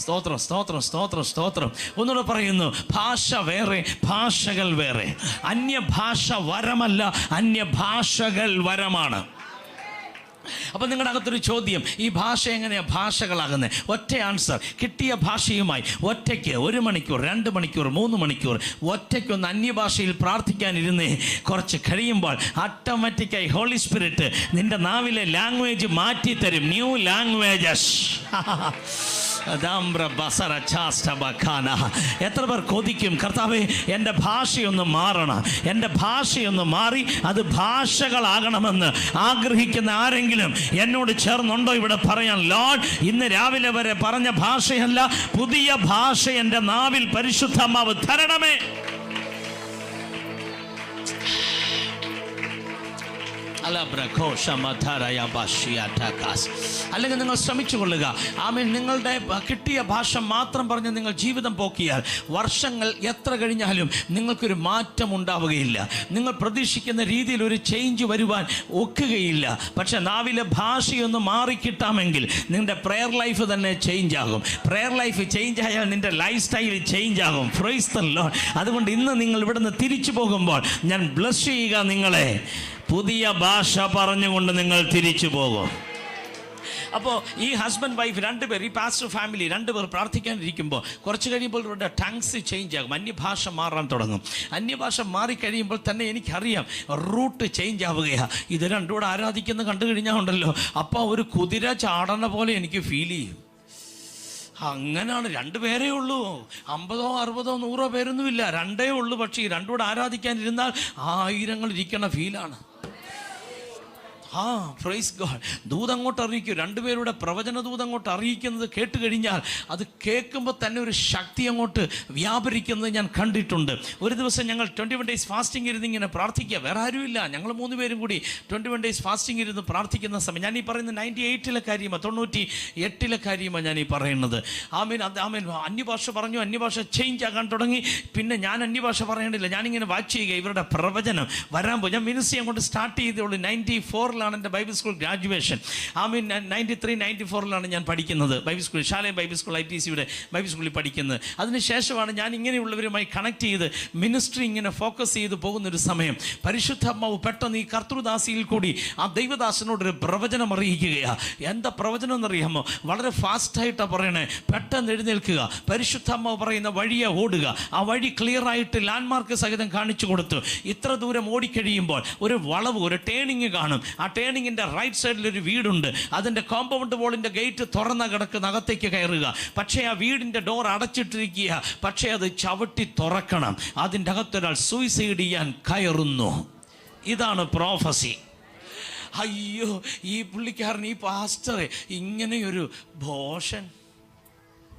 സ്തോത്രം സ്തോത്രം സ്തോത്രം സ്തോത്രം. ഒന്നുകൂടെ പറയുന്നു, ഭാഷ വേറെ, ഭാഷകൾ വേറെ. അന്യഭാഷ വരമല്ല, അന്യഭാഷകൾ വരമാണ്. അപ്പം നിങ്ങളുടെ അകത്തൊരു ചോദ്യം, ഈ ഭാഷ എങ്ങനെയാണ് ഭാഷകളാകുന്നത്? ഒറ്റ ആൻസർ, കിട്ടിയ ഭാഷയുമായി ഒറ്റയ്ക്ക് 1 മണിക്കൂർ, 2 മണിക്കൂർ, 3 മണിക്കൂർ ഒറ്റയ്ക്കൊന്ന് അന്യഭാഷയിൽ പ്രാർത്ഥിക്കാനിരുന്നേ, കുറച്ച് കഴിയുമ്പോൾ ഓട്ടോമാറ്റിക്കായി ഹോളി സ്പിരിറ്റ് നിന്റെ നാവിലെ ലാംഗ്വേജ് മാറ്റിത്തരും. New languages. എത്ര പേർ കൊതിക്കും, കർത്താവേ എൻ്റെ ഭാഷയൊന്ന് മാറണം, എൻ്റെ ഭാഷയൊന്ന് മാറി അത് ഭാഷകളാകണമെന്ന് ആഗ്രഹിക്കുന്ന ആരെങ്കിലും എന്നോട് ചേർന്നുണ്ടോ? ഇവിടെ പറയാൻ, ലോർഡ്, ഇന്ന് രാവിലെ വരെ പറഞ്ഞ ഭാഷയല്ല, പുതിയ ഭാഷ എൻ്റെ നാവിൽ പരിശുദ്ധാത്മാവ് തരണമേ. അല്ലെങ്കിൽ നിങ്ങൾ ശ്രമിച്ചു കൊള്ളുക. ആമേൻ. നിങ്ങളുടെ കിട്ടിയ ഭാഷ മാത്രം പറഞ്ഞ് നിങ്ങൾ ജീവിതം പോക്കിയാൽ വർഷങ്ങൾ എത്ര കഴിഞ്ഞാലും നിങ്ങൾക്കൊരു മാറ്റം ഉണ്ടാവുകയില്ല. നിങ്ങൾ പ്രതീക്ഷിക്കുന്ന രീതിയിൽ ഒരു ചേഞ്ച് വരുവാൻ ഒക്കുകയില്ല. പക്ഷെ നാവിലെ ഭാഷയൊന്ന് മാറിക്കിട്ടാമെങ്കിൽ നിങ്ങളുടെ പ്രെയർ ലൈഫ് തന്നെ ചേഞ്ച് ആകും. പ്രെയർ ലൈഫ് ചേഞ്ച് ആയാൽ നിൻ്റെ ലൈഫ് സ്റ്റൈൽ ചേഞ്ച് ആകും. Praise the Lord. അതുകൊണ്ട് ഇന്ന് നിങ്ങൾ ഇവിടുന്ന് തിരിച്ചു പോകുമ്പോൾ ഞാൻ ബ്ലസ് ചെയ്യുക നിങ്ങളെ. പുതിയ ഭാഷ പറഞ്ഞുകൊണ്ട് നിങ്ങൾ തിരിച്ചു പോകും. അപ്പോൾ ഈ ഹസ്ബൻഡ് വൈഫ് 2 പേർ, ഈ പാസ്റ്റർ ഫാമിലി 2 പേർ പ്രാർത്ഥിക്കാനിരിക്കുമ്പോൾ കുറച്ച് കഴിയുമ്പോൾ ഇവരുടെ ടങ്സ് ചേഞ്ച് ആകും, അന്യഭാഷ മാറാൻ തുടങ്ങും. അന്യഭാഷ മാറിക്കഴിയുമ്പോൾ തന്നെ എനിക്കറിയാം റൂട്ട് ചേഞ്ച് ആവുകയാണ്. ഇത് രണ്ടും കൂടെ ആരാധിക്കുന്ന കണ്ടു കഴിഞ്ഞാൽ ഉണ്ടല്ലോ, അപ്പോൾ ഒരു കുതിര ചാടണ പോലെ എനിക്ക് ഫീൽ ചെയ്യും. അങ്ങനെയാണ്. 2 പേരേ ഉള്ളൂ, 50, 60, 100 പേരൊന്നുമില്ല, 2 ഉള്ളൂ. പക്ഷേ ഈ 2 കൂടെ ആരാധിക്കാനിരുന്നാൽ 1000 ഇരിക്കണ ഫീലാണ്. Praise God. ദൂതങ്ങോട്ട് അറിയിക്കും. 2 പേരുടെ പ്രവചന ദൂതങ്ങോട്ട് അറിയിക്കുന്നത് കേട്ട് കഴിഞ്ഞാൽ അത് കേൾക്കുമ്പോൾ തന്നെ ഒരു ശക്തി അങ്ങോട്ട് വ്യാപരിക്കുന്നത് ഞാൻ കണ്ടിട്ടുണ്ട്. ഒരു ദിവസം ഞങ്ങൾ 21 ഡേയ്സ് ഫാസ്റ്റിംഗ് ഇരുന്ന് ഇങ്ങനെ പ്രാർത്ഥിക്കുക. വേറെ ആരുമില്ല, ഞങ്ങൾ 3 പേരും കൂടി 21 ഡേയ്സ് ഫാസ്റ്റിംഗ് ഇരുന്ന് പ്രാർത്ഥിക്കുന്ന സമയം, ഞാൻ ഈ പറയുന്നത് 98-ലെ കാര്യമാണ്, 98-ലെ കാര്യമാണ് ഞാൻ ഈ പറയുന്നത്. ആമേൻ. അന്യഭാഷ പറഞ്ഞു, അന്യഭാഷ ചേഞ്ച് ആകാൻ തുടങ്ങി. പിന്നെ ഞാൻ അന്യഭാഷ പറയേണ്ടില്ല, ഞാനിങ്ങനെ വാച്ച് ചെയ്യുക, ഇവരുടെ പ്രവചനം വരാൻ പോയി. ഞാൻ മിനിസ്ട്രി അങ്ങോട്ട് സ്റ്റാർട്ട് ചെയ്തോളൂ. 94 എൻ്റെ ബൈബിൾ സ്കൂൾ ഗ്രാജുവേഷൻ. 93, 94 ഞാൻ പഠിക്കുന്നത് ബൈബിൾ സ്കൂളിൽ, ശാലയം ബൈബിൾ സ്കൂൾ ITCയുടെ ബൈബിൾ സ്കൂളിൽ പഠിക്കുന്നത്. അതിനുശേഷമാണ് ഞാൻ ഇങ്ങനെയുള്ളവരുമായി കണക്ട് ചെയ്ത് മിനിസ്ട്രി ഇങ്ങനെ ഫോക്കസ് ചെയ്ത് പോകുന്നൊരു സമയം പരിശുദ്ധാത്മാവ് പെട്ടെന്ന് ഈ കർത്തൃദാസിയിൽ കൂടി ആ ദൈവദാസനോടൊരു പ്രവചനം അറിയിക്കുകയാണ്. എന്താ പ്രവചനം എന്നറിയാമോ? വളരെ ഫാസ്റ്റായിട്ടാണ് പറയണേ. പെട്ടെന്ന് എഴുന്നേൽക്കുക, പരിശുദ്ധാത്മാവ് പറയുന്ന വഴിയെ ഓടുക. ആ വഴി ക്ലിയർ ആയിട്ട് ലാൻഡ്മാർക്ക് സഹിതം കാണിച്ചു കൊടുത്തു. ഇത്ര ദൂരം ഓടിക്കഴിയുമ്പോൾ ഒരു വളവ്, ഒരു ടേണിങ് കാണും. ആ ടേണിങ്ങിൻ്റെ റൈറ്റ് സൈഡിലൊരു വീടുണ്ട്. അതിൻ്റെ കോമ്പൗണ്ട് വാളിൻ്റെ ഗേറ്റ് തുറന്ന കിടക്കുന്ന, അകത്തേക്ക് കയറുക. പക്ഷേ ആ വീടിൻ്റെ ഡോർ അടച്ചിട്ടിരിക്കുക. പക്ഷേ അത് ചവിട്ടി തുറക്കണം. അതിൻ്റെ അകത്തൊരാൾ സൂയിസൈഡ് ചെയ്യാൻ കയറുന്നു. ഇതാണ് പ്രോഫസി. അയ്യോ, ഈ പുള്ളിക്കാരൻ, ഈ പാസ്റ്റർ ഇങ്ങനെയൊരു ഭോഷൻ.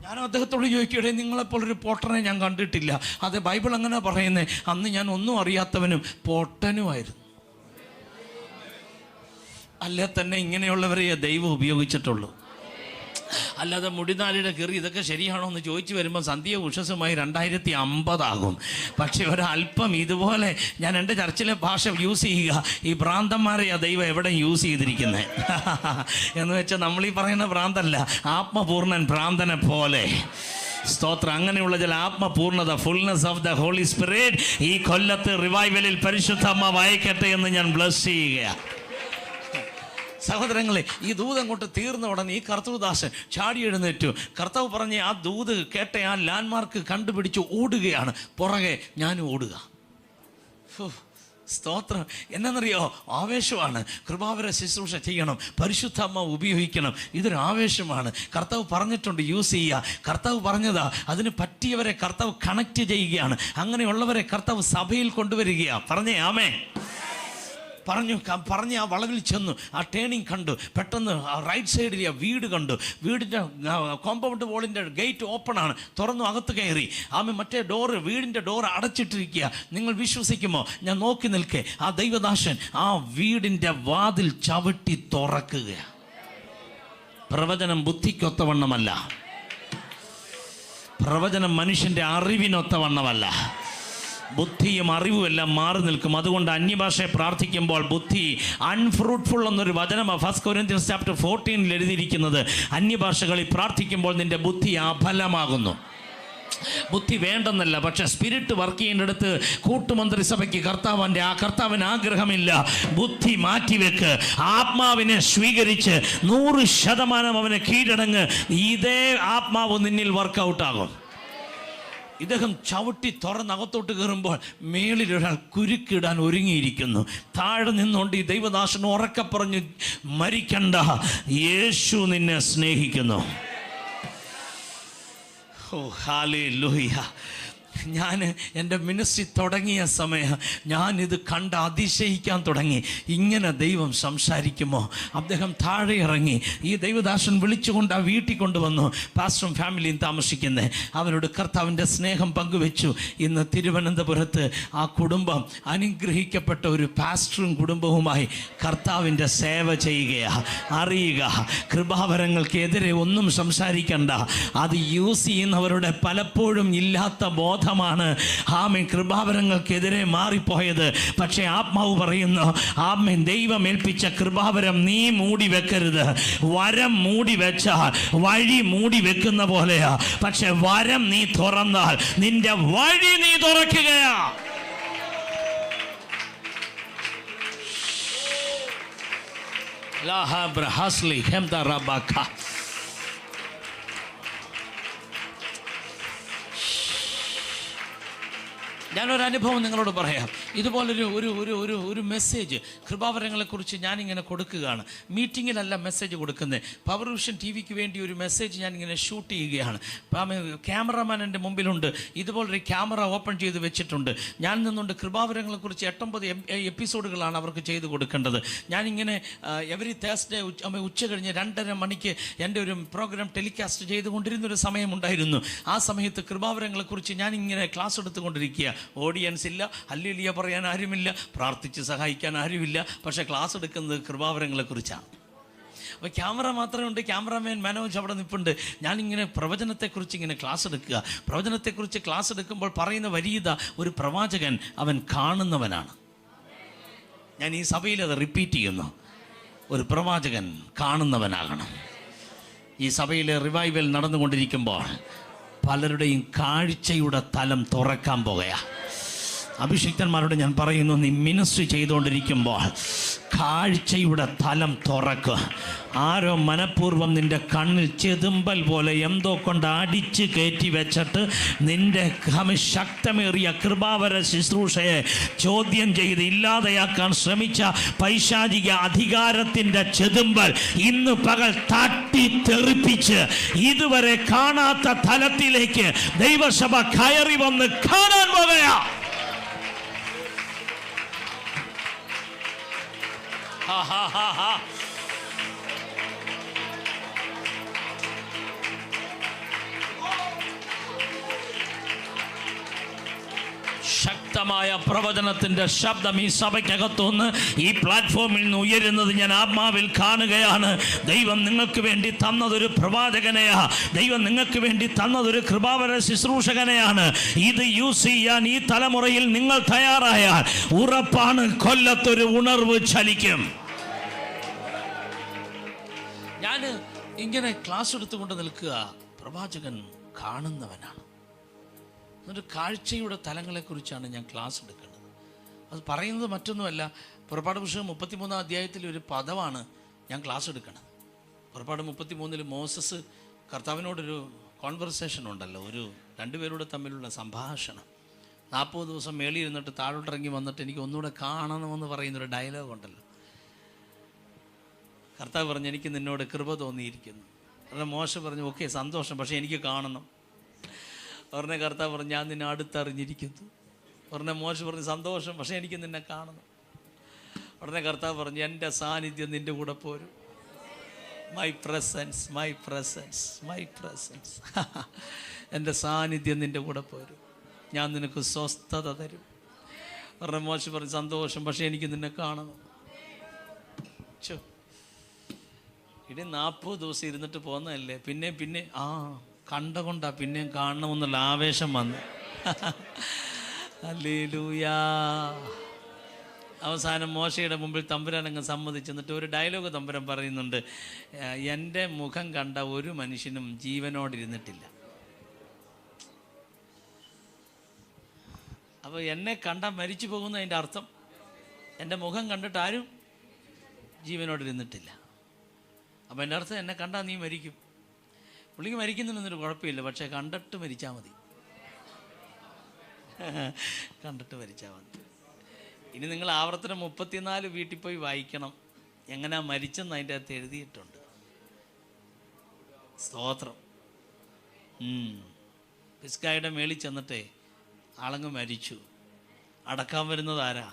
ഞാൻ അദ്ദേഹത്തോട് ചോദിക്കട്ടെ, നിങ്ങളെപ്പോലൊരു പൊട്ടനെ ഞാൻ കണ്ടിട്ടില്ല. അതെ, ബൈബിൾ അങ്ങനെ പറയുന്നത്. അന്ന് ഞാൻ ഒന്നും അറിയാത്തവനും പൊട്ടനുമായിരുന്നു. അല്ലേ തന്നെ ഇങ്ങനെയുള്ളവരെ ദൈവം ഉപയോഗിച്ചിട്ടുള്ളൂ. അല്ലാതെ മുടിനാലിയുടെ കയറി ഇതൊക്കെ ശരിയാണോ എന്ന് ചോദിച്ചു വരുമ്പോൾ സന്ധ്യ ഉഷസ്സുമായി 2050 ആകും. പക്ഷേ ഒരല്പം ഇതുപോലെ ഞാൻ എൻ്റെ ചർച്ചിലെ ഭാഷ യൂസ് ചെയ്യുക, ഈ ഭ്രാന്തന്മാരെയാ ദൈവം എവിടെ യൂസ് ചെയ്തിരിക്കുന്നത് എന്ന് വെച്ചാൽ നമ്മൾ ഈ പറയുന്ന ഭ്രാന്തല്ല, ആത്മപൂർണ്ണൻ ഭ്രാന്തനെ പോലെ. സ്തോത്രം. അങ്ങനെയുള്ള ചില ആത്മപൂർണ്ണത, fullness of the Holy Spirit ഈ കൊല്ലത്ത് റിവൈവലിൽ പരിശുദ്ധാത്മാവ് അയക്കട്ടെ എന്ന് ഞാൻ ബ്ലസ് ചെയ്യുകയാണ്. സഹോദരങ്ങളെ, ഈ ദൂത് അങ്ങോട്ട് തീർന്ന ഉടനെ ഈ കർത്തൃദാസൻ ചാടി എഴുന്നേറ്റു. കർത്താവ് പറഞ്ഞ് ആ ദൂത് കേട്ട ആ ലാൻഡ്മാർക്ക് കണ്ടുപിടിച്ച് ഓടുകയാണ്. പുറകെ ഞാനും ഓടുക. സ്തോത്രം. എന്നാന്നറിയോ? ആവേശമാണ്. കൃപാവര ശുശ്രൂഷ ചെയ്യണം, പരിശുദ്ധാത്മാവ് ഉപയോഗിക്കണം. ഇതൊരു ആവേശമാണ്. കർത്താവ് പറഞ്ഞിട്ടുണ്ട് യൂസ് ചെയ്യുക. കർത്താവ് പറഞ്ഞതാ, അതിന് പറ്റിയവരെ കർത്താവ് കണക്ട് ചെയ്യുകയാണ്. അങ്ങനെയുള്ളവരെ കർത്താവ് സഭയിൽ കൊണ്ടുവരികയാണ്. പറഞ്ഞേ ആമേൻ. പറഞ്ഞ് ആ വളവിൽ ചെന്നു. ആ ടേണിങ് കണ്ടു. പെട്ടെന്ന് റൈറ്റ് സൈഡിൽ ആ വീട് കണ്ടു. വീടിൻ്റെ കോമ്പൗണ്ട് വാളിൻ്റെ ഗേറ്റ് ഓപ്പൺ ആണ്. തുറന്നു അകത്ത് കയറി. മറ്റേ ഡോറ്, വീടിൻ്റെ ഡോറ് അടച്ചിട്ടിരിക്കുക. നിങ്ങൾ വിശ്വസിക്കുമോ? ഞാൻ നോക്കി നിൽക്കെ ആ ദൈവദാസൻ ആ വീടിൻ്റെ വാതിൽ ചവിട്ടി തുറക്കുകയാണ്. പ്രവചനം ബുദ്ധിക്കൊത്തവണ്ണമല്ല, പ്രവചനം മനുഷ്യൻ്റെ അറിവിനൊത്തവണ്ണമല്ല. ബുദ്ധിയും അറിവും എല്ലാം മാറി നിൽക്കും. അതുകൊണ്ട് അന്യഭാഷയെ പ്രാർത്ഥിക്കുമ്പോൾ ബുദ്ധി അൺഫ്രൂട്ട്ഫുൾ എന്നൊരു വചനമാണ് 1 Corinthians chapter 14 എഴുതിയിരിക്കുന്നത്. അന്യഭാഷകളിൽ പ്രാർത്ഥിക്കുമ്പോൾ നിൻ്റെ ബുദ്ധി അഫലമാകുന്നു. ബുദ്ധി വേണ്ടെന്നല്ല, പക്ഷെ സ്പിരിറ്റ് വർക്ക് ചെയ്യുന്നിടത്ത് കൂട്ടുമന്ത്രിസഭയ്ക്ക് കർത്താവിന് ആഗ്രഹമില്ല. ബുദ്ധി മാറ്റിവെക്ക്, ആത്മാവിനെ സ്വീകരിച്ച് 100% അവനെ കീഴടങ്ങ്. ഇതേ ആത്മാവ് നിന്നിൽ വർക്കൗട്ടാകും. ഇദ്ദേഹം ചവിട്ടി തുറന്നകത്തോട്ട് കയറുമ്പോൾ മേളിലൊരാൾ കുരുക്കിടാൻ ഒരുങ്ങിയിരിക്കുന്നു. താഴെ നിന്നുകൊണ്ട് ഈ ദൈവദാസൻ ഉറക്കെ പറഞ്ഞു, മരിക്കണ്ട, യേശു നിന്നെ സ്നേഹിക്കുന്നു. ഓ ഹല്ലേലൂയ. ഞാൻ എൻ്റെ മിനിസ്ട്രി തുടങ്ങിയ സമയം ഞാനിത് കണ്ട് അതിശയിക്കാൻ തുടങ്ങി. ഇങ്ങനെ ദൈവം സംസാരിക്കുമോ? അദ്ദേഹം താഴെ ഇറങ്ങി ഈ ദൈവദാസൻ വിളിച്ചുകൊണ്ട് ആ വീട്ടിൽ കൊണ്ടുവന്നു. പാസ്റ്ററും ഫാമിലിയും താമസിക്കുന്നത്. അവനോട് കർത്താവിൻ്റെ സ്നേഹം പങ്കുവെച്ചു. ഇന്ന് തിരുവനന്തപുരത്ത് ആ കുടുംബം അനുഗ്രഹിക്കപ്പെട്ട ഒരു പാസ്റ്ററും കുടുംബവുമായി കർത്താവിൻ്റെ സേവ ചെയ്യുകയാണ്. അറിയുക, കൃപാവരങ്ങൾക്കെതിരെ ഒന്നും സംസാരിക്കണ്ട. അത് യൂസ് ചെയ്യുന്നവരുടെ പലപ്പോഴും ഇല്ലാത്ത ബോധമാണ് ആമേൻ കൃപാവരങ്ങൾക്കെതിരെ മാറിപ്പോയത്. പക്ഷേ ആത്മാവ് പറയുന്നു, ആമേൻ ദൈവം ഏൽപ്പിച്ച കൃപാവരം നീ മൂടി വെക്കരുത്. വരം മൂടി വെച്ചാൽ വഴി മൂടി വെക്കുന്ന പോലെയാ. പക്ഷെ വരം നീ തുറന്നാൽ നിന്റെ വഴി നീ തുറക്കുകയാ. ഞാനൊരു അനുഭവം നിങ്ങളോട് പറയാം. ഇതുപോലൊരു ഒരു ഒരു ഒരു ഒരു മെസ്സേജ് കൃപാവരങ്ങളെക്കുറിച്ച് ഞാനിങ്ങനെ കൊടുക്കുകയാണ്. മീറ്റിങ്ങിലല്ല മെസ്സേജ് കൊടുക്കുന്നത്. പവർ വിഷൻ TV വേണ്ടി ഒരു മെസ്സേജ് ഞാനിങ്ങനെ ഷൂട്ട് ചെയ്യുകയാണ്. ക്യാമറമാൻ എൻ്റെ മുമ്പിലുണ്ട്. ഇതുപോലൊരു ക്യാമറ ഓപ്പൺ ചെയ്ത് വെച്ചിട്ടുണ്ട്. ഞാൻ നിന്നുകൊണ്ട് കൃപാവരങ്ങളെക്കുറിച്ച് 8-9 എപ്പിസോഡുകളാണ് അവർക്ക് ചെയ്ത് കൊടുക്കേണ്ടത്. ഞാനിങ്ങനെ എവറി തേഴ്സ്ഡേ ഉച്ച കഴിഞ്ഞ് 2:30 മണിക്ക് എൻ്റെ ഒരു പ്രോഗ്രാം ടെലികാസ്റ്റ് ചെയ്തുകൊണ്ടിരുന്നൊരു സമയമുണ്ടായിരുന്നു. ആ സമയത്ത് കൃപാവരങ്ങളെക്കുറിച്ച് ഞാനിങ്ങനെ ക്ലാസ് എടുത്തുകൊണ്ടിരിക്കുക. ഓഡിയൻസ് ഇല്ല, ഹല്ലേലൂയ പറയാൻ ആരുമില്ല, പ്രാർത്ഥിച്ച് സഹായിക്കാൻ ആരുമില്ല. പക്ഷേ ക്ലാസ് എടുക്കുന്നത് കൃപാവരങ്ങളെക്കുറിച്ചാണ്. അപ്പോൾ ക്യാമറ മാത്രമേ ഉണ്ട്. ക്യാമറാമാൻ മനോജ് അവിടെ നിൽപ്പുണ്ട്. ഞാനിങ്ങനെ പ്രവചനത്തെക്കുറിച്ച് ഇങ്ങനെ ക്ലാസ് എടുക്കുക. പ്രവചനത്തെക്കുറിച്ച് ക്ലാസ് എടുക്കുമ്പോൾ പറയുന്ന വരിയിത, ഒരു പ്രവാചകൻ അവൻ കാണുന്നവനാണ്. ഞാൻ ഈ സഭയിൽ അത് റിപ്പീറ്റ് ചെയ്യുന്നു. ഒരു പ്രവാചകൻ കാണുന്നവനാകണം. ഈ സഭയിലെ റിവൈവൽ നടന്നുകൊണ്ടിരിക്കുമ്പോൾ പലരുടെയും കാഴ്ചയുടെ തലം തുറക്കാൻ പോകുകയാണ്. അഭിഷിക്തന്മാരോട് ഞാൻ പറയുന്നു, നീ മിനിസ്ട്രി ചെയ്തുകൊണ്ടിരിക്കുമ്പോൾ കാഴ്ചയുടെ തലം തുറക്കുക. ആരോ മനഃപൂർവ്വം നിൻ്റെ കണ്ണിൽ ചെതുമ്പൽ പോലെ എന്തോ കൊണ്ട് അടിച്ച് കയറ്റി വെച്ചിട്ട് നിൻ്റെ ശക്തമേറിയ കൃപാവര ശുശ്രൂഷയെ ചോദ്യം ചെയ്ത് ഇല്ലാതെയാക്കാൻ ശ്രമിച്ച പൈശാചിക അധികാരത്തിൻ്റെ ചെതുമ്പൽ ഇന്ന് പകൽ തട്ടിത്തെറിപ്പിച്ച് ഇതുവരെ കാണാത്ത തലത്തിലേക്ക് ദൈവസഭ കയറി വന്ന് കാണാൻ പോകുകയാ. ശക്തമായ പ്രവചനത്തിന്റെ ശബ്ദം ഈ സഭയ്ക്കകത്തുനിന്ന് ഈ പ്ലാറ്റ്ഫോമിൽ നിന്ന് ഉയരുന്നത് ഞാൻ ആത്മാവിൽ കാണുകയാണ്. ദൈവം നിങ്ങൾക്ക് വേണ്ടി തന്നതൊരു പ്രവാചകനെയാ. ദൈവം നിങ്ങൾക്ക് വേണ്ടി തന്നതൊരു കൃപാവര ശുശ്രൂഷകനെയാണ്. ഇത് യൂസ് ചെയ്യാൻ ഈ തലമുറയിൽ നിങ്ങൾ തയ്യാറായാൽ ഉറപ്പാണ് കൊല്ലത്തൊരു ഉണർവ് ചലിക്കും. ഞാൻ ഇങ്ങനെ ക്ലാസ് എടുത്തുകൊണ്ട് നിൽക്കുക. പ്രവാചകൻ കാണുന്നവനാണ്. എന്നിട്ട് കാഴ്ചയുടെ തലങ്ങളെക്കുറിച്ചാണ് ഞാൻ ക്ലാസ് എടുക്കുന്നത്. അത് പറയുന്നത് മറ്റൊന്നുമല്ല, പുറപ്പാട് പുസ്തകം 33-ാം അധ്യായത്തിൽ ഒരു പദമാണ് ഞാൻ ക്ലാസ് എടുക്കുന്നത്. പുറപ്പാട് 33-ൽ മോസസ് കർത്താവിനോടൊരു കോൺവെർസേഷൻ ഉണ്ടല്ലോ, ഒരു രണ്ടുപേരുടെ തമ്മിലുള്ള സംഭാഷണം. 40 ദിവസം മേളിൽ ഇരുന്നിട്ട് താഴോട്ടിറങ്ങി വന്നിട്ട് എനിക്ക് ഒന്നുകൂടെ കാണണമെന്ന് പറയുന്നൊരു ഡയലോഗ് ഉണ്ടല്ലോ. കർത്താവ് പറഞ്ഞു, എനിക്ക് നിന്നോട് കൃപ തോന്നിയിരിക്കുന്നു. കാരണം മോശ പറഞ്ഞു, ഓക്കെ സന്തോഷം, പക്ഷേ എനിക്ക് കാണണം. ഉടനെ കർത്താവ് പറഞ്ഞു, ഞാൻ നിന്നെ അടുത്തറിഞ്ഞിരിക്കുന്നു. ഉടനെ മോശ പറഞ്ഞു, സന്തോഷം, പക്ഷേ എനിക്ക് നിന്നെ കാണണം. ഉടനെ കർത്താവ് പറഞ്ഞു, എൻ്റെ സാന്നിധ്യം നിൻ്റെ കൂടെ പോരും. My presence, my presence, my presence. എൻ്റെ സാന്നിധ്യം നിൻ്റെ കൂടെ പോരും. ഞാൻ നിനക്ക് സ്വസ്ഥത തരും. ഉടനെ മോശ പറഞ്ഞു, സന്തോഷം, പക്ഷേ എനിക്ക് നിന്നെ കാണണം. ഇനി 40 ദിവസം ഇരുന്നിട്ട് പോകുന്നതല്ലേ, പിന്നെ കണ്ടുകൊണ്ടാ പിന്നെയും കാണണമെന്നുള്ള ആവേശം വന്നു. ഹല്ലേലൂയാ. അവസാനം മോശയുടെ മുമ്പിൽ തമ്പുരാൻ അങ്ങ് സമ്മതിച്ചു. എന്നിട്ട് ഒരു ഡയലോഗ് തമ്പുരാൻ പറയുന്നുണ്ട്, എൻ്റെ മുഖം കണ്ട ഒരു മനുഷ്യനും ജീവനോടിരുന്നിട്ടില്ല. അപ്പോൾ എന്നെ കണ്ടാൽ മരിച്ചു പോകുന്ന അതിൻ്റെ അർത്ഥം, എൻ്റെ മുഖം കണ്ടിട്ട് ആരും ജീവനോടിരുന്നിട്ടില്ല. അപ്പോൾ എൻ്റെ അർത്ഥം എന്നെ കണ്ടാൽ നീ മരിക്കും. പുള്ളിക്ക് മരിക്കുന്നുണ്ടെന്നൊരു കുഴപ്പമില്ല, പക്ഷേ കണ്ടിട്ട് മരിച്ചാൽ മതി. കണ്ടിട്ട് മരിച്ചാൽ മതി. ഇനി നിങ്ങൾ ആവർത്തനം 34 വീട്ടിൽ പോയി വായിക്കണം, എങ്ങനെയാ മരിച്ചെന്ന് അതിൻ്റെ അകത്ത് എഴുതിയിട്ടുണ്ട്. സ്തോത്രം. പിസ്കായുടെ മേളിൽ ചെന്നിട്ടേ ആളങ്ങ് മരിച്ചു. അടക്കാൻ വരുന്നത് ആരാ?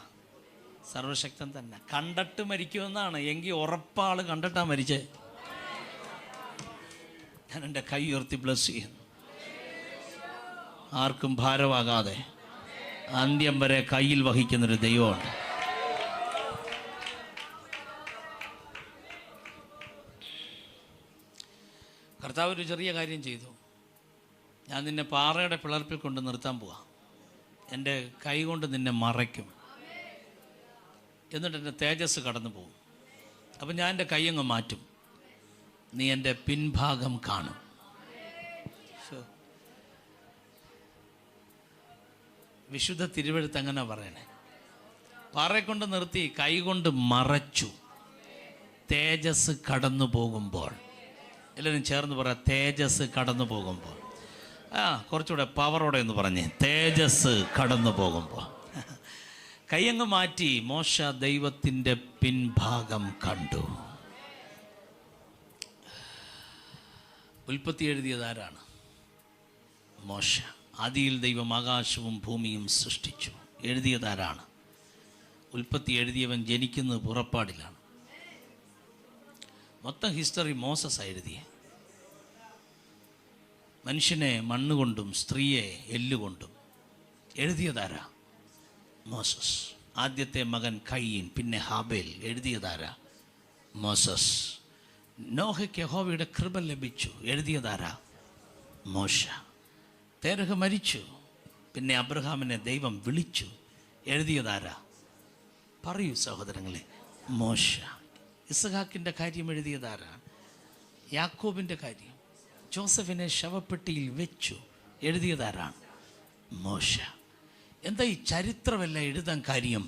സർവശക്തൻ തന്നെ. കണ്ടിട്ട് മരിക്കുമെന്നാണ്. എങ്കിൽ ഉറപ്പാൾ കണ്ടിട്ടാ മരിച്ചേ. ഞാൻ എൻ്റെ കൈ ഉയർത്തി ബ്ലസ് ചെയ്യുന്നു. ആർക്കും ഭാരമാകാതെ അന്ത്യം വരെ കയ്യിൽ വഹിക്കുന്നൊരു ദൈവമുണ്ട്. കർത്താവ് ഒരു ചെറിയ കാര്യം ചെയ്തു. ഞാൻ നിന്നെ പാറയുടെ പിളർപ്പിൽ കൊണ്ട് നിർത്താൻ പോവാം. എൻ്റെ കൈ കൊണ്ട് നിന്നെ മറയ്ക്കും, എന്നിട്ട് എൻ്റെ തേജസ് കടന്നു പോകും. അപ്പം ഞാൻ എൻ്റെ കൈ അങ്ങ് മാറ്റും, നീ എൻ്റെ പിൻഭാഗം കാണും. വിശുദ്ധ തിരുവെഴുത്ത് അങ്ങനെ പറയണേ. പാറയെ കൊണ്ട് നിർത്തി, കൈ കൊണ്ട് മറച്ചു. തേജസ് കടന്നു പോകുമ്പോൾ, എല്ലാവരും ചേർന്ന് പറയാം, തേജസ് കടന്നു പോകുമ്പോൾ. കുറച്ചുകൂടെ പവറോടെ എന്ന് പറഞ്ഞേ, തേജസ് കടന്നു പോകുമ്പോൾ. കൈയങ്ങ് മാറ്റി. മോശ ദൈവത്തിൻ്റെ പിൻഭാഗം കണ്ടു. ഉൽപ്പത്തി എഴുതിയത് ആരാണ്? മോശ. ആദിയിൽ ദൈവം ആകാശവും ഭൂമിയും സൃഷ്ടിച്ചു. എഴുതിയതാരാണ്? ഉൽപ്പത്തി എഴുതിയവൻ ജനിക്കുന്നത് പുറപ്പാടിലാണ്. മൊത്തം ഹിസ്റ്ററി മോസസ് എഴുതിയ. മനുഷ്യനെ മണ്ണുകൊണ്ടും സ്ത്രീയെ എല്ലുകൊണ്ടും എഴുതിയതാരാ? മോസസ്. ആദ്യത്തെ മകൻ കയീൻ, പിന്നെ ഹാബേൽ. എഴുതിയതാരാ? മോസസ്. നോഹയ്ക്ക് യഹോവയുടെ കൃപ ലഭിച്ചു. എഴുതിയതാരാ? മോശ. തേരഹ് മരിച്ചു, പിന്നെ അബ്രഹാമിനെ ദൈവം വിളിച്ചു. എഴുതിയതാരാ? പറയൂ സഹോദരങ്ങളെ, മോശ. ഇസ്ഹാക്കിൻ്റെ കാര്യം എഴുതിയതാരാ? യാക്കോബിൻ്റെ കാര്യം. ജോസഫിനെ ശവപ്പെട്ടിയിൽ വെച്ചു. എഴുതിയതാരാണ്? മോശ. എന്താ ഈ ചരിത്രമെല്ലാം എഴുതാൻ കാര്യം?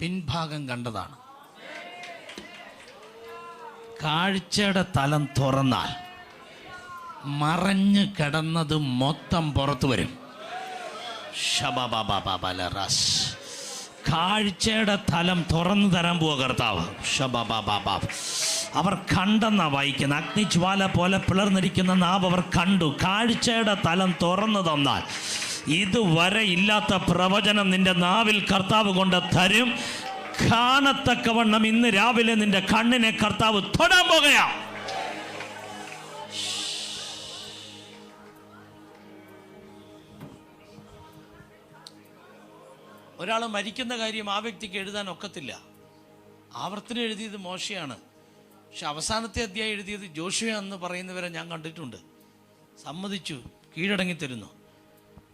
പിൻഭാഗം കണ്ടതാണ്. കാഴ്ചയുടെ തലം തുറന്നാൽ മറഞ്ഞു കിടന്നത് മൊത്തം പുറത്തു വരും. കാഴ്ചയുടെ തലം തുറന്നു തരാൻ പോവുക കർത്താവ്. അവർ കണ്ടെന്നാ വായിക്കുന്ന. അഗ്നിജ്വാല പോലെ പിളർന്നിരിക്കുന്ന നാവ് അവർ കണ്ടു. കാഴ്ചയുടെ തലം തുറന്നു തന്നാൽ ഇതുവരെ ഇല്ലാത്ത പ്രവചനം നിന്റെ നാവിൽ കർത്താവ് കൊണ്ട് തരും. കാണത്തക്കവണ്ണം ഇന്ന് രാവിലെ നിന്റെ കണ്ണിനെ കർത്താവ് തൊടാൻ പോകുകയാ. ഒരാൾ മരിക്കുന്ന കാര്യം ആ വ്യക്തിക്ക് എഴുതാൻ ഒക്കത്തില്ല. ആവർത്തനം എഴുതിയത് മോശയാണ്, പക്ഷെ അവസാനത്തെ അധ്യായം എഴുതിയത് ജോഷുവ എന്ന് പറയുന്നവരെ ഞാൻ കണ്ടിട്ടുണ്ട്. സമ്മതിച്ചു, കീഴടങ്ങി തരുന്നു.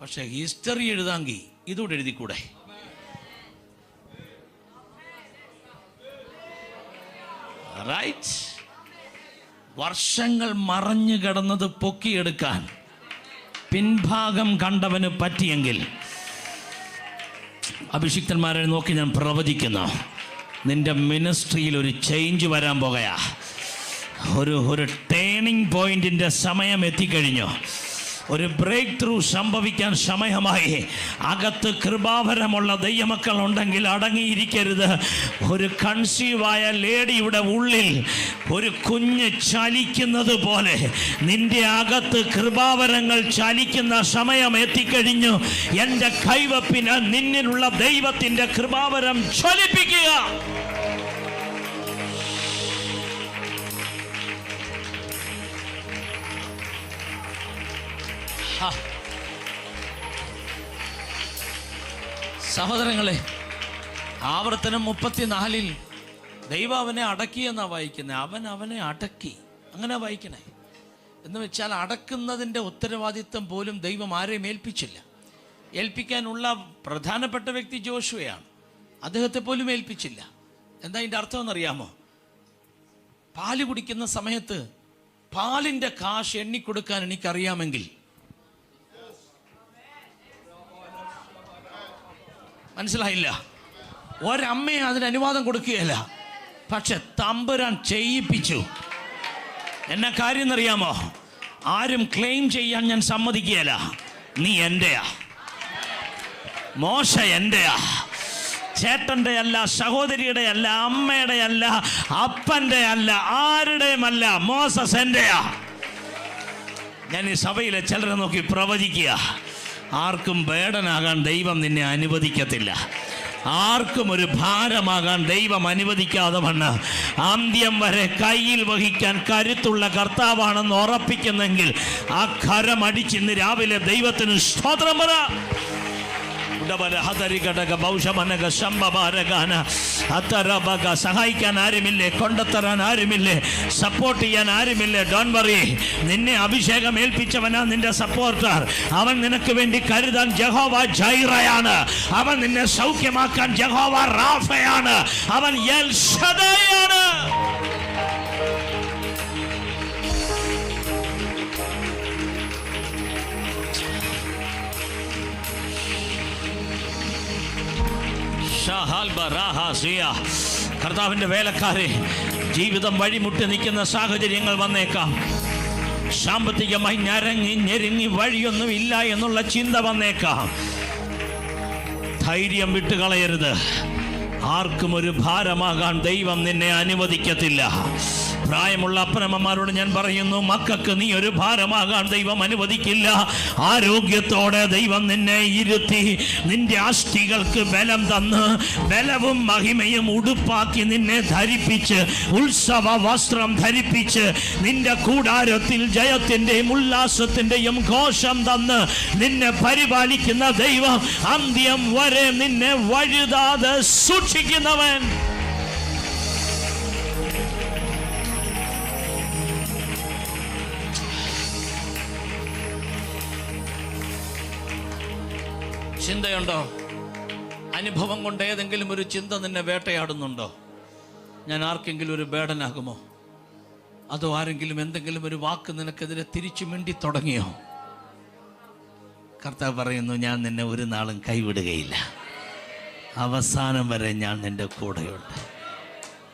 പക്ഷെ ഹിസ്റ്ററി എഴുതാമെങ്കിൽ ഇതുകൂടെ എഴുതിക്കൂടെ? റൈറ്റ്. വർഷങ്ങൾ മറഞ്ഞു കിടന്നത് പൊക്കിയെടുക്കാൻ പിൻഭാഗം കണ്ടവന് പറ്റിയെങ്കിൽ, അഭിഷിക്തന്മാരെ നോക്കി ഞാൻ പ്രവചിക്കുന്നു, നിന്റെ മിനിസ്ട്രിയിൽ ഒരു ചേഞ്ച് വരാൻ പോകുകയാ. ഒരു ടേണിംഗ് പോയിന്റിൻ്റെ സമയം എത്തിക്കഴിഞ്ഞു. ഒരു ബ്രേക്ക് ത്രൂ സംഭവിക്കാൻ സമയമായി. അകത്ത് കൃപാവരമുള്ള ദൈവമക്കൾ ഉണ്ടെങ്കിൽ അടങ്ങിയിരിക്കരുത്. ഒരു കൺസീവായ ലേഡിയുടെ ഉള്ളിൽ ഒരു കുഞ്ഞ് ചലിക്കുന്നത് പോലെ നിന്റെ അകത്ത് കൃപാവരങ്ങൾ ചലിക്കുന്ന സമയം എത്തിക്കഴിഞ്ഞു. എൻ്റെ കൈവപ്പിന് നിന്നിലുള്ള ദൈവത്തിൻ്റെ കൃപാവരം ജ്വലിപ്പിക്കുക. സഹോദരങ്ങളെ, ആവർത്തനം 34 ദൈവം അവനെ അടക്കി എന്നാ വായിക്കുന്നത്. അവനെ അടക്കി. അങ്ങനെ വായിക്കണേ. എന്ന് വെച്ചാൽ അടക്കുന്നതിൻ്റെ ഉത്തരവാദിത്വം പോലും ദൈവം ആരെയും ഏൽപ്പിച്ചില്ല. ഏൽപ്പിക്കാനുള്ള പ്രധാനപ്പെട്ട വ്യക്തി ജോഷുവയാണ്. അദ്ദേഹത്തെ പോലും ഏൽപ്പിച്ചില്ല. എന്താ അതിൻ്റെ അർത്ഥം എന്നറിയാമോ? പാല് കുടിക്കുന്ന സമയത്ത് പാലിൻ്റെ കാശ് എണ്ണിക്കൊടുക്കാൻ എനിക്കറിയാമെങ്കിൽ, മനസ്സിലായില്ല, ഒരമ്മയെ അതിന് അനുവാദം കൊടുക്കുകയല്ല. പക്ഷെ തമ്പുരാൻ ചെയ്യിപ്പിച്ചു. എന്നെ കാര്യം എന്നറിയാമോ? ആരും ക്ലെയിം ചെയ്യാൻ ഞാൻ സമ്മതിക്കുകയല്ല. നീ എൻ്റെയാ, മോശ എൻ്റെയാ, ചേട്ടൻ്റെ അല്ല, സഹോദരിയുടെ അല്ല, അമ്മയുടെ അല്ല, അപ്പൻ്റെ അല്ല, ആരുടെയുമല്ല. മോസസ് എൻ്റെയാ. ഞാൻ ഈ സഭയിലെ ചിലരെ നോക്കി പ്രവചിക്കുക, ആർക്കും ബേഡനാകാൻ ദൈവം നിന്നെ അനുവദിക്കത്തില്ല. ആർക്കും ഒരു ഭാരമാകാൻ ദൈവം അനുവദിക്കാതെ വണ്ണം അന്ത്യം വരെ കയ്യിൽ വഹിക്കാൻ കരുത്തുള്ള കർത്താവാണെന്ന് ഉറപ്പിക്കുന്നെങ്കിൽ ആ കരമടിച്ചിന്ന് രാവിലെ ദൈവത്തിന് സ്തോത്രം പറ. സഹായിക്കാൻ ആരുമില്ലേ, കൊണ്ടെത്തരാൻ ആരുമില്ലേ, സപ്പോർട്ട് ചെയ്യാൻ ആരുമില്ലേ. Don't worry. നിന്നെ അഭിഷേകം ഏൽപ്പിച്ചവനാ നിന്റെ സപ്പോർട്ടർ. അവൻ നിനക്ക് വേണ്ടി കരുതാൻ യഹോവ ജൈറയാണ്. അവൻ നിന്നെ സൗഖ്യമാക്കാൻ യഹോവ റാഫയാണ്. അവൻ എൽ ശദായാണ്. കർത്താവിൻ്റെ വേലക്കാരെ, ജീവിതം വഴിമുട്ടി നിൽക്കുന്ന സാഹചര്യങ്ങൾ വന്നേക്കാം. സാമ്പത്തികമായി ഞെരുങ്ങി വഴിയൊന്നും ഇല്ല എന്നുള്ള ചിന്ത വന്നേക്കാം. ധൈര്യം വിട്ടുകളയരുത്. ആർക്കും ഒരു ഭാരമാകാൻ ദൈവം നിന്നെ അനുവദിക്കത്തില്ല. പ്രായമുള്ള അപ്പനമ്മമാരോട് ഞാൻ പറയുന്നു, മക്കൾക്ക് നീ ഒരു ഭാരമാകാൻ ദൈവം അനുവദിക്കില്ല. ആരോഗ്യത്തോടെ ദൈവം നിന്നെ ഇരുത്തി നിന്റെ അസ്ഥികൾക്ക് ബലം തന്ന് ബലവും മഹിമയും ഉടുപ്പാക്കി നിന്നെ ധരിപ്പിച്ച് ഉത്സവ വസ്ത്രം ധരിപ്പിച്ച് നിന്റെ കൂടാരത്തിൽ ജയത്തിൻ്റെയും ഉല്ലാസത്തിൻ്റെയും ഘോഷം തന്ന് നിന്നെ പരിപാലിക്കുന്ന ദൈവം അന്ത്യം വരെ നിന്നെ വഴുതാതെ സൂക്ഷിക്കുന്നവൻ. ചിന്തയുണ്ടോ? അനുഭവം കൊണ്ട് ഏതെങ്കിലും ഒരു ചിന്ത നിന്നെ വേട്ടയാടുന്നുണ്ടോ? ഞാൻ ആർക്കെങ്കിലും ഒരു ബേഡനാകുമോ? അതോ ആരെങ്കിലും എന്തെങ്കിലും ഒരു വാക്ക് നിനക്കെതിരെ തിരിച്ചു മിണ്ടി തുടങ്ങിയോ? കർത്താവ് പറയുന്നു, ഞാൻ നിന്നെ ഒരു നാളും കൈവിടുകയില്ല. അവസാനം വരെ ഞാൻ നിന്റെ കൂടെയുണ്ട്.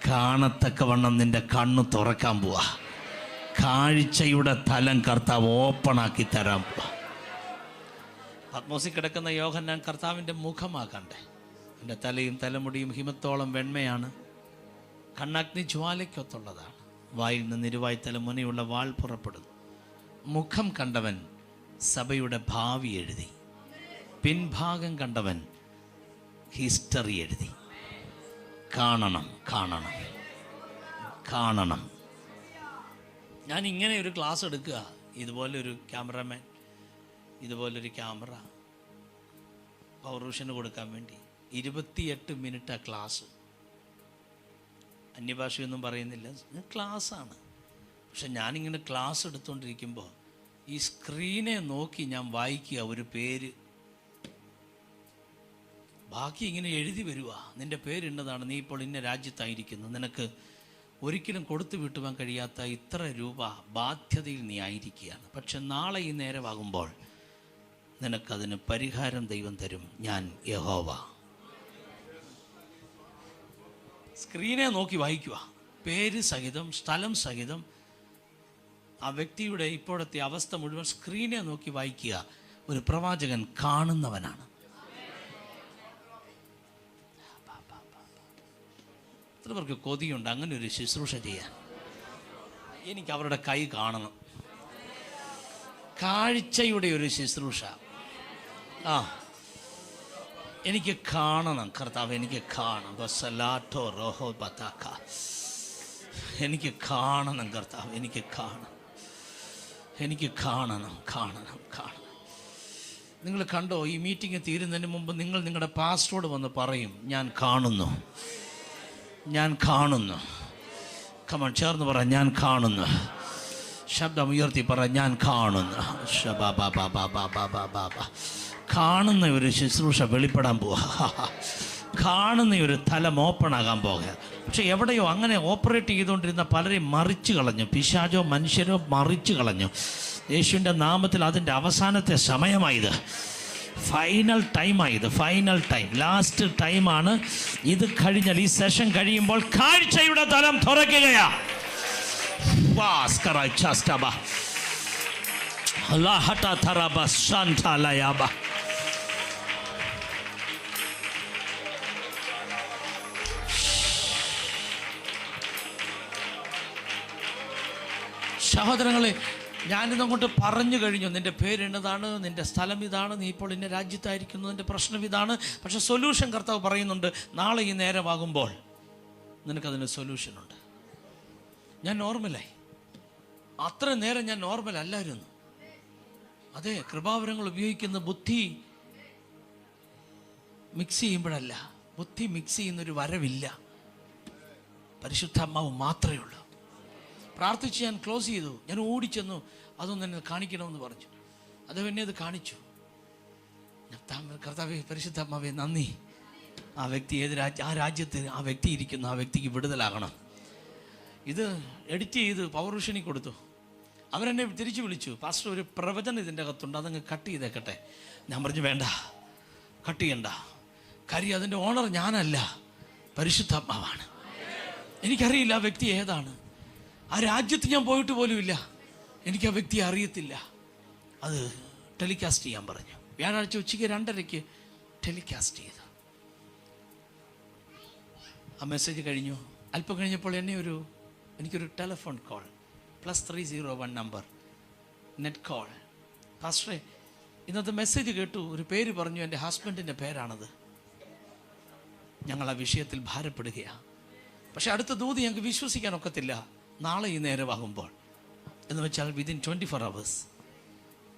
കാണത്തക്കവണ്ണം നിന്റെ കണ്ണ് തുറക്കാൻ പോവാ. കാഴ്ചയുടെ തലം കർത്താവ് ഓപ്പണാക്കി തരാൻ പോവാ. പത്മോസിൽ കിടക്കുന്ന യോഹന്നാൻ കർത്താവിൻ്റെ മുഖമാകണ്ടേ. എൻ്റെ തലയും തലമുടിയും ഹിമത്തോളം വെണ്മയാണ്, കണ്ണഗ്നി ജ്വാലയ്ക്കൊത്തുള്ളതാണ്. വായിൽ നിന്ന് ഇരുവായ്ത്തല മുനയുള്ള വാൾ പുറപ്പെടുന്നു. മുഖം കണ്ടവൻ സഭയുടെ ഭാവി എഴുതി, പിൻഭാഗം കണ്ടവൻ ഹിസ്റ്ററി എഴുതി. കാണണം, കാണണം, കാണണം. ഞാൻ ഇങ്ങനെ ഒരു ക്ലാസ് എടുക്കുക, ഇതുപോലൊരു ക്യാമറമാൻ, ഇതുപോലൊരു ക്യാമറ പൗരുഷന് കൊടുക്കാൻ വേണ്ടി 28 മിനിറ്റാണ് ക്ലാസ്. അന്യഭാഷയൊന്നും പറയുന്നില്ല, ക്ലാസ്സാണ്. പക്ഷെ ഞാനിങ്ങനെ ക്ലാസ് എടുത്തുകൊണ്ടിരിക്കുമ്പോൾ ഈ സ്ക്രീനെ നോക്കി ഞാൻ വായിക്കുക ഒരു പേര്, ബാക്കി ഇങ്ങനെ എഴുതി വരുക. നിൻ്റെ പേരിന്നതാണ്, നീ ഇപ്പോൾ ഇന്ന രാജ്യത്തായിരിക്കുന്നു, നിനക്ക് ഒരിക്കലും കൊടുത്തു വിട്ടുവാൻ കഴിയാത്ത ഇത്ര രൂപ ബാധ്യതയിൽ നീ ആയിരിക്കുകയാണ്. പക്ഷെ നാളെ ഈ നേരമാകുമ്പോൾ നിനക്കതിന് പരിഹാരം ദൈവം തരും. ഞാൻ യഹോവ. സ്ക്രീനെ നോക്കി വായിക്കുക, പേര് സഹിതം സ്ഥലം സഹിതം ആ വ്യക്തിയുടെ ഇപ്പോഴത്തെ അവസ്ഥ മുഴുവൻ സ്ക്രീനെ നോക്കി വായിക്കുക. ഒരു പ്രവാചകൻ കാണുന്നവനാണ്. എത്ര പേർക്ക് കൊതിയുണ്ട് അങ്ങനെ ഒരു ശുശ്രൂഷ ചെയ്യാൻ? എനിക്ക് അവരുടെ കൈ കാണണം. കാഴ്ചയുടെ ഒരു ശുശ്രൂഷ. എനിക്ക് കാണണം കർത്താവ്, എനിക്ക് കാണണം. ബസലാട്ടോ റോഹോ ബതാക്ക, എനിക്ക് കാണണം കർത്താവ്, എനിക്ക് കാണണം, എനിക്ക് കാണണം, കാണണം, കാണണം. നിങ്ങൾ കണ്ടോ, ഈ മീറ്റിംഗ് തീരുന്നതിന് മുമ്പ് നിങ്ങൾ നിങ്ങളുടെ പാസ്റ്ററോട് വന്ന് പറയും, ഞാൻ കാണുന്നു, ഞാൻ കാണുന്നു. കമൺ, ചേർന്ന് പറ, ഞാൻ കാണുന്നു. ശബ്ദം ഉയർത്തി പറ, ഞാൻ കാണുന്നു. കാണുന്ന ഒരു ശുശ്രൂഷ വെളിപ്പെടാൻ പോവുക. കാണുന്ന ഒരു തലം ഓപ്പണാകാൻ പോകുക. പക്ഷെ എവിടെയോ അങ്ങനെ ഓപ്പറേറ്റ് ചെയ്തുകൊണ്ടിരുന്ന പലരെയും മറിച്ച് കളഞ്ഞു. പിശാചോ മനുഷ്യരോ മറിച്ച് കളഞ്ഞു. യേശുവിൻ്റെ നാമത്തിൽ അതിൻ്റെ അവസാനത്തെ സമയമായത്. ഫൈനൽ ടൈമായത്. ഫൈനൽ ടൈം, ലാസ്റ്റ് ടൈമാണ്. ഇത് കഴിഞ്ഞാൽ, ഈ സെഷൻ കഴിയുമ്പോൾ കാഴ്ചയുടെ തലം തുറക്കുകയാ. സഹോദരങ്ങളെ, ഞാനിതങ്ങോട്ട് പറഞ്ഞു കഴിഞ്ഞു. നിൻ്റെ പേര് എന്നതാണ്, നിൻ്റെ സ്ഥലം ഇതാണ്, നീ ഇപ്പോൾ ഇന്ന രാജ്യത്തായിരിക്കുന്നു, നിൻ്റെ പ്രശ്നം ഇതാണ്. പക്ഷെ സൊല്യൂഷൻ കർത്താവ് പറയുന്നുണ്ട്. നാളെ ഈ നേരമാകുമ്പോൾ നിനക്കതിന് സൊല്യൂഷനുണ്ട്. ഞാൻ നോർമലായി. അത്ര നേരം ഞാൻ നോർമൽ അല്ലായിരുന്നു. അതെ, കൃപാവരങ്ങൾ ഉപയോഗിക്കുന്ന ബുദ്ധി മിക്സ് ചെയ്യുമ്പോഴല്ല. ബുദ്ധി മിക്സ് ചെയ്യുന്നൊരു വരവില്ല. പരിശുദ്ധാത്മാവ് മാത്രമേ ഉള്ളൂ. പ്രാർത്ഥിച്ച് ഞാൻ ക്ലോസ് ചെയ്തു. ഞാൻ ഓടിച്ചെന്നു, അതൊന്നും എന്നെ കാണിക്കണമെന്ന് പറഞ്ഞു. അദ്ദേഹം എന്നെ അത് കാണിച്ചു. കർത്താവേ, പരിശുദ്ധാത്മാവേ നന്ദി. ആ വ്യക്തി ആ രാജ്യത്ത് ആ വ്യക്തി ഇരിക്കുന്നു, ആ വ്യക്തിക്ക് വിടുതലാകണം. ഇത് എഡിറ്റ് ചെയ്ത് പവർ വിഷനിൽ കൊടുത്തു. അവരെന്നെ തിരിച്ചു വിളിച്ചു. പാസ്റ്റർ, ഒരു പ്രവചനം ഇതിൻ്റെ അകത്തുണ്ട്, അതങ്ങ് കട്ട് ചെയ്തേക്കട്ടെ. ഞാൻ പറഞ്ഞു, വേണ്ട, കട്ട് ചെയ്യണ്ട. കാര്യം അതിൻ്റെ ഓണർ ഞാനല്ല, പരിശുദ്ധാത്മാവാണ്. എനിക്കറിയില്ല ആ വ്യക്തി ഏതാണ്. ആ രാജ്യത്ത് ഞാൻ പോയിട്ട് പോലുമില്ല. എനിക്ക് ആ വ്യക്തിയെ അറിയത്തില്ല. അത് ടെലികാസ്റ്റ് ചെയ്യാൻ പറഞ്ഞു. വ്യാഴാഴ്ച ഉച്ചയ്ക്ക് 2:30 ടെലികാസ്റ്റ് ചെയ്തു. ആ മെസ്സേജ് കഴിഞ്ഞു. അല്പം കഴിഞ്ഞപ്പോൾ എനിക്കൊരു telephone call, +301 number, net call. പാസ്റ്ററെ, ഇന്നത്തെ മെസ്സേജ് കേട്ടു, ഒരു പേര് പറഞ്ഞു, എൻ്റെ ഹസ്ബൻഡിൻ്റെ പേരാണത്. ഞങ്ങൾ ആ വിഷയത്തിൽ ഭാരപ്പെടുകയാണ്. പക്ഷെ അടുത്ത ദൂത് ഞങ്ങൾക്ക് വിശ്വസിക്കാൻ ഒക്കത്തില്ല. നാളെ ഈ നേരമാകുമ്പോൾ എന്ന് വെച്ചാൽ വിതിൻ 24 hours.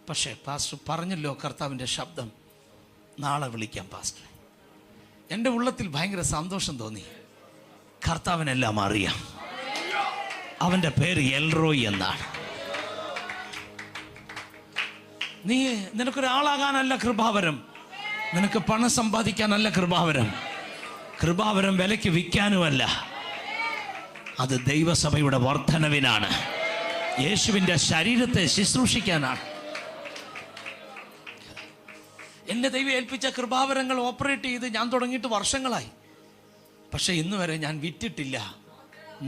പക്ഷേ പാസ്റ്റർ പറഞ്ഞല്ലോ കർത്താവിൻ്റെ ശബ്ദം, നാളെ വിളിക്കാം പാസ്റ്റർ. എൻ്റെ ഉള്ളത്തിൽ ഭയങ്കര സന്തോഷം തോന്നി. കർത്താവിനെല്ലാം അറിയാം. അവൻ്റെ പേര് എൽറോയ് എന്നാണ്. നിനക്കൊരാളാകാനല്ല കൃപാവരം, നിനക്ക് പണം സമ്പാദിക്കാനല്ല കൃപാവരം. കൃപാവരം വിലയ്ക്ക് വിൽക്കാനുമല്ല. അത് ദൈവസഭയുടെ വർധനവിനാണ്, യേശുവിൻ്റെ ശരീരത്തെ ശുശ്രൂഷിക്കാനാണ്. എന്നെ ദൈവം ഏൽപ്പിച്ച കൃപാവരങ്ങൾ ഓപ്പറേറ്റ് ചെയ്ത് ഞാൻ തുടങ്ങിയിട്ട് വർഷങ്ങളായി. പക്ഷെ ഇന്ന് വരെ ഞാൻ വിറ്റിട്ടില്ല,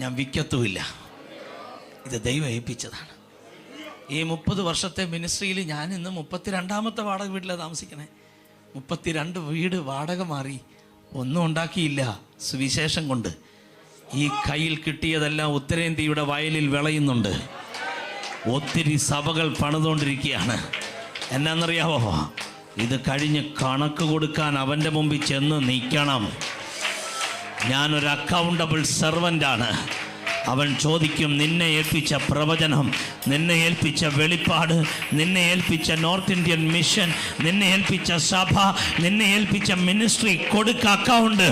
ഞാൻ വിൽക്കത്തുമില്ല. ഇത് ദൈവം ഏൽപ്പിച്ചതാണ്. ഈ 30 വർഷത്തെ മിനിസ്ട്രിയിൽ ഞാൻ ഇന്ന് 32ാമത്തെ വാടക വീട്ടിലാണ് താമസിക്കണേ. 32 വീട് വാടക മാറി, ഒന്നും ഉണ്ടാക്കിയില്ല സുവിശേഷം കൊണ്ട്. ഈ കയ്യിൽ കിട്ടിയതെല്ലാം ഉത്തരേന്ത്യയുടെ വയലിൽ വിളയുന്നുണ്ട്. ഒത്തിരി സഭകൾ പണിതുകൊണ്ടിരിക്കുകയാണ്. എന്നാന്നറിയാവോ? ഇത് കഴിഞ്ഞ് കണക്ക് കൊടുക്കാൻ അവൻ്റെ മുമ്പിൽ ചെന്ന് നിൽക്കണം. ഞാനൊരു അക്കൗണ്ടബിൾ സെർവൻ്റാണ്. അവൻ ചോദിക്കും, നിന്നെ ഏൽപ്പിച്ച പ്രവചനം, നിന്നെ ഏൽപ്പിച്ച വെളിപ്പാട്, നിന്നെ ഏൽപ്പിച്ച നോർത്ത് ഇന്ത്യൻ മിഷൻ, നിന്നെ ഏൽപ്പിച്ച സഭ, നിന്നെ ഏൽപ്പിച്ച മിനിസ്ട്രി കൊടുക്ക അക്കൗണ്ട്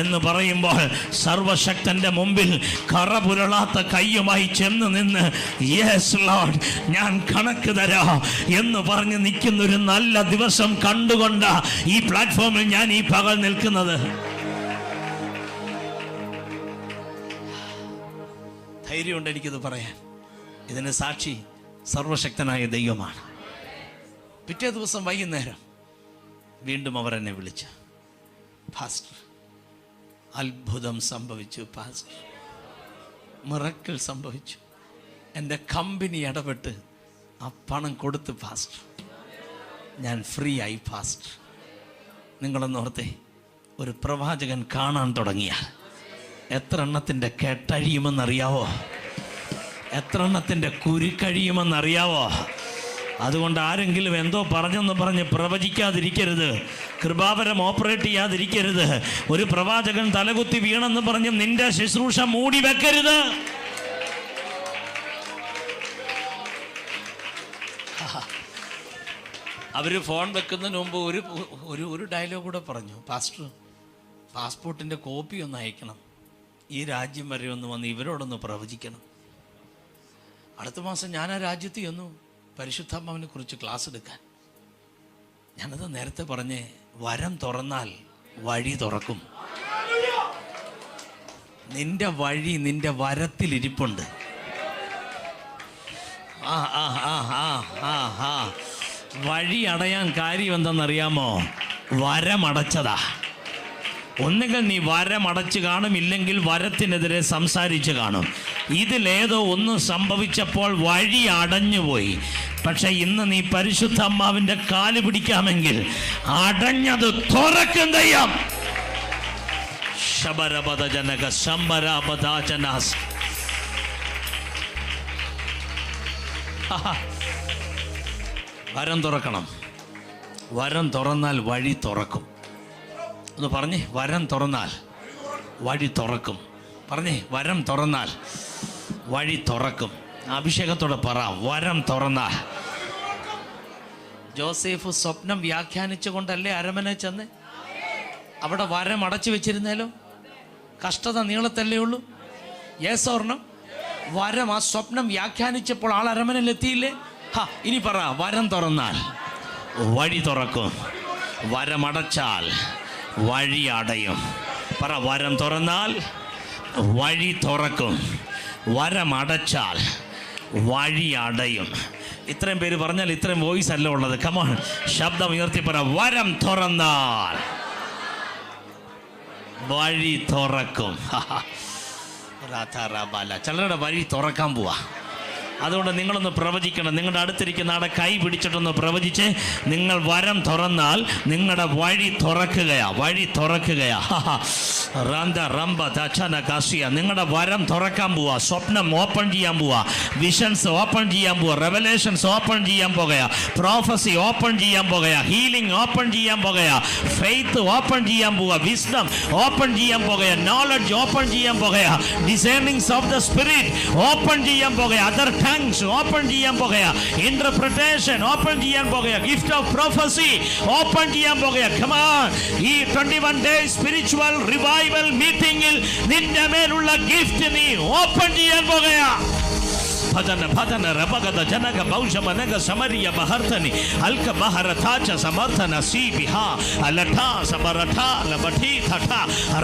എന്ന് പറയുമ്പോൾ സർവശക്തൻ്റെ മുമ്പിൽ കറപുരളാത്ത കയ്യുമായി ചെന്ന് നിന്ന് യെസ് ലോർഡ് ഞാൻ കണക്ക് തരാം എന്ന് പറഞ്ഞ് നിൽക്കുന്നൊരു നല്ല ദിവസം കണ്ടുകൊണ്ട് ഈ പ്ലാറ്റ്ഫോമിൽ ഞാൻ ഈ പകൽ നിൽക്കുന്നത്. ധൈര്യമുണ്ട് എനിക്കിത് പറയാൻ. ഇതിന് സാക്ഷി സർവശക്തനായ ദൈവമാണ്. പിറ്റേ ദിവസം വൈകുന്നേരം വീണ്ടും അവർ എന്നെ വിളിച്ചു. പാസ്റ്റർ, അത്ഭുതം സംഭവിച്ചു പാസ്റ്റർ, മിറക്കിൾ സംഭവിച്ചു. എൻ്റെ കമ്പനി ഇടപെട്ട് ആ പണം കൊടുത്ത് പാസ്റ്റർ, ഞാൻ ഫ്രീ ആയി പാസ്റ്റർ. നിങ്ങളൊന്നോർത്തേ, ഒരു പ്രവാചകൻ കാണാൻ തുടങ്ങിയാൽ എത്ര എണ്ണത്തിൻ്റെ കെട്ടഴിയുമെന്നറിയാവോ? എത്ര എണ്ണത്തിൻ്റെ കുരുക്കഴിയുമെന്നറിയാവോ? അതുകൊണ്ട് ആരെങ്കിലും എന്തോ പറഞ്ഞെന്ന് പറഞ്ഞ് പ്രവചിക്കാതിരിക്കരുത്. കൃപാവരം ഓപ്പറേറ്റ് ചെയ്യാതിരിക്കരുത്. ഒരു പ്രവാചകൻ തലകുത്തി വീണെന്ന് പറഞ്ഞ് നിന്റെ ശുശ്രൂഷ മൂടി വെക്കരുത്. അവർ ഫോൺ വെക്കുന്നതിന് മുമ്പ് ഒരു ഡയലോഗ് കൂടെ പറഞ്ഞു. പാസ്റ്റർ, പാസ്പോർട്ടിൻ്റെ കോപ്പി ഒന്ന് അയക്കണം, ഈ രാജ്യം വരെ ഒന്ന് വന്ന് ഇവരോടൊന്ന് പ്രവചിക്കണം. അടുത്ത മാസം ഞാൻ ആ രാജ്യത്ത് ചെന്നു പരിശുദ്ധാത്മാവിനെ കുറിച്ച് ക്ലാസ് എടുക്കാൻ. ഞാനത് നേരത്തെ പറഞ്ഞേ, വരം തുറന്നാൽ വഴി തുറക്കും. നിന്റെ വഴി നിന്റെ വരത്തിലിരിപ്പുണ്ട്. വഴി അടയാൻ കാര്യം എന്തെന്നറിയാമോ? വരമടച്ചതാ. ഒന്നുകിൽ നീ വരമടച്ച് കാണും, ഇല്ലെങ്കിൽ വരത്തിനെതിരെ സംസാരിച്ച് കാണും. ഇതിലേതോ ഒന്ന് സംഭവിച്ചപ്പോൾ വഴി അടഞ്ഞുപോയി. പക്ഷെ ഇന്ന് നീ പരിശുദ്ധ അമ്മാവിൻ്റെ കാല് പിടിക്കാമെങ്കിൽ അടഞ്ഞത് തുറക്കും ദൈവം. ശബരപദജനക ശംബരാപദാചനാസ്. വരം തുറക്കണം. വരം തുറന്നാൽ വഴി തുറക്കും. ഒന്ന് പറഞ്ഞേ, വരം തുറന്നാൽ വഴി തുറക്കും. പറഞ്ഞേ, വരം തുറന്നാൽ വഴി തുറക്കും. അഭിഷേകത്തോടെ പറ, വരം തുറന്നാൽ. ജോസഫ് സ്വപ്നം വ്യാഖ്യാനിച്ചു കൊണ്ടല്ലേ അരമന ചെന്ന്? അവിടെ വരം അടച്ചു വെച്ചിരുന്നേലോ? കഷ്ടത നീളത്തല്ലേ ഉള്ളൂ? Yes or no? വരം, ആ സ്വപ്നം വ്യാഖ്യാനിച്ചപ്പോൾ ആൾ അരമനയിലെത്തിയില്ലേ? ഇനി പറ, വരം തുറന്നാൽ വഴി തുറക്കും. വരമടച്ചാൽ വഴി അടയും. പറ, വരം തുറന്നാൽ വഴി തുറക്കും, വരമടച്ചാൽ വഴി അടയും. ഇത്രയും പേര് പറഞ്ഞാൽ ഇത്രയും വോയിസ് അല്ല ഉള്ളത്. കമോൺ, ശബ്ദം ഉയർത്തി പറ, വരം തുറന്നാൽ വഴി തുറക്കും. ചിലരുടെ വഴി തുറക്കാൻ പോവാ. അതുകൊണ്ട് നിങ്ങളൊന്ന് പ്രവചിക്കണം. നിങ്ങളുടെ അടുത്തിരിക്കുന്ന ആടെ കൈ പിടിച്ചിട്ടൊന്ന് പ്രവചിച്ച്, നിങ്ങൾ വരം തുറന്നാൽ നിങ്ങളുടെ വഴി തുറക്കുകയാ, വഴി തുറക്കുകയാ. നിങ്ങളുടെ വരം തുറക്കാൻ പോവാ. സ്വപ്നം ഓപ്പൺ ചെയ്യാൻ പോവാ. വിഷൻസ് ഓപ്പൺ ചെയ്യാൻ പോവാ. റെവലേഷൻസ് ഓപ്പൺ ചെയ്യാൻ പോകുകയാ. പ്രോഫസി ഓപ്പൺ ചെയ്യാൻ പോകുകയാ. ഹീലിംഗ് ഓപ്പൺ ചെയ്യാൻ പോകുകയാ. ഫെയ്ത്ത് ഓപ്പൺ ചെയ്യാൻ പോവാ. വിസ്ഡം ഓപ്പൺ ചെയ്യാൻ പോകുകയാ. നോളജ് ഓപ്പൺ ചെയ്യാൻ പോകുകയാ. Designings of the spirit open ചെയ്യാൻ പോകുകയാ. അതർ ടങ്സ് ഓപ്പൺ ചെയ്യാൻ പോകുകയാ. ഇന്റർപ്രിട്ടേഷൻ ഓപ്പൺ ചെയ്യാൻ പോകുകയാ. ഗിഫ്റ്റ് ഓഫ് പ്രൊഫസി ഓപ്പൺ ചെയ്യാൻ പോകുകയാ. കം ഓൺ, ഈ 21 ഡേയ്സ് സ്പിരിച്വൽ റിവൈവൽ മീറ്റിംഗിൽ നിന്റെ മേലുള്ള ഗിഫ്റ്റ് നീ ഓപ്പൺ ചെയ്യാൻ പോകുകയാ. ഭജന ഭജന രബഗത ജനക ബൗഷമനക സമരിയ ബഹർതനി അൽക ബഹരതാച സമർത്ഥന സീബിഹ അലഠ സമരഠ ലബഠി ഠഠ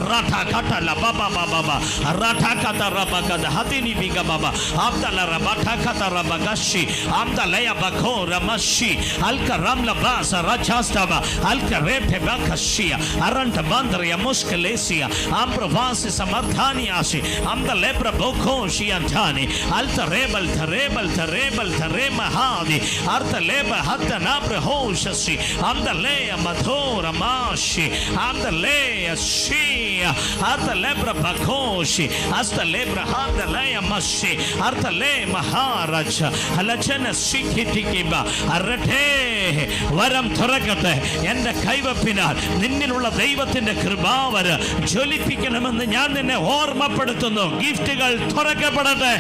റഠ ഘട്ട ലബബ ബബ റഠ കത റബഗത ഹതിനി ബിഗ ബബ ആബ്ദല റബഠ കത റബഗശി ആംദലയ ബഖോ രമശി Alka Ramla ബാസ രചാസ്തവ Alka രേഠ ബഖശിയ അരണ്ട ബന്ദ്രയ മുസ്കലേസിയ ആംപ്രവാസി സമർത്ഥാനിയാസി ആംദലെ പ്രബോഖോ ഷിയന്താനി അൽത rebel mahadi arta leba hatta nabre hoshasi amda leya madhora mashi amda leya shia arta lebra bakoshi asta lebra hatta leya mashi arta le maharaja halachana sikitikiba arate varam thorakate ende കൈവപ്പിനാൽ നിന്നിലുള്ള ദൈവത്തിന്റെ കൃപാവര ജ്വലിപ്പിക്കണമെന്ന് ഞാൻ നിന്നെ ഓർമ്മപ്പെടുത്തുന്നു. ഗിഫ്റ്റുകൾ തുറക്കപ്പെടട്ടെ.